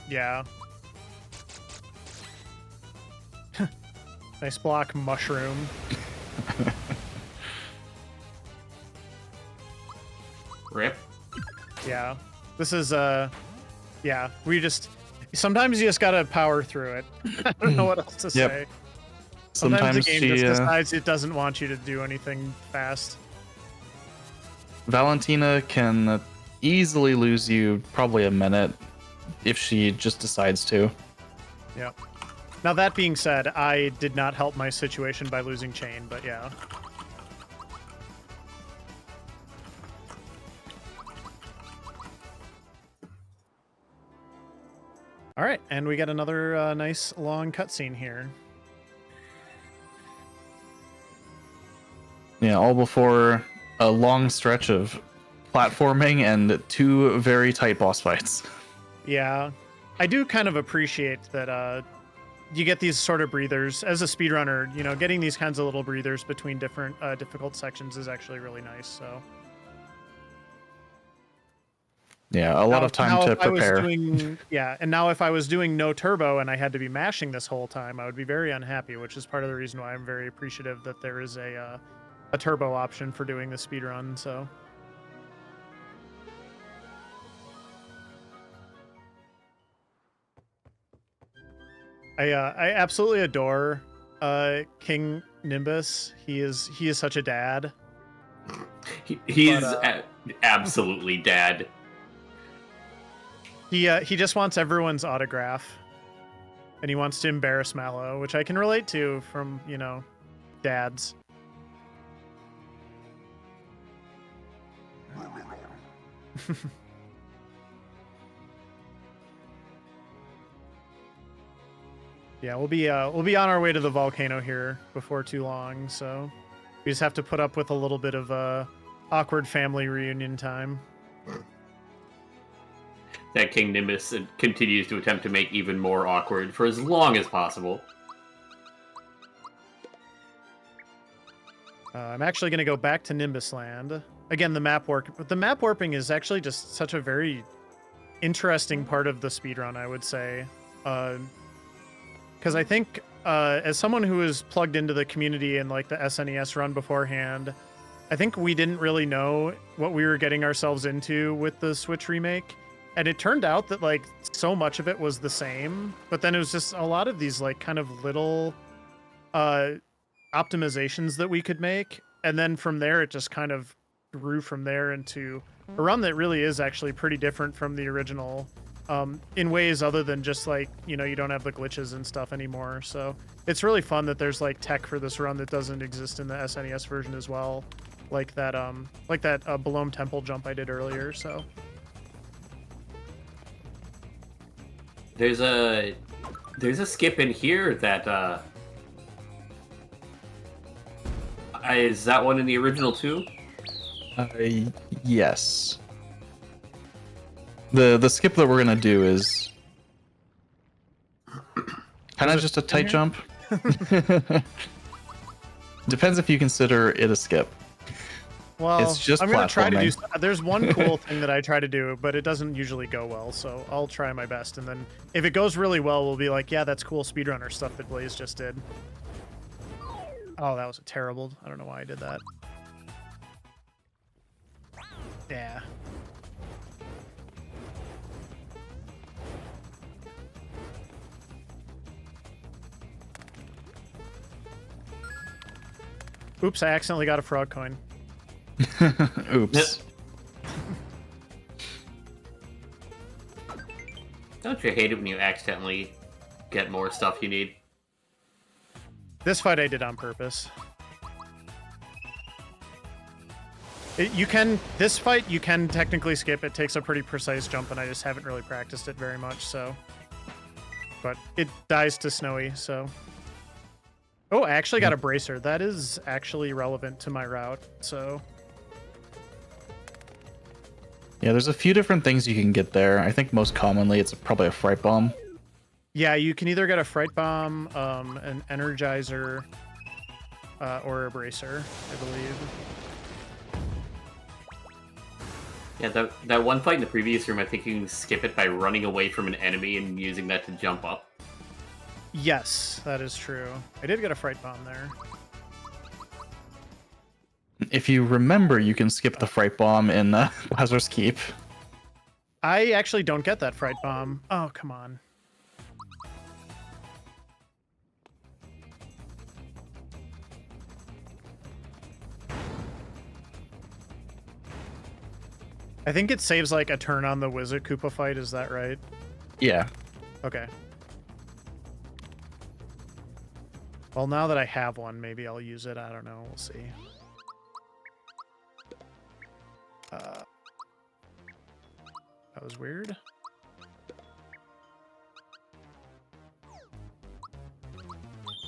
Yeah. Nice block, mushroom. Rip. Yeah. This is yeah, we just sometimes you just gotta power through it. I don't know what else to say. Sometimes the game just decides it doesn't want you to do anything fast. Valentina can easily lose you probably a minute if she just decides to. Yeah. Now that being said, I did not help my situation by losing chain, but yeah. All right, and we got another nice long cutscene here. Yeah, all before a long stretch of platforming and 2 very tight boss fights. Yeah, I do kind of appreciate that you get these sort of breathers. As a speedrunner, you know, getting these kinds of little breathers between different difficult sections is actually really nice, so. Yeah, a lot of time to prepare. And now if I was doing no turbo and I had to be mashing this whole time, I would be very unhappy, which is part of the reason why I'm very appreciative that there is a turbo option for doing the speedrun, so. I absolutely adore King Nimbus. He is such a dad. He's absolutely dad. He just wants everyone's autograph, and he wants to embarrass Mallow, which I can relate to from, you know, dads. Yeah, we'll be on our way to the volcano here before too long, so we just have to put up with a little bit of awkward family reunion time. That King Nimbus continues to attempt to make even more awkward for as long as possible. I'm actually going to go back to Nimbus Land. Again, the map warping is actually just such a very interesting part of the speedrun, I would say. Because I think as someone who is plugged into the community and like the SNES run beforehand, I think we didn't really know what we were getting ourselves into with the Switch remake. And it turned out that like so much of it was the same, but then it was just a lot of these like kind of little optimizations that we could make. And then from there, it just kind of grew from there into a run that really is actually pretty different from the original in ways other than just like, you know, you don't have the glitches and stuff anymore. So it's really fun that there's like tech for this run that doesn't exist in the SNES version as well. Like that Belome Temple jump I did earlier, so. There's a skip in here that is that one in the original too? Yes. The skip that we're gonna do is kind of Is it just a in tight here? jump. Depends if you consider it a skip. Well, It's just I'm gonna try to do. platforming. There's one cool thing that I try to do, but it doesn't usually go well. So I'll try my best, and then if it goes really well, we'll be like, yeah, that's cool speedrunner stuff that Blaze just did. Oh, that was a terrible. I don't know why I did that. Yeah. Oops, I accidentally got a frog coin. Oops. Don't you hate it when you accidentally get more stuff you need? This fight I did on purpose. This fight you can technically skip. It takes a pretty precise jump, and I just haven't really practiced it very much, so. But it dies to Snowy, so. Oh, I actually got a bracer. That is actually relevant to my route, so. Yeah, there's a few different things you can get there. I think most commonly it's probably a fright bomb. Yeah, you can either get a fright bomb, an energizer, or a bracer, I believe. Yeah, that one fight in the previous room, I think you can skip it by running away from an enemy and using that to jump up. Yes, that is true. I did get a fright bomb there. If you remember, you can skip the fright bomb in Lazarus Keep. I actually don't get that fright bomb. Oh, come on. I think it saves like a turn on the Wizard Koopa fight, is that right? Yeah. Okay. Well, now that I have one, maybe I'll use it. I don't know. We'll see. That was weird.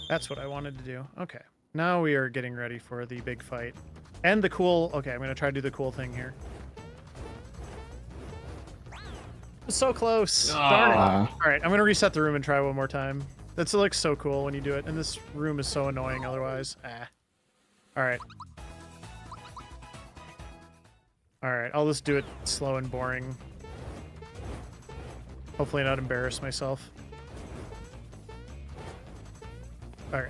That's what I wanted to do. Okay. Now we are getting ready for the big fight. And the cool... Okay, I'm going to try to do the cool thing here. So close. Darn it. Aw. All right, I'm going to reset the room and try one more time. That looks so cool when you do it. And this room is so annoying otherwise. Ah. All right. All right, I'll just do it slow and boring. Hopefully not embarrass myself. Okay.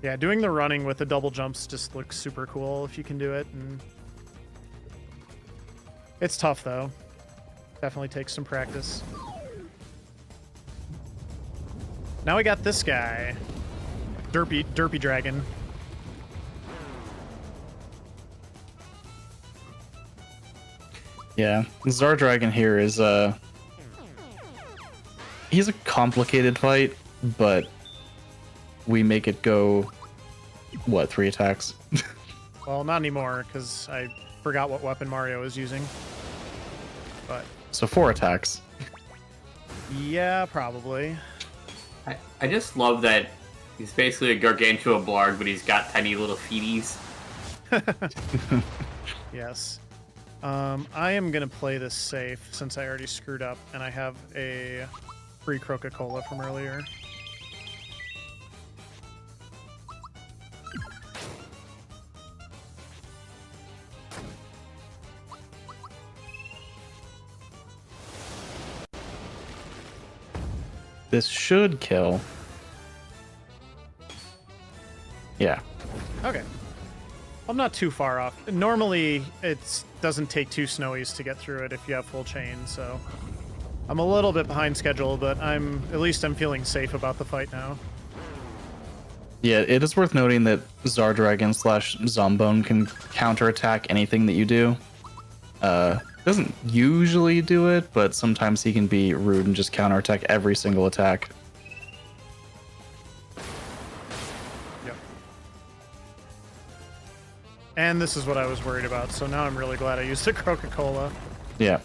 Yeah, doing the running with the double jumps just looks super cool if you can do it. And it's tough though. Definitely takes some practice. Now we got this guy. Derpy Dragon. Yeah. Zar Dragon here is he's a complicated fight, but we make it go what, 3 attacks? Well, not anymore, because I forgot what weapon Mario is using. But So 4 attacks. yeah, probably. I just love that he's basically a gargantua blarg, but he's got tiny little feeties. Yes. I am gonna play this safe since I already screwed up, and I have a free Coca-Cola from earlier. This should kill. Yeah. Okay. I'm not too far off. Normally, it doesn't take 2 snowies to get through it if you have full chain, so I'm a little bit behind schedule, but at least I'm feeling safe about the fight now. Yeah, it is worth noting that Zardragon / Zombone can counterattack anything that you do. Doesn't usually do it, but sometimes he can be rude and just counterattack every single attack. Yep. And this is what I was worried about, so now I'm really glad I used the Coca-Cola. Yeah.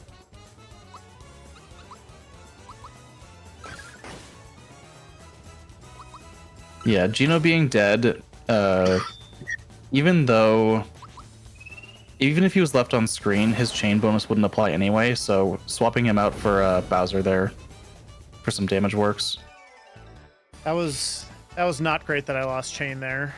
Yeah, Gino being dead, even though even if he was left on screen, his chain bonus wouldn't apply anyway, so swapping him out for Bowser there for some damage works. That was not great that I lost chain there.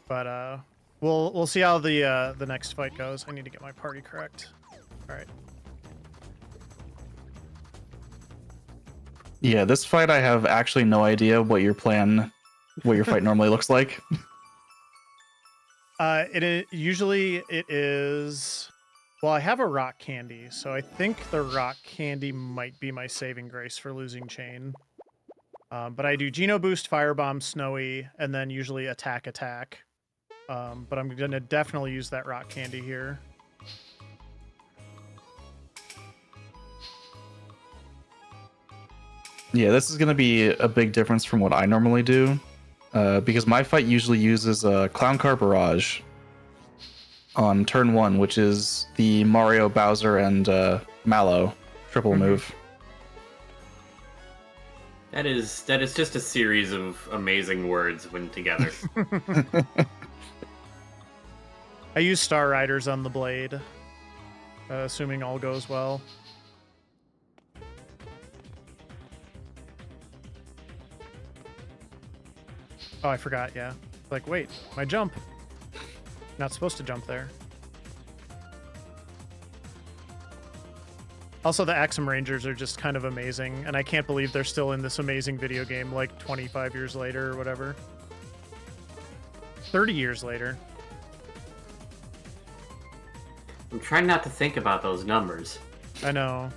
But we'll see how the next fight goes. I need to get my party correct. All right. Yeah, this fight I have actually no idea what your fight normally looks like. Usually it is. Well, I have a rock candy, so I think the rock candy might be my saving grace for losing chain. But I do Geno Boost, Firebomb, Snowy, and then usually attack. But I'm gonna definitely use that rock candy here. Yeah, this is going to be a big difference from what I normally do, because my fight usually uses a Clown Car Barrage on turn 1, which is the Mario, Bowser, and Mallow triple move. That is just a series of amazing words when together. I use Star Riders on the blade, assuming all goes well. Oh, I forgot, yeah. Like, wait, my jump. Not supposed to jump there. Also, the Axum Rangers are just kind of amazing, and I can't believe they're still in this amazing video game like 25 years later or whatever. 30 years later. I'm trying not to think about those numbers. I know.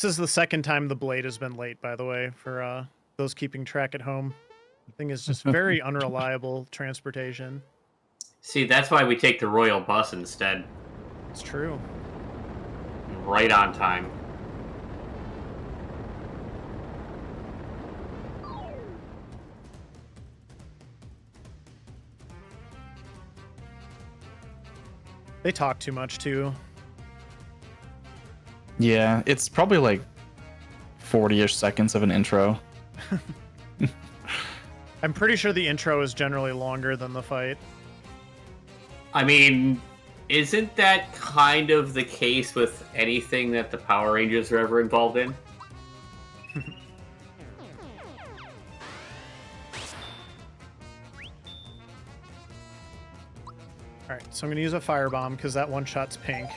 This is the second time the blade has been late, by the way, for those keeping track at home. The thing is just very unreliable transportation. See, that's why we take the Royal Bus instead. It's true. Right on time. They talk too much, too. Yeah, it's probably like 40-ish seconds of an intro. I'm pretty sure the intro is generally longer than the fight. I mean, isn't that kind of the case with anything that the Power Rangers are ever involved in? Alright, so I'm going to use a Firebomb because that one shot's pink.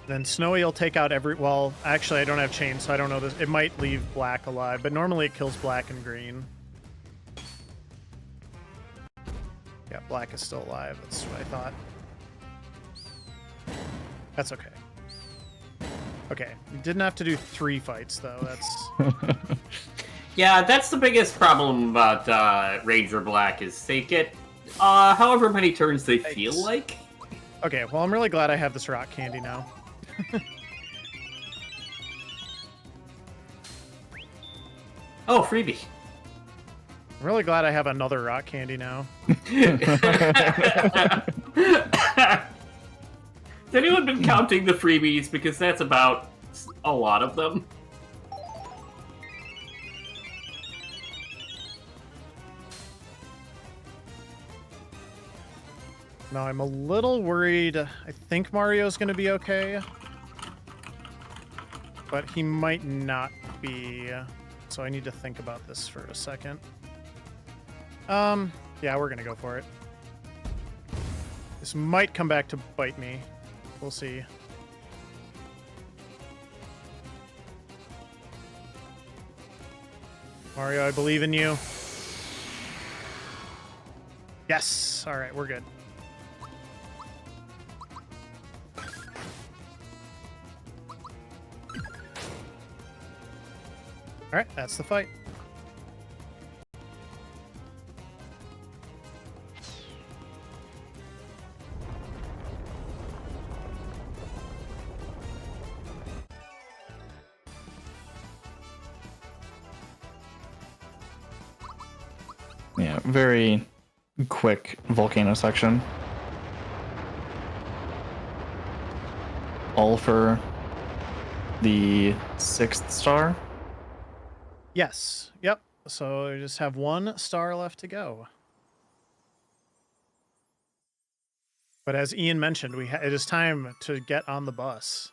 Then Snowy will take out every... Well, actually, I don't have chain, so I don't know this. It might leave black alive, but normally it kills black and green. Yeah, black is still alive. That's what I thought. That's okay. Okay, you didn't have to do 3 fights, though. That's... Yeah, that's the biggest problem about Ranger Black is they get however many turns they feel like. Okay, well, I'm really glad I have this rock candy now. Oh, freebie. I'm really glad I have another rock candy now. Has anyone been counting the freebies? Because that's about a lot of them. Now I'm a little worried. I think Mario's going to be okay. But he might not be. So I need to think about this for a second. Yeah, we're going to go for it. This might come back to bite me. We'll see. Mario, I believe in you. Yes! Alright, we're good. Alright, that's the fight. Yeah, very quick volcano section. All for the 6th star. Yes. Yep. So we just have 1 star left to go. But as Ian mentioned, it is time to get on the bus.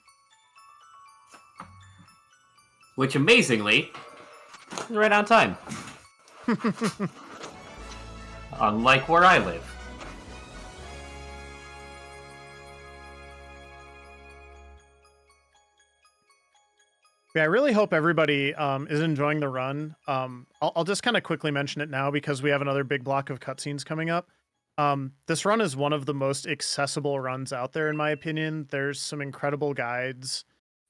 Which, amazingly, is right on time. Unlike where I live. Yeah, I really hope everybody is enjoying the run. I'll just kind of quickly mention it now because we have another big block of cutscenes coming up. This run is one of the most accessible runs out there, in my opinion. There's some incredible guides,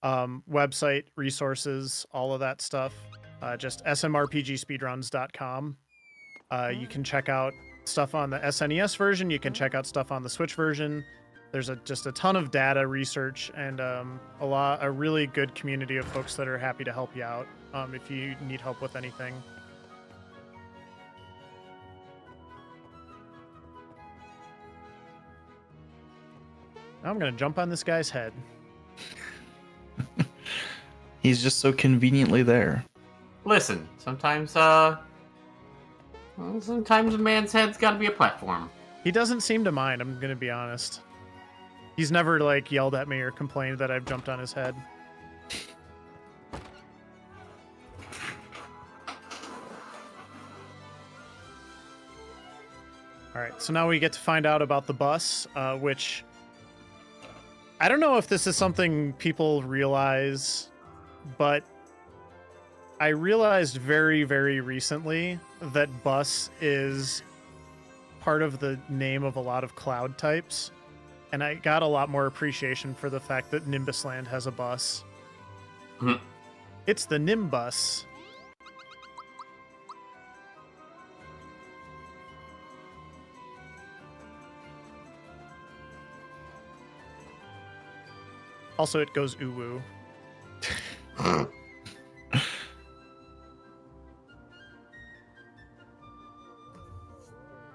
website resources, all of that stuff. Just smrpgspeedruns.com. You can check out stuff on the SNES version. You can check out stuff on the Switch version. There's just a ton of data research and a really good community of folks that are happy to help you out if you need help with anything. Now I'm gonna jump on this guy's head. He's just so conveniently there. Listen, sometimes a man's head's gotta be a platform. He doesn't seem to mind, I'm gonna be honest. He's never, like, yelled at me or complained that I've jumped on his head. Alright, so now we get to find out about the bus, which... I don't know if this is something people realize, but I realized very, very recently that bus is part of the name of a lot of cloud types. And I got a lot more appreciation for the fact that Nimbusland has a bus. Mhm. It's the Nimbus. Also, it goes ooh-woo.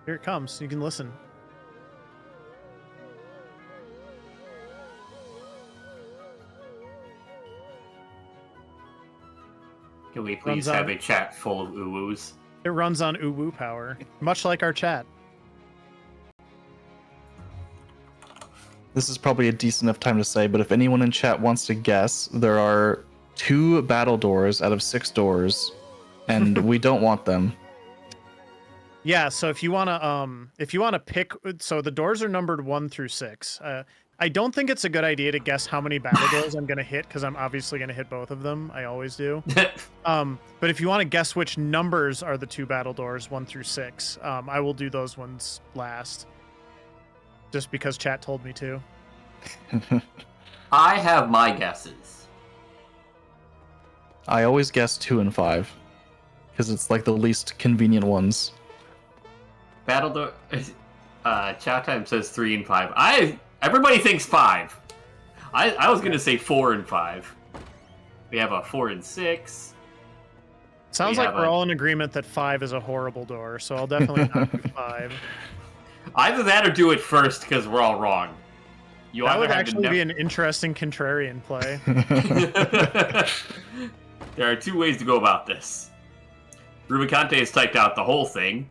Here it comes. You can listen. Can we please have a chat full of ooh-woos? It runs on ooh-woo power, much like our chat. This is probably a decent enough time to say, but if anyone in chat wants to guess, there are 2 battle doors out of 6 doors, and we don't want them. Yeah, so if you wanna pick, so the doors are numbered 1 through 6. I don't think it's a good idea to guess how many battle doors I'm gonna hit because I'm obviously gonna hit both of them. I always do. But if you want to guess which numbers are the 2 battle doors, 1 through 6, I will do those ones last. Just because chat told me to. I have my guesses. I always guess 2 and 5, because it's like the least convenient ones. Battle door. Chat time says 3 and 5. Everybody thinks 5. I was gonna say 4 and 5. We have a 4 and 6. Sounds like we're all in agreement that 5 is a horrible door, so I'll definitely not do 5. Either that or do it first because we're all wrong. That would actually be an interesting contrarian play. There are 2 ways to go about this. Rubicante has typed out the whole thing.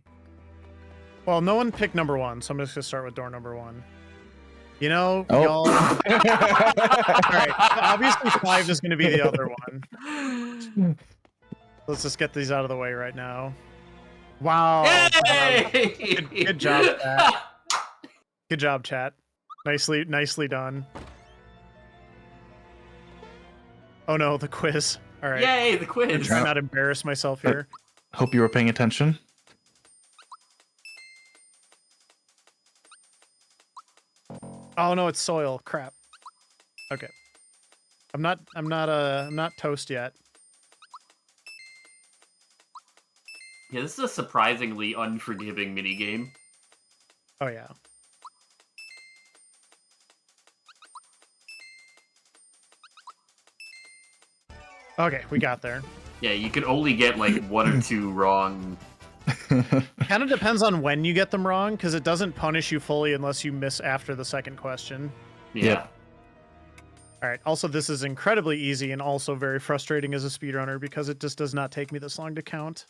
Well, no one picked number 1, so I'm just gonna start with door number 1. You know, Oh. y'all. Alright, obviously 5 is gonna be the other one. Let's just get these out of the way right now. Wow. Yay! Good job, chat. Good job, chat. Nicely done. Oh no, the quiz. All right. Yay, the quiz. I'm trying not to embarrass myself here. Hope you were paying attention. Oh no, it's soil. Crap. Okay. I'm not toast yet. Yeah, this is a surprisingly unforgiving minigame. Oh yeah. Okay, we got there. Yeah, you can only get like 1 or 2 wrong Kind of depends on when you get them wrong, because it doesn't punish you fully unless you miss after the second question. Yeah. Yep. All right. Also, this is incredibly easy and also very frustrating as a speedrunner because it just does not take me this long to count.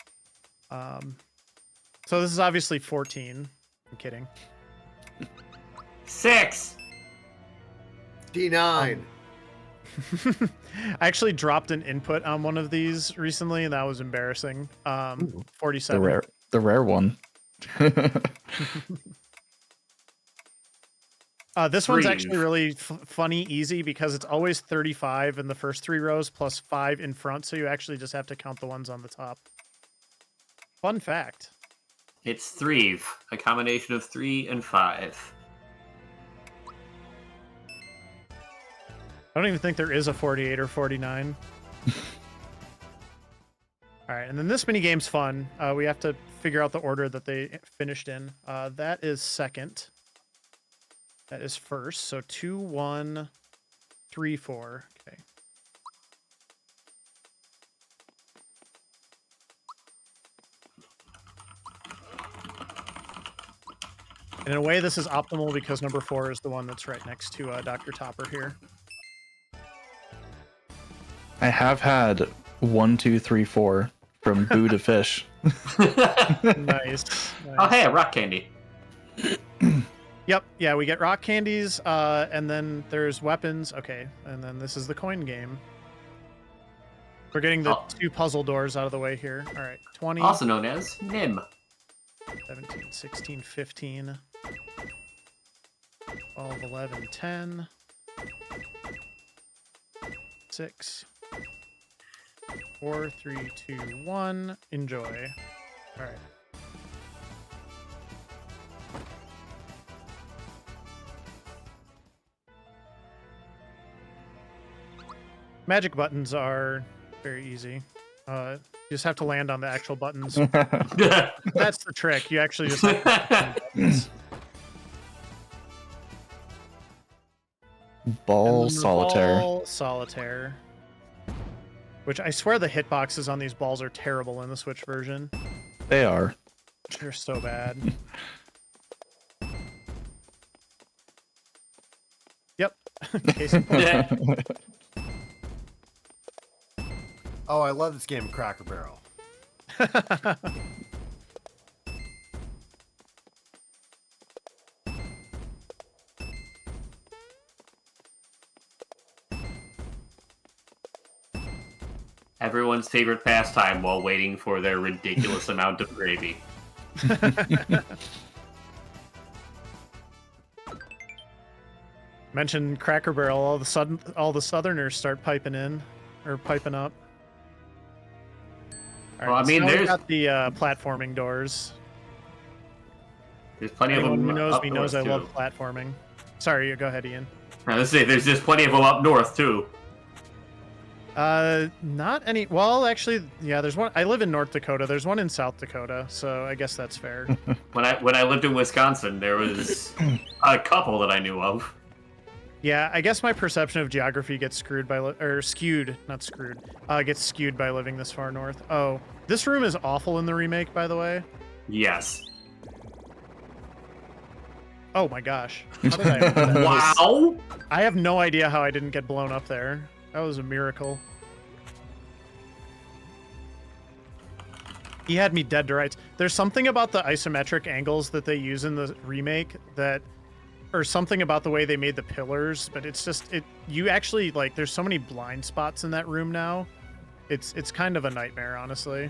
So this is obviously 14. I'm kidding. 6. D9. I actually dropped an input on one of these recently, and that was embarrassing. 47. The rare one. This one's Breathe. actually really funny, easy, because it's always 35 in the first 3 rows plus 5 in front, so you actually just have to count the ones on the top. Fun fact. It's 3. A combination of 3 and 5. I don't even think there is a 48 or 49. All right, and then this mini game's fun. We have to figure out the order that they finished in. That is second. That is first. So 2, 1, 3, 4. Okay. And in a way, this is optimal because number 4 is the one that's right next to Dr. Topper here. I have had 1, 2, 3, 4 from boo to fish. Nice. Oh, hey, a rock candy. Yep. Yeah, we get rock candies, and then there's weapons. Okay, and then this is the coin game. We're getting the 2 puzzle doors out of the way here. All right, 20. Also known as Nim. 17, 16, 15. 12, 11, 10. 6. 4, 3, 2, 1. Enjoy. All right. Magic buttons are very easy. You just have to land on the actual buttons. That's the trick. You actually just have to buttons. Ball And then the solitaire. Ball solitaire. Which I swear the hitboxes on these balls are terrible in the Switch version. They are. They're so bad. Yep. Case in point. Oh, I love this game, Cracker Barrel. Everyone's favorite pastime while waiting for their ridiculous amount of gravy. Mention Cracker Barrel, all of a sudden all the Southerners start piping in, or piping up. All Well, I mean, so now we there's- got the platforming doors. There's plenty of Anyone them who knows up me knows I north, love platforming. Sorry, go ahead, Ian. I was gonna say, there's just plenty of them up north, too. Not any. Well, actually, yeah. There's one. I live in North Dakota. There's one in South Dakota, so I guess that's fair. When I lived in Wisconsin, there was a couple that I knew of. Yeah, I guess my perception of geography gets screwed by or skewed, not screwed. Gets skewed by living this far north. Oh, this room is awful in the remake, by the way. Yes. Oh my gosh. How did I avoid that? Wow! I have no idea how I didn't get blown up there. That was a miracle. He had me dead to rights. There's something about the isometric angles that they use in the remake that, or something about the way they made the pillars, but it's just, you actually, like, there's so many blind spots in that room now. It's kind of a nightmare, honestly.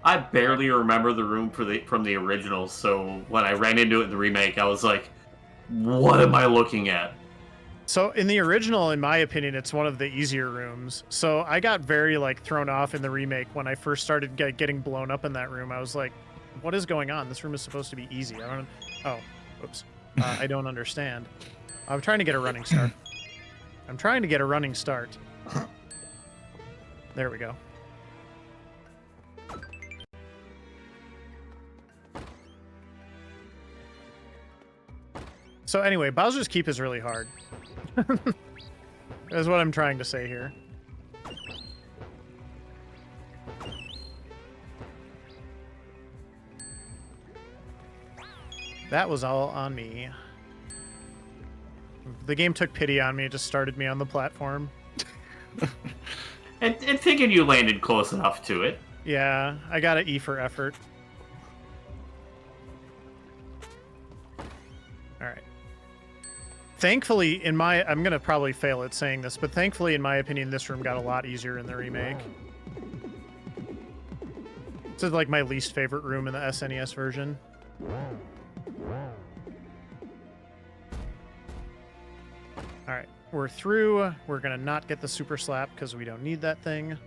I barely remember the room from the original, so when I ran into it in the remake, I was like, what am I looking at? So in the original, in my opinion, it's one of the easier rooms. So I got very like thrown off in the remake when I first started getting blown up in that room. I was like, what is going on? This room is supposed to be easy. I don't, oh, oops. I don't understand. I'm trying to get a running start. I'm trying to get a running start. There we go. So anyway, Bowser's Keep is really hard. That's what I'm trying to say here. That was all on me. The game took pity on me. It just started me on the platform. And figured you landed close enough to it. Yeah, I got an E for effort. All right. Thankfully, I'm going to probably fail at saying this, but thankfully, in my opinion, this room got a lot easier in the remake. This is like my least favorite room in the SNES version. All right, we're through. We're going to not get the super slap because we don't need that thing.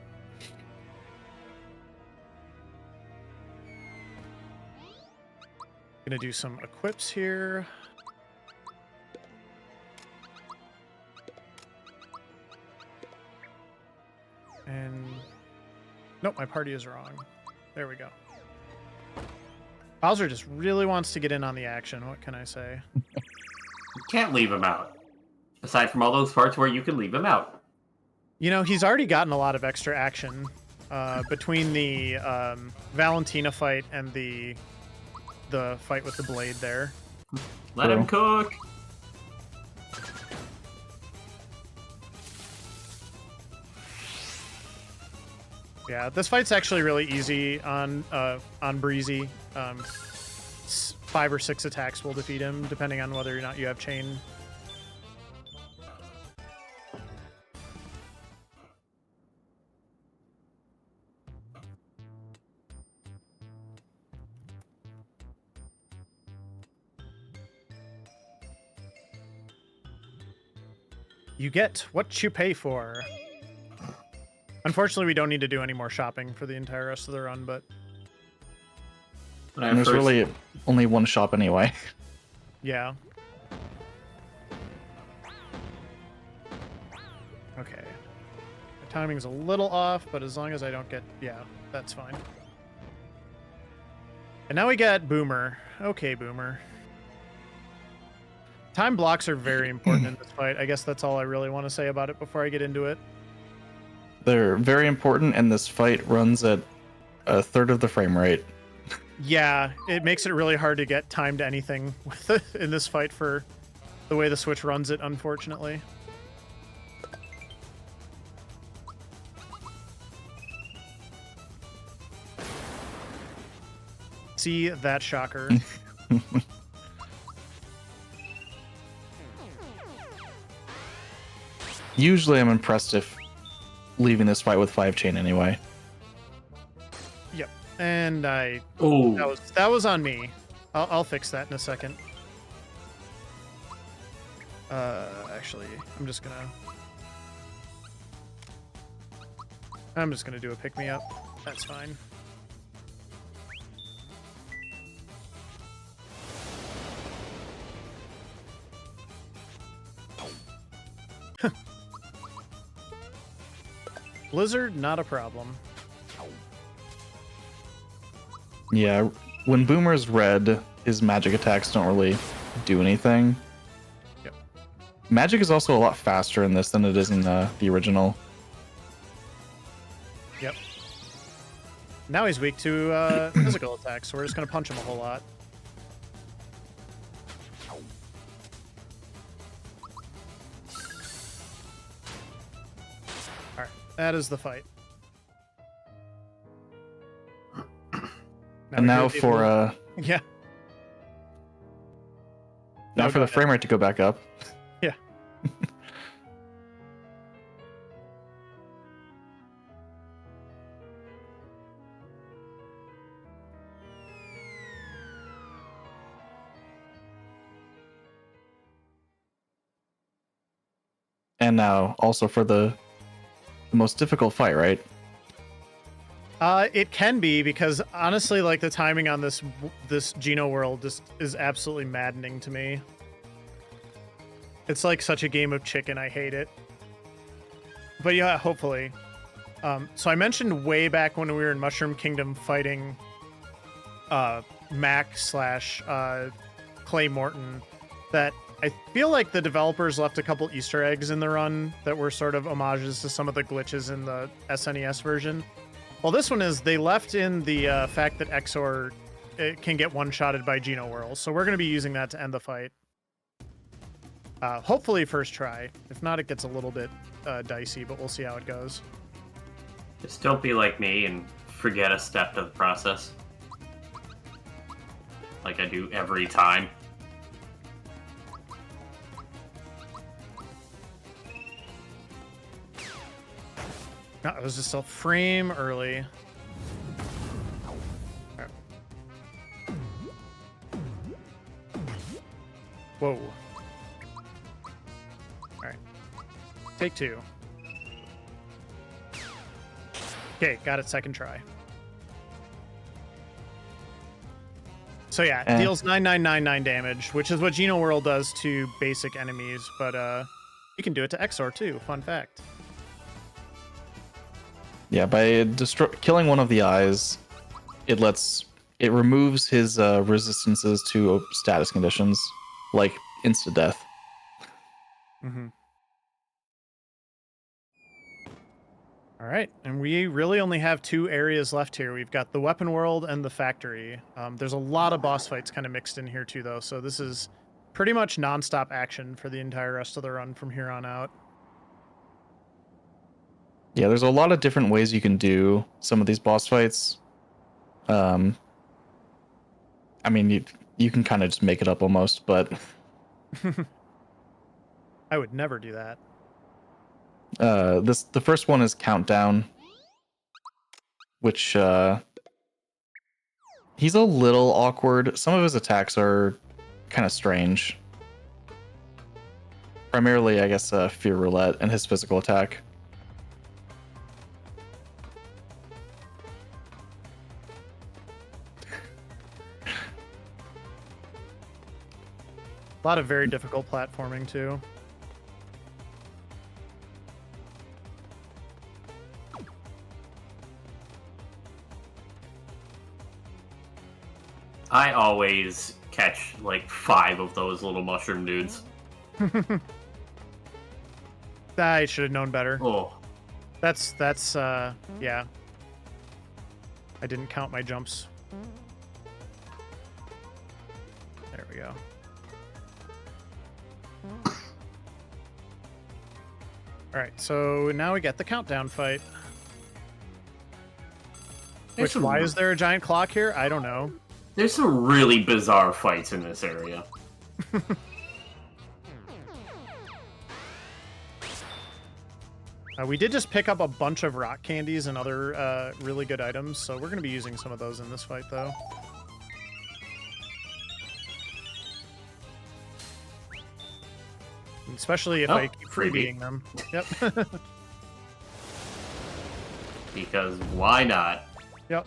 Gonna do some equips here. And nope, my party is wrong. There we go. Bowser just really wants to get in on the action. What can I say? You can't leave him out. Aside from all those parts where you can leave him out. You know, he's already gotten a lot of extra action between the Valentina fight and the fight with the blade there. Let him cook. Yeah, this fight's actually really easy on Breezy. 5 or 6 attacks will defeat him, depending on whether or not you have chain. You get what you pay for. Unfortunately, we don't need to do any more shopping for the entire rest of the run, but... And there's really only one shop anyway. Yeah. Okay. The timing's a little off, but as long as I don't get... Yeah, that's fine. And now we got Boomer. Okay, Boomer. Time blocks are very important in this fight. I guess that's all I really want to say about it before I get into it. They're very important, and this fight runs at a third of the frame rate. Yeah, it makes it really hard to get timed anything with it in this fight for the way the Switch runs it, unfortunately. See that shocker. Usually I'm impressed if leaving this fight with 5 chain anyway. Yep. And Oh, that was on me. I'll fix that in a second. Actually, I'm just gonna do a pick me up. That's fine. Blizzard, not a problem. Yeah, when Boomer's red, his magic attacks don't really do anything. Yep. Magic is also a lot faster in this than it is in the original. Yep. Now he's weak to physical attacks, so we're just gonna punch him a whole lot. Alright, that is the fight. And now for yeah. now No, for go the frame rate to go back up. Yeah. And now also for the most difficult fight, right? It can be, because honestly, like, the timing on this Geno world just is absolutely maddening to me. It's like such a game of chicken. I hate it. But yeah, hopefully. So I mentioned way back when we were in Mushroom Kingdom fighting Mac / Clay Morton that I feel like the developers left a couple Easter eggs in the run that were sort of homages to some of the glitches in the SNES version. Well, this one is they left in the fact that Exor it can get one-shotted by Geno Whirls. So we're going to be using that to end the fight. Hopefully first try. If not, it gets a little bit dicey, but we'll see how it goes. Just don't be like me and forget a step to the process. Like I do every time. No, it was just a frame early. Alright. Whoa. Alright. Take two. Okay, got it second try. So yeah, deals 9999 damage, which is what Geno Whirl does to basic enemies, but you can do it to Exor too, fun fact. Yeah, by killing one of the eyes, it removes his resistances to status conditions, like insta death. Mm-hmm. All right, and we really only have two areas left here. We've got the weapon world and the factory. There's a lot of boss fights kind of mixed in here too, though, so this is pretty much nonstop action for the entire rest of the run from here on out. Yeah, there's a lot of different ways you can do some of these boss fights. I mean, you can kind of just make it up almost, but I would never do that. the first one is Countdown, which he's a little awkward. Some of his attacks are kind of strange. Primarily, I guess, Fear Roulette and his physical attack. A lot of very difficult platforming too. I always catch like 5 of those little mushroom dudes. I should have known better. Oh. That's yeah. I didn't count my jumps. There we go. All right, so now we get the countdown fight. Why is there a giant clock here? I don't know. There's some really bizarre fights in this area. We did just pick up a bunch of rock candies and other really good items, so we're going to be using some of those in this fight, though. Especially if I keep freebieing them. Yep. Because why not? Yep.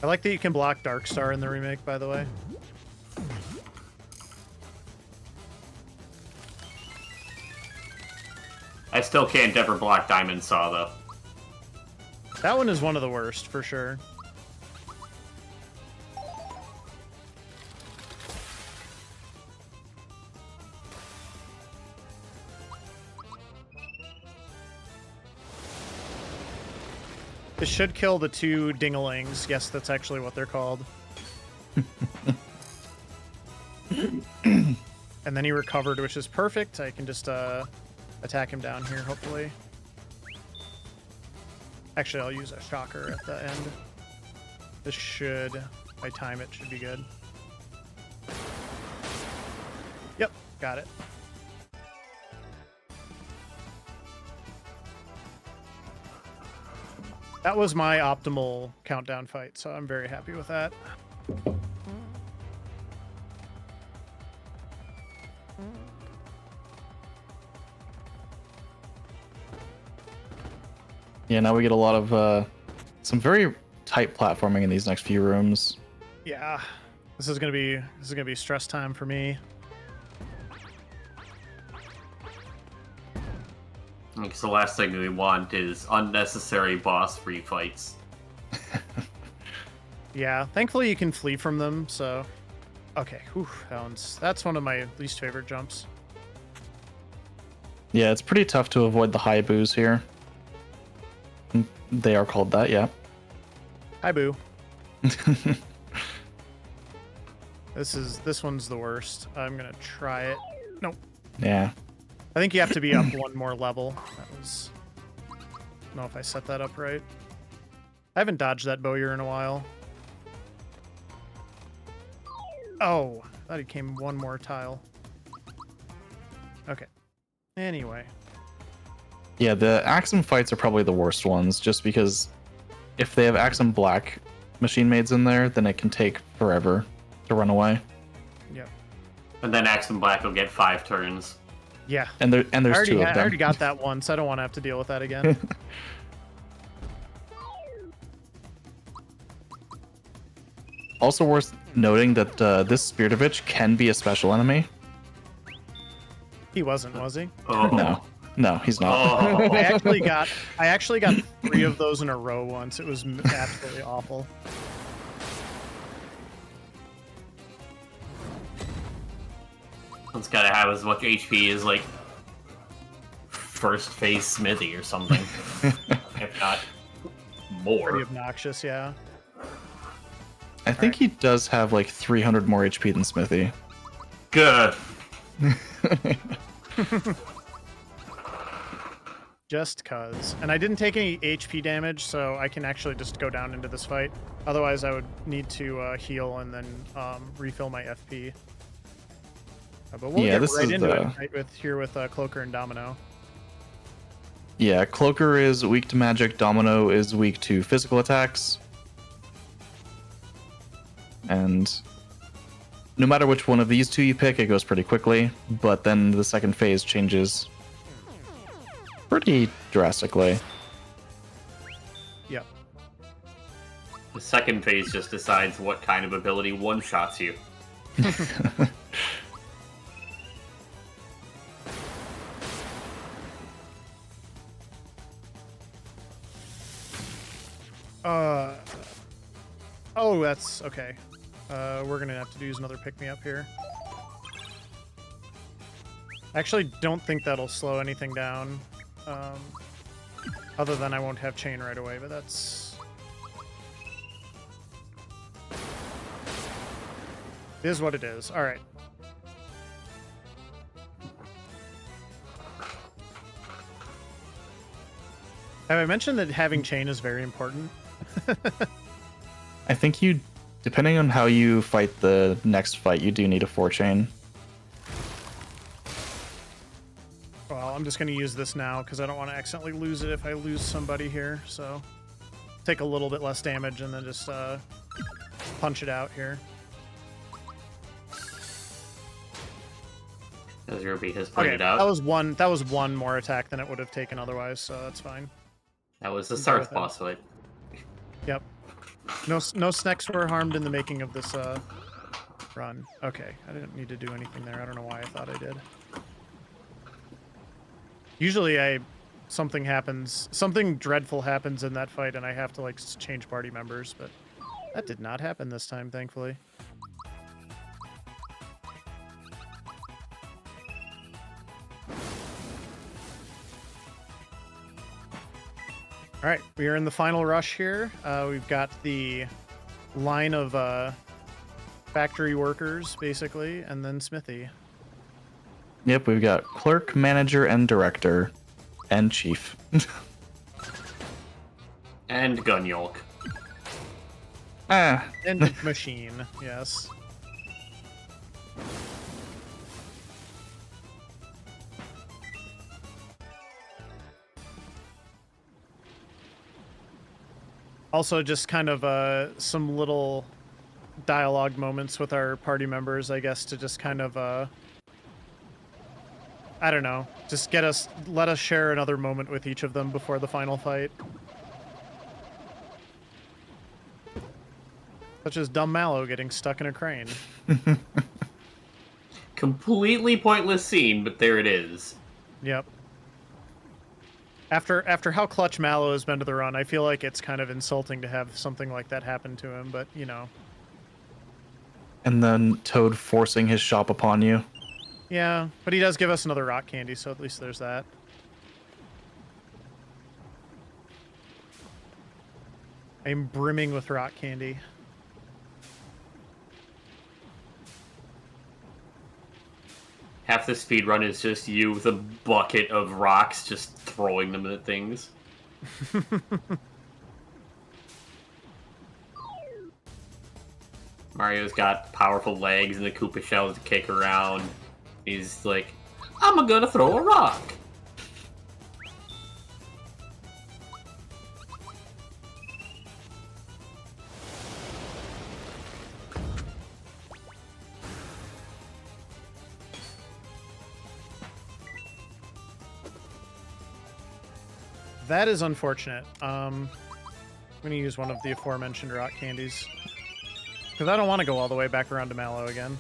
I like that you can block Dark Star in the remake, by the way. I still can't ever block Diamond Saw, though. That one is one of the worst, for sure. This should kill the two dingalings. Yes, that's actually what they're called. And then he recovered, which is perfect. I can just attack him down here, hopefully. Actually, I'll use a shocker at the end. This should, if I time it, should be good. Yep, got it. That was my optimal countdown fight, so I'm very happy with that. Yeah, now we get a lot of some very tight platforming in these next few rooms. Yeah, this is gonna be stress time for me. Because the last thing we want is unnecessary boss refights. Yeah, thankfully you can flee from them, so... Okay, whew, that's one of my least favorite jumps. Yeah, it's pretty tough to avoid the high boos here. They are called that, yeah. Hi, boo. This one's the worst. I'm gonna try it. Nope. Yeah. I think you have to be up one more level. That was. I don't know if I set that up right. I haven't dodged that bowyer in a while. Oh, I thought he came one more tile. Okay. Anyway. Yeah, the Axum fights are probably the worst ones, just because if they have Axum Black machine maids in there, then it can take forever to run away. Yep. And then Axum Black will get 5 turns. Yeah. And there's two of them. I already got that once. I don't want to have to deal with that again. Also worth noting that this Spiritovich can be a special enemy. He wasn't, was he? Oh. No, he's not. Oh. I actually got 3 of those in a row once. It was absolutely awful. It's gotta have as much HP as, like, first phase Smithy or something. If not more. Pretty obnoxious, yeah. I think he does have like 300 more HP than Smithy. Good. Just cuz. And I didn't take any HP damage, so I can actually just go down into this fight. Otherwise, I would need to heal and then refill my FP. But we'll get right into it right with Cloaker and Domino. Yeah, Cloaker is weak to magic, Domino is weak to physical attacks. And no matter which one of these two you pick, it goes pretty quickly, but then the second phase changes pretty drastically. Yep. The second phase just decides what kind of ability one-shots you. Oh, that's okay. We're gonna have to use another pick-me-up here. I actually don't think that'll slow anything down. Other than I won't have chain right away, but that's... It is what it is. Alright. Have I mentioned that having chain is very important? I think you, depending on how you fight the next fight, you do need a 4-chain. Well, I'm just going to use this now because I don't want to accidentally lose it if I lose somebody here. So take a little bit less damage and then just punch it out here. As Ruby has pointed Okay, out. that was one more attack than it would have taken otherwise, so that's fine. That was the Sarth boss fight. Yep. No snacks were harmed in the making of this run. Okay, I didn't need to do anything there. I don't know why I thought I did. Usually something dreadful happens in that fight and I have to like change party members, but that did not happen this time, thankfully. All right, we are in the final rush here. We've got the line of factory workers, basically, and then Smithy. Yep, we've got clerk, manager, and director, and chief. And gun yolk. Ah. And machine, yes. Also, just kind of some little dialogue moments with our party members, I guess, to just kind of, I don't know, just let us share another moment with each of them before the final fight. Such as Dumb Mallow getting stuck in a crane. Completely pointless scene, but there it is. Yep. After how clutch Mallow has been to the run, I feel like it's kind of insulting to have something like that happen to him, but, you know. And then Toad forcing his shop upon you. Yeah, but he does give us another rock candy, so at least there's that. I'm brimming with rock candy. Half the speed run is just you with a bucket of rocks just throwing them at things. Mario's got powerful legs and the Koopa shells to kick around. He's like, I'm gonna throw a rock. That is unfortunate. I'm gonna use one of the aforementioned rock candies. Because I don't want to go all the way back around to Mallow again.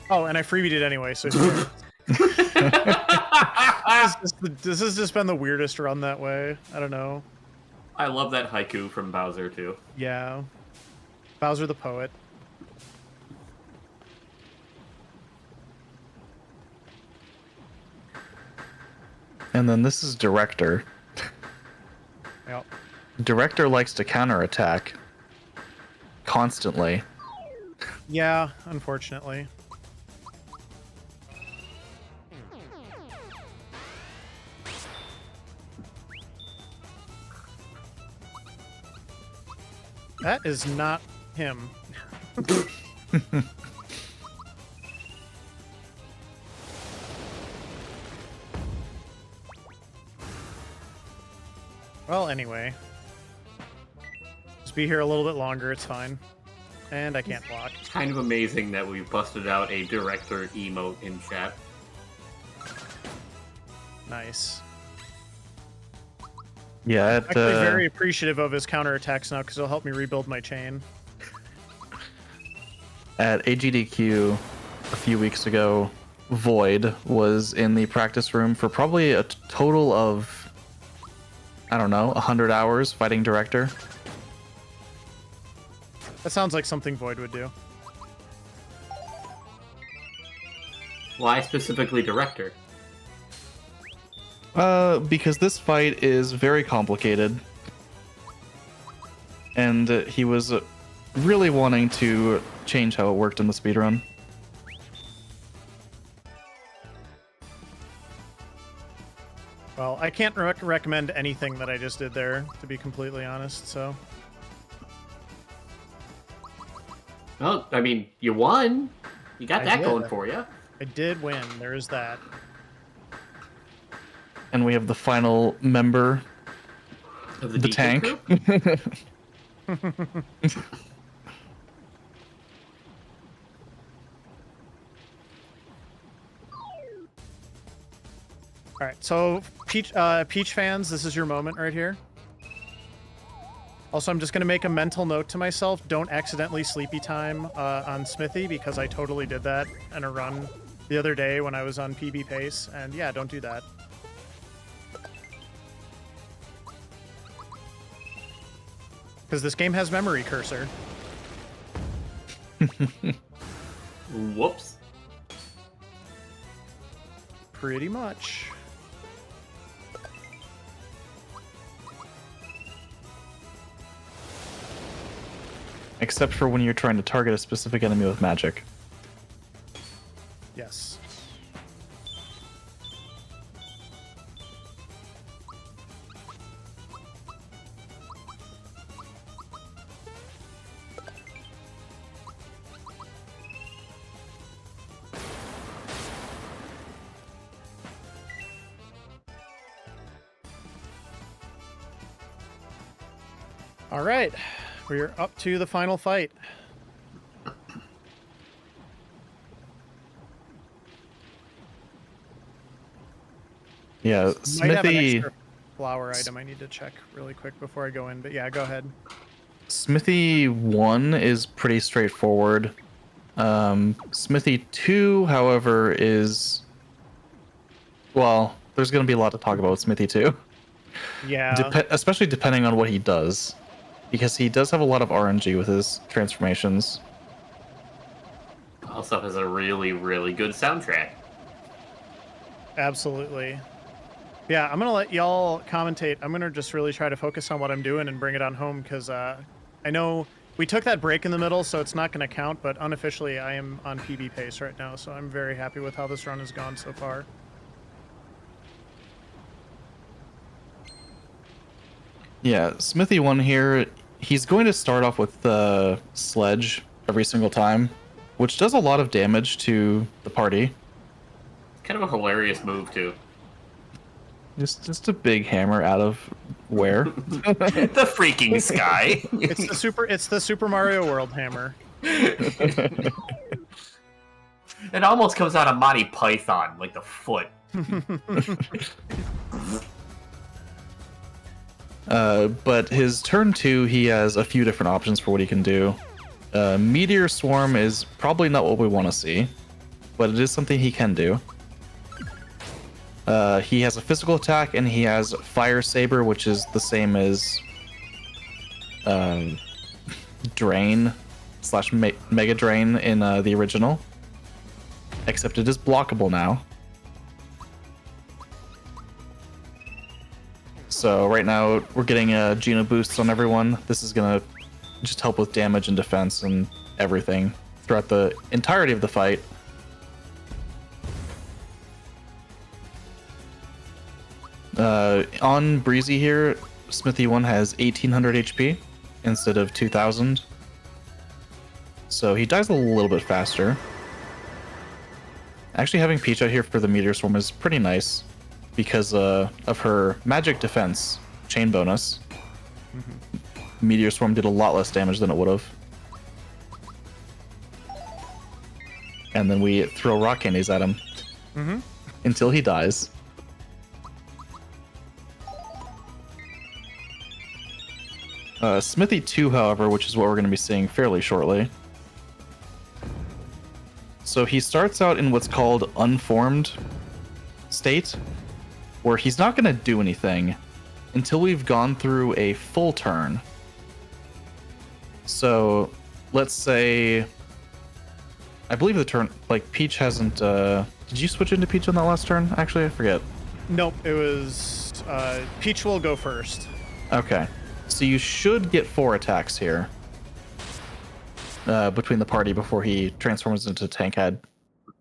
Oh, and I freebied it anyway, so... this has just been the weirdest run that way. I don't know. I love that haiku from Bowser, too. Yeah. Bowser the poet. And then this is Director. Yep. Director likes to counterattack constantly. Yeah, unfortunately. That is not him. Well, anyway. Just be here a little bit longer, it's fine. And I can't block. It's kind of amazing that we busted out a director emote in chat. Nice. Yeah, Actually very appreciative of his counterattacks now, because it'll help me rebuild my chain. at AGDQ a few weeks ago, Void was in the practice room for probably a total of, I don't know, 100 hours fighting Director. That sounds like something Void would do. Why specifically Director? Because this fight is very complicated. And he was really wanting to change how it worked in the speedrun. Well, I can't recommend anything that I just did there, to be completely honest, so... Well, I mean, you won. You got I that did. going for you. I did win, there is that. And we have the final member, Of the Deacon tank. group? Alright, so Peach fans, this is your moment right here. Also, I'm just going to make a mental note to myself, don't accidentally sleepy time on Smithy, because I totally did that in a run the other day when I was on PB pace, and yeah, don't do that. Because this game has memory cursor. Whoops. Pretty much. Except for when you're trying to target a specific enemy with magic. Yes. All right, we're up to the final fight. Yeah, Might have an Smithy. extra flower item I need to check really quick before I go in, but yeah, go ahead. Smithy 1 is pretty straightforward. Smithy 2, however, is... Well, there's going to be a lot to talk about with Smithy 2. Yeah. Especially depending on what he does. Because he does have a lot of RNG with his transformations. Also has a really, really good soundtrack. Absolutely. Yeah, I'm gonna let y'all commentate. I'm gonna just really try to focus on what I'm doing and bring it on home because I know we took that break in the middle, so it's not gonna count. But unofficially, I am on PB pace right now, so I'm very happy with how this run has gone so far. Yeah, Smithy 1 here, he's going to start off with the sledge every single time, which does a lot of damage to the party. Kind of a hilarious move, too. Just a big hammer out of where? The freaking sky. It's the Super Mario World hammer. It almost comes out of Monty Python, like the foot. But his turn 2, he has a few different options for what he can do. Meteor Swarm is probably not what we want to see, but it is something he can do. He has a physical attack, and he has Fire Saber, which is the same as Drain / Mega Drain in the original, except it is blockable now. So right now we're getting Geno boosts on everyone. This is gonna just help with damage and defense and everything throughout the entirety of the fight. On Breezy here, Smithy 1 has 1800 HP instead of 2000. So he dies a little bit faster. Actually, having Peach out here for the Meteor Swarm is pretty nice because of her magic defense chain bonus. Meteor Swarm did a lot less damage than it would have. And then we throw rock candies at him until he dies. Smithy 2, however, which is what we're going to be seeing fairly shortly. So he starts out in what's called unformed state, where he's not going to do anything until we've gone through a full turn. So let's say, I believe the turn, like Peach hasn't, did you switch into Peach on that last turn? Actually, I forget. Nope, it was, Peach will go first. Okay. So you should get 4 attacks here between the party before he transforms into Tankhead.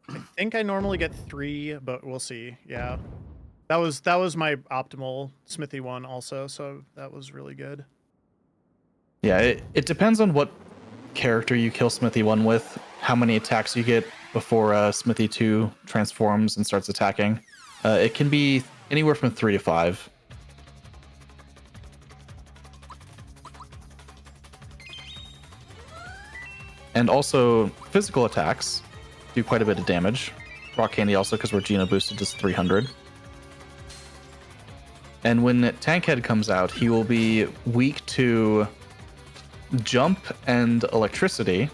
I think I normally get 3, but we'll see. Yeah. That was my optimal Smithy 1 also, so that was really good. Yeah, it depends on what character you kill Smithy 1 with, how many attacks you get before Smithy 2 transforms and starts attacking. It can be anywhere from 3 to 5. And also, physical attacks do quite a bit of damage. Rock Candy also, because we're Geno boosted, does 300. And when Tankhead comes out, he will be weak to jump and electricity,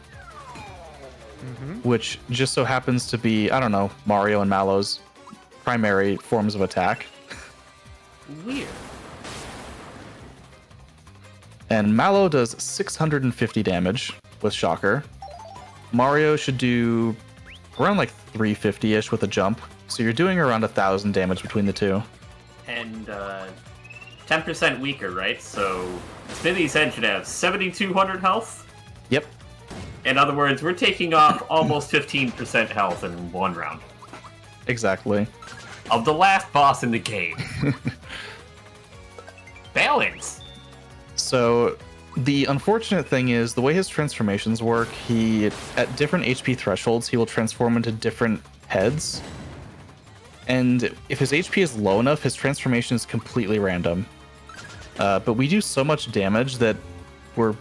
which just so happens to be, I don't know, Mario and Mallow's primary forms of attack. Weird. And Mallow does 650 damage with Shocker. Mario should do around like 350-ish with a jump. So you're doing around 1,000 damage between the two. And 10% weaker, right? So Smithy's head should have 7,200 health. Yep. In other words, we're taking off almost 15% health in one round. Exactly. Of the last boss in the game. Balance. So the unfortunate thing is the way his transformations work, he at different HP thresholds, he will transform into different heads. And if his HP is low enough, his transformation is completely random. But we do so much damage that we're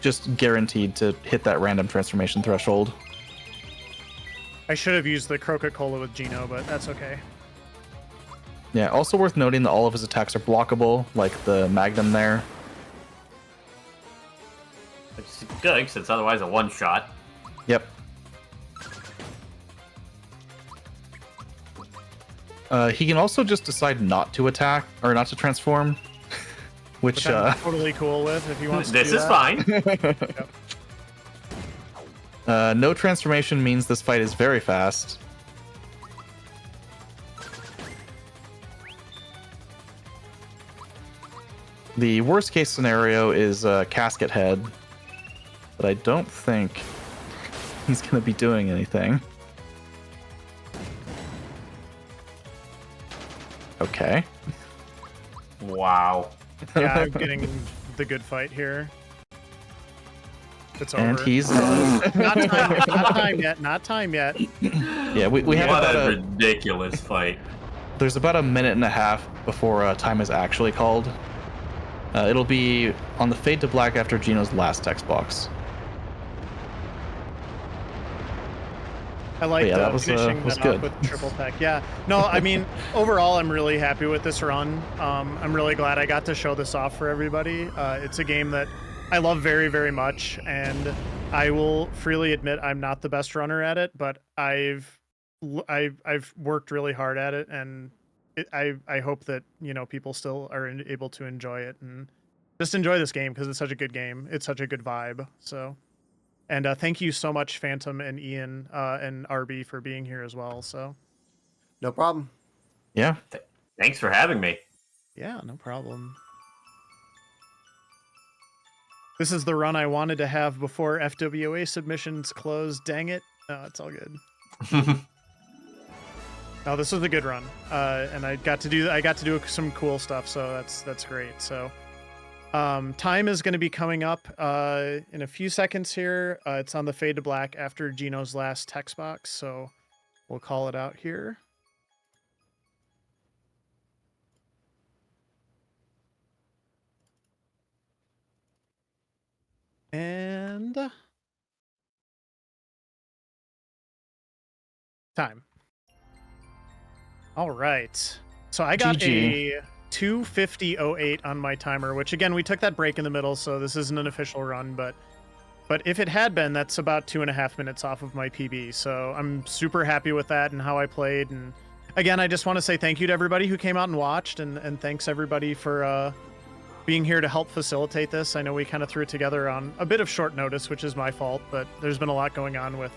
just guaranteed to hit that random transformation threshold. I should have used the Coca-Cola with Geno, but that's okay. Yeah, also worth noting that all of his attacks are blockable, like the Magnum there. Which is good, because it's otherwise a one-shot. Yep. He can also just decide not to attack, or not to transform, which I'm totally cool with if he wants to This do is that. fine. Yep. No transformation means this fight is very fast. The worst case scenario is Casket Head, but I don't think he's going to be doing anything. Okay. Wow. Yeah, I'm getting the good fight here. It's over. And he's not time yet. Not time yet. Not time yet. yeah. We have What about a ridiculous fight. There's about a minute and a half before time is actually called. It'll be on the fade to black after Gino's last text box. I like that was finishing that good. up with triple tech. Yeah. No, I mean, overall, I'm really happy with this run. I'm really glad I got to show this off for everybody. It's a game that I love very, very much, and I will freely admit I'm not the best runner at it, but I've worked really hard at it, and I hope that people still are able to enjoy it and just enjoy this game because it's such a good game. It's such a good vibe. So. And thank you so much, Phantom and Ian and RB for being here as well. So, No problem. Yeah. Thanks for having me. yeah, no problem. This is the run I wanted to have before FWA submissions closed. Dang it! No, it's all good. No, this was a good run, and I got to do some cool stuff. So that's great. So. Time is going to be coming up in a few seconds here. It's on the fade to black after Gino's last text box, so we'll call it out here. And time. All right. So I got GG. a 2:50:08 on my timer, which again, we took that break in the middle, so this isn't an official run, but if it had been, that's about 2.5 minutes off of my PB. So I'm super happy with that and how I played. And again, I just want to say thank you to everybody who came out and watched, and thanks everybody for being here to help facilitate this. I know we kind of threw it together on a bit of short notice, which is my fault, but there's been a lot going on with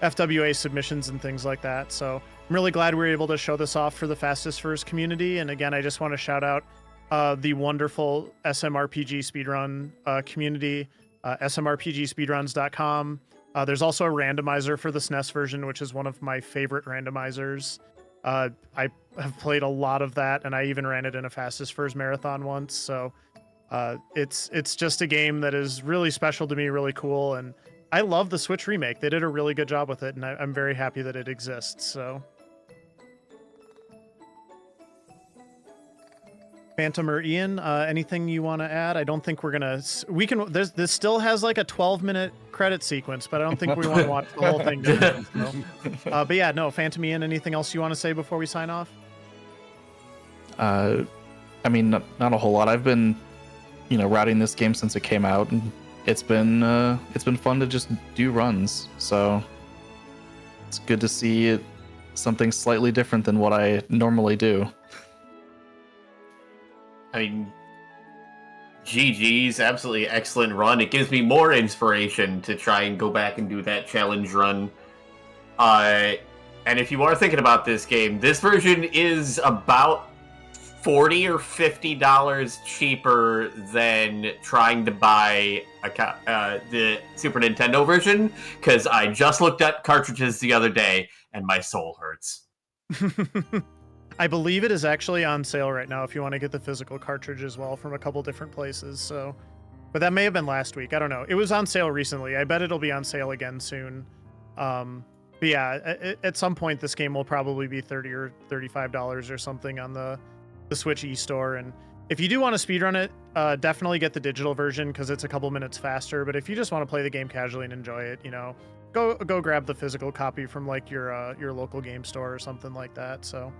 FWA submissions and things like that. So I'm really glad we were able to show this off for the Fastest First community. And again, I just want to shout out the wonderful SMRPG speedrun community, smrpgspeedruns.com. There's also a randomizer for the SNES version, which is one of my favorite randomizers. I have played a lot of that, and I even ran it in a Fastest First marathon once. So it's just a game that is really special to me, really cool, and I love the Switch remake. They did a really good job with it, and I'm very happy that it exists. So, Phantom or Ian, anything you want to add? I don't think we're gonna. We can. This still has like a 12-minute credit sequence, but I don't think we want to watch the whole thing. So. But yeah, no, Phantom, Ian, anything else you want to say before we sign off? I mean, not a whole lot. I've been, routing this game since it came out, and it's been fun to just do runs. So it's good to see something slightly different than what I normally do. I mean, GG's absolutely excellent run. It gives me more inspiration to try and go back and do that challenge run. And if you are thinking about this game, this version is about $40 or $50 cheaper than trying to buy the Super Nintendo version, because I just looked at cartridges the other day and my soul hurts. I believe it is actually on sale right now if you want to get the physical cartridge as well from a couple different places. So, but that may have been last week. I don't know. It was on sale recently. I bet it'll be on sale again soon. But yeah, at some point this game will probably be $30 or $35 or something on the Switch eStore. And if you do want to speedrun it, definitely get the digital version because it's a couple minutes faster. But if you just want to play the game casually and enjoy it, go grab the physical copy from like your local game store or something like that. So.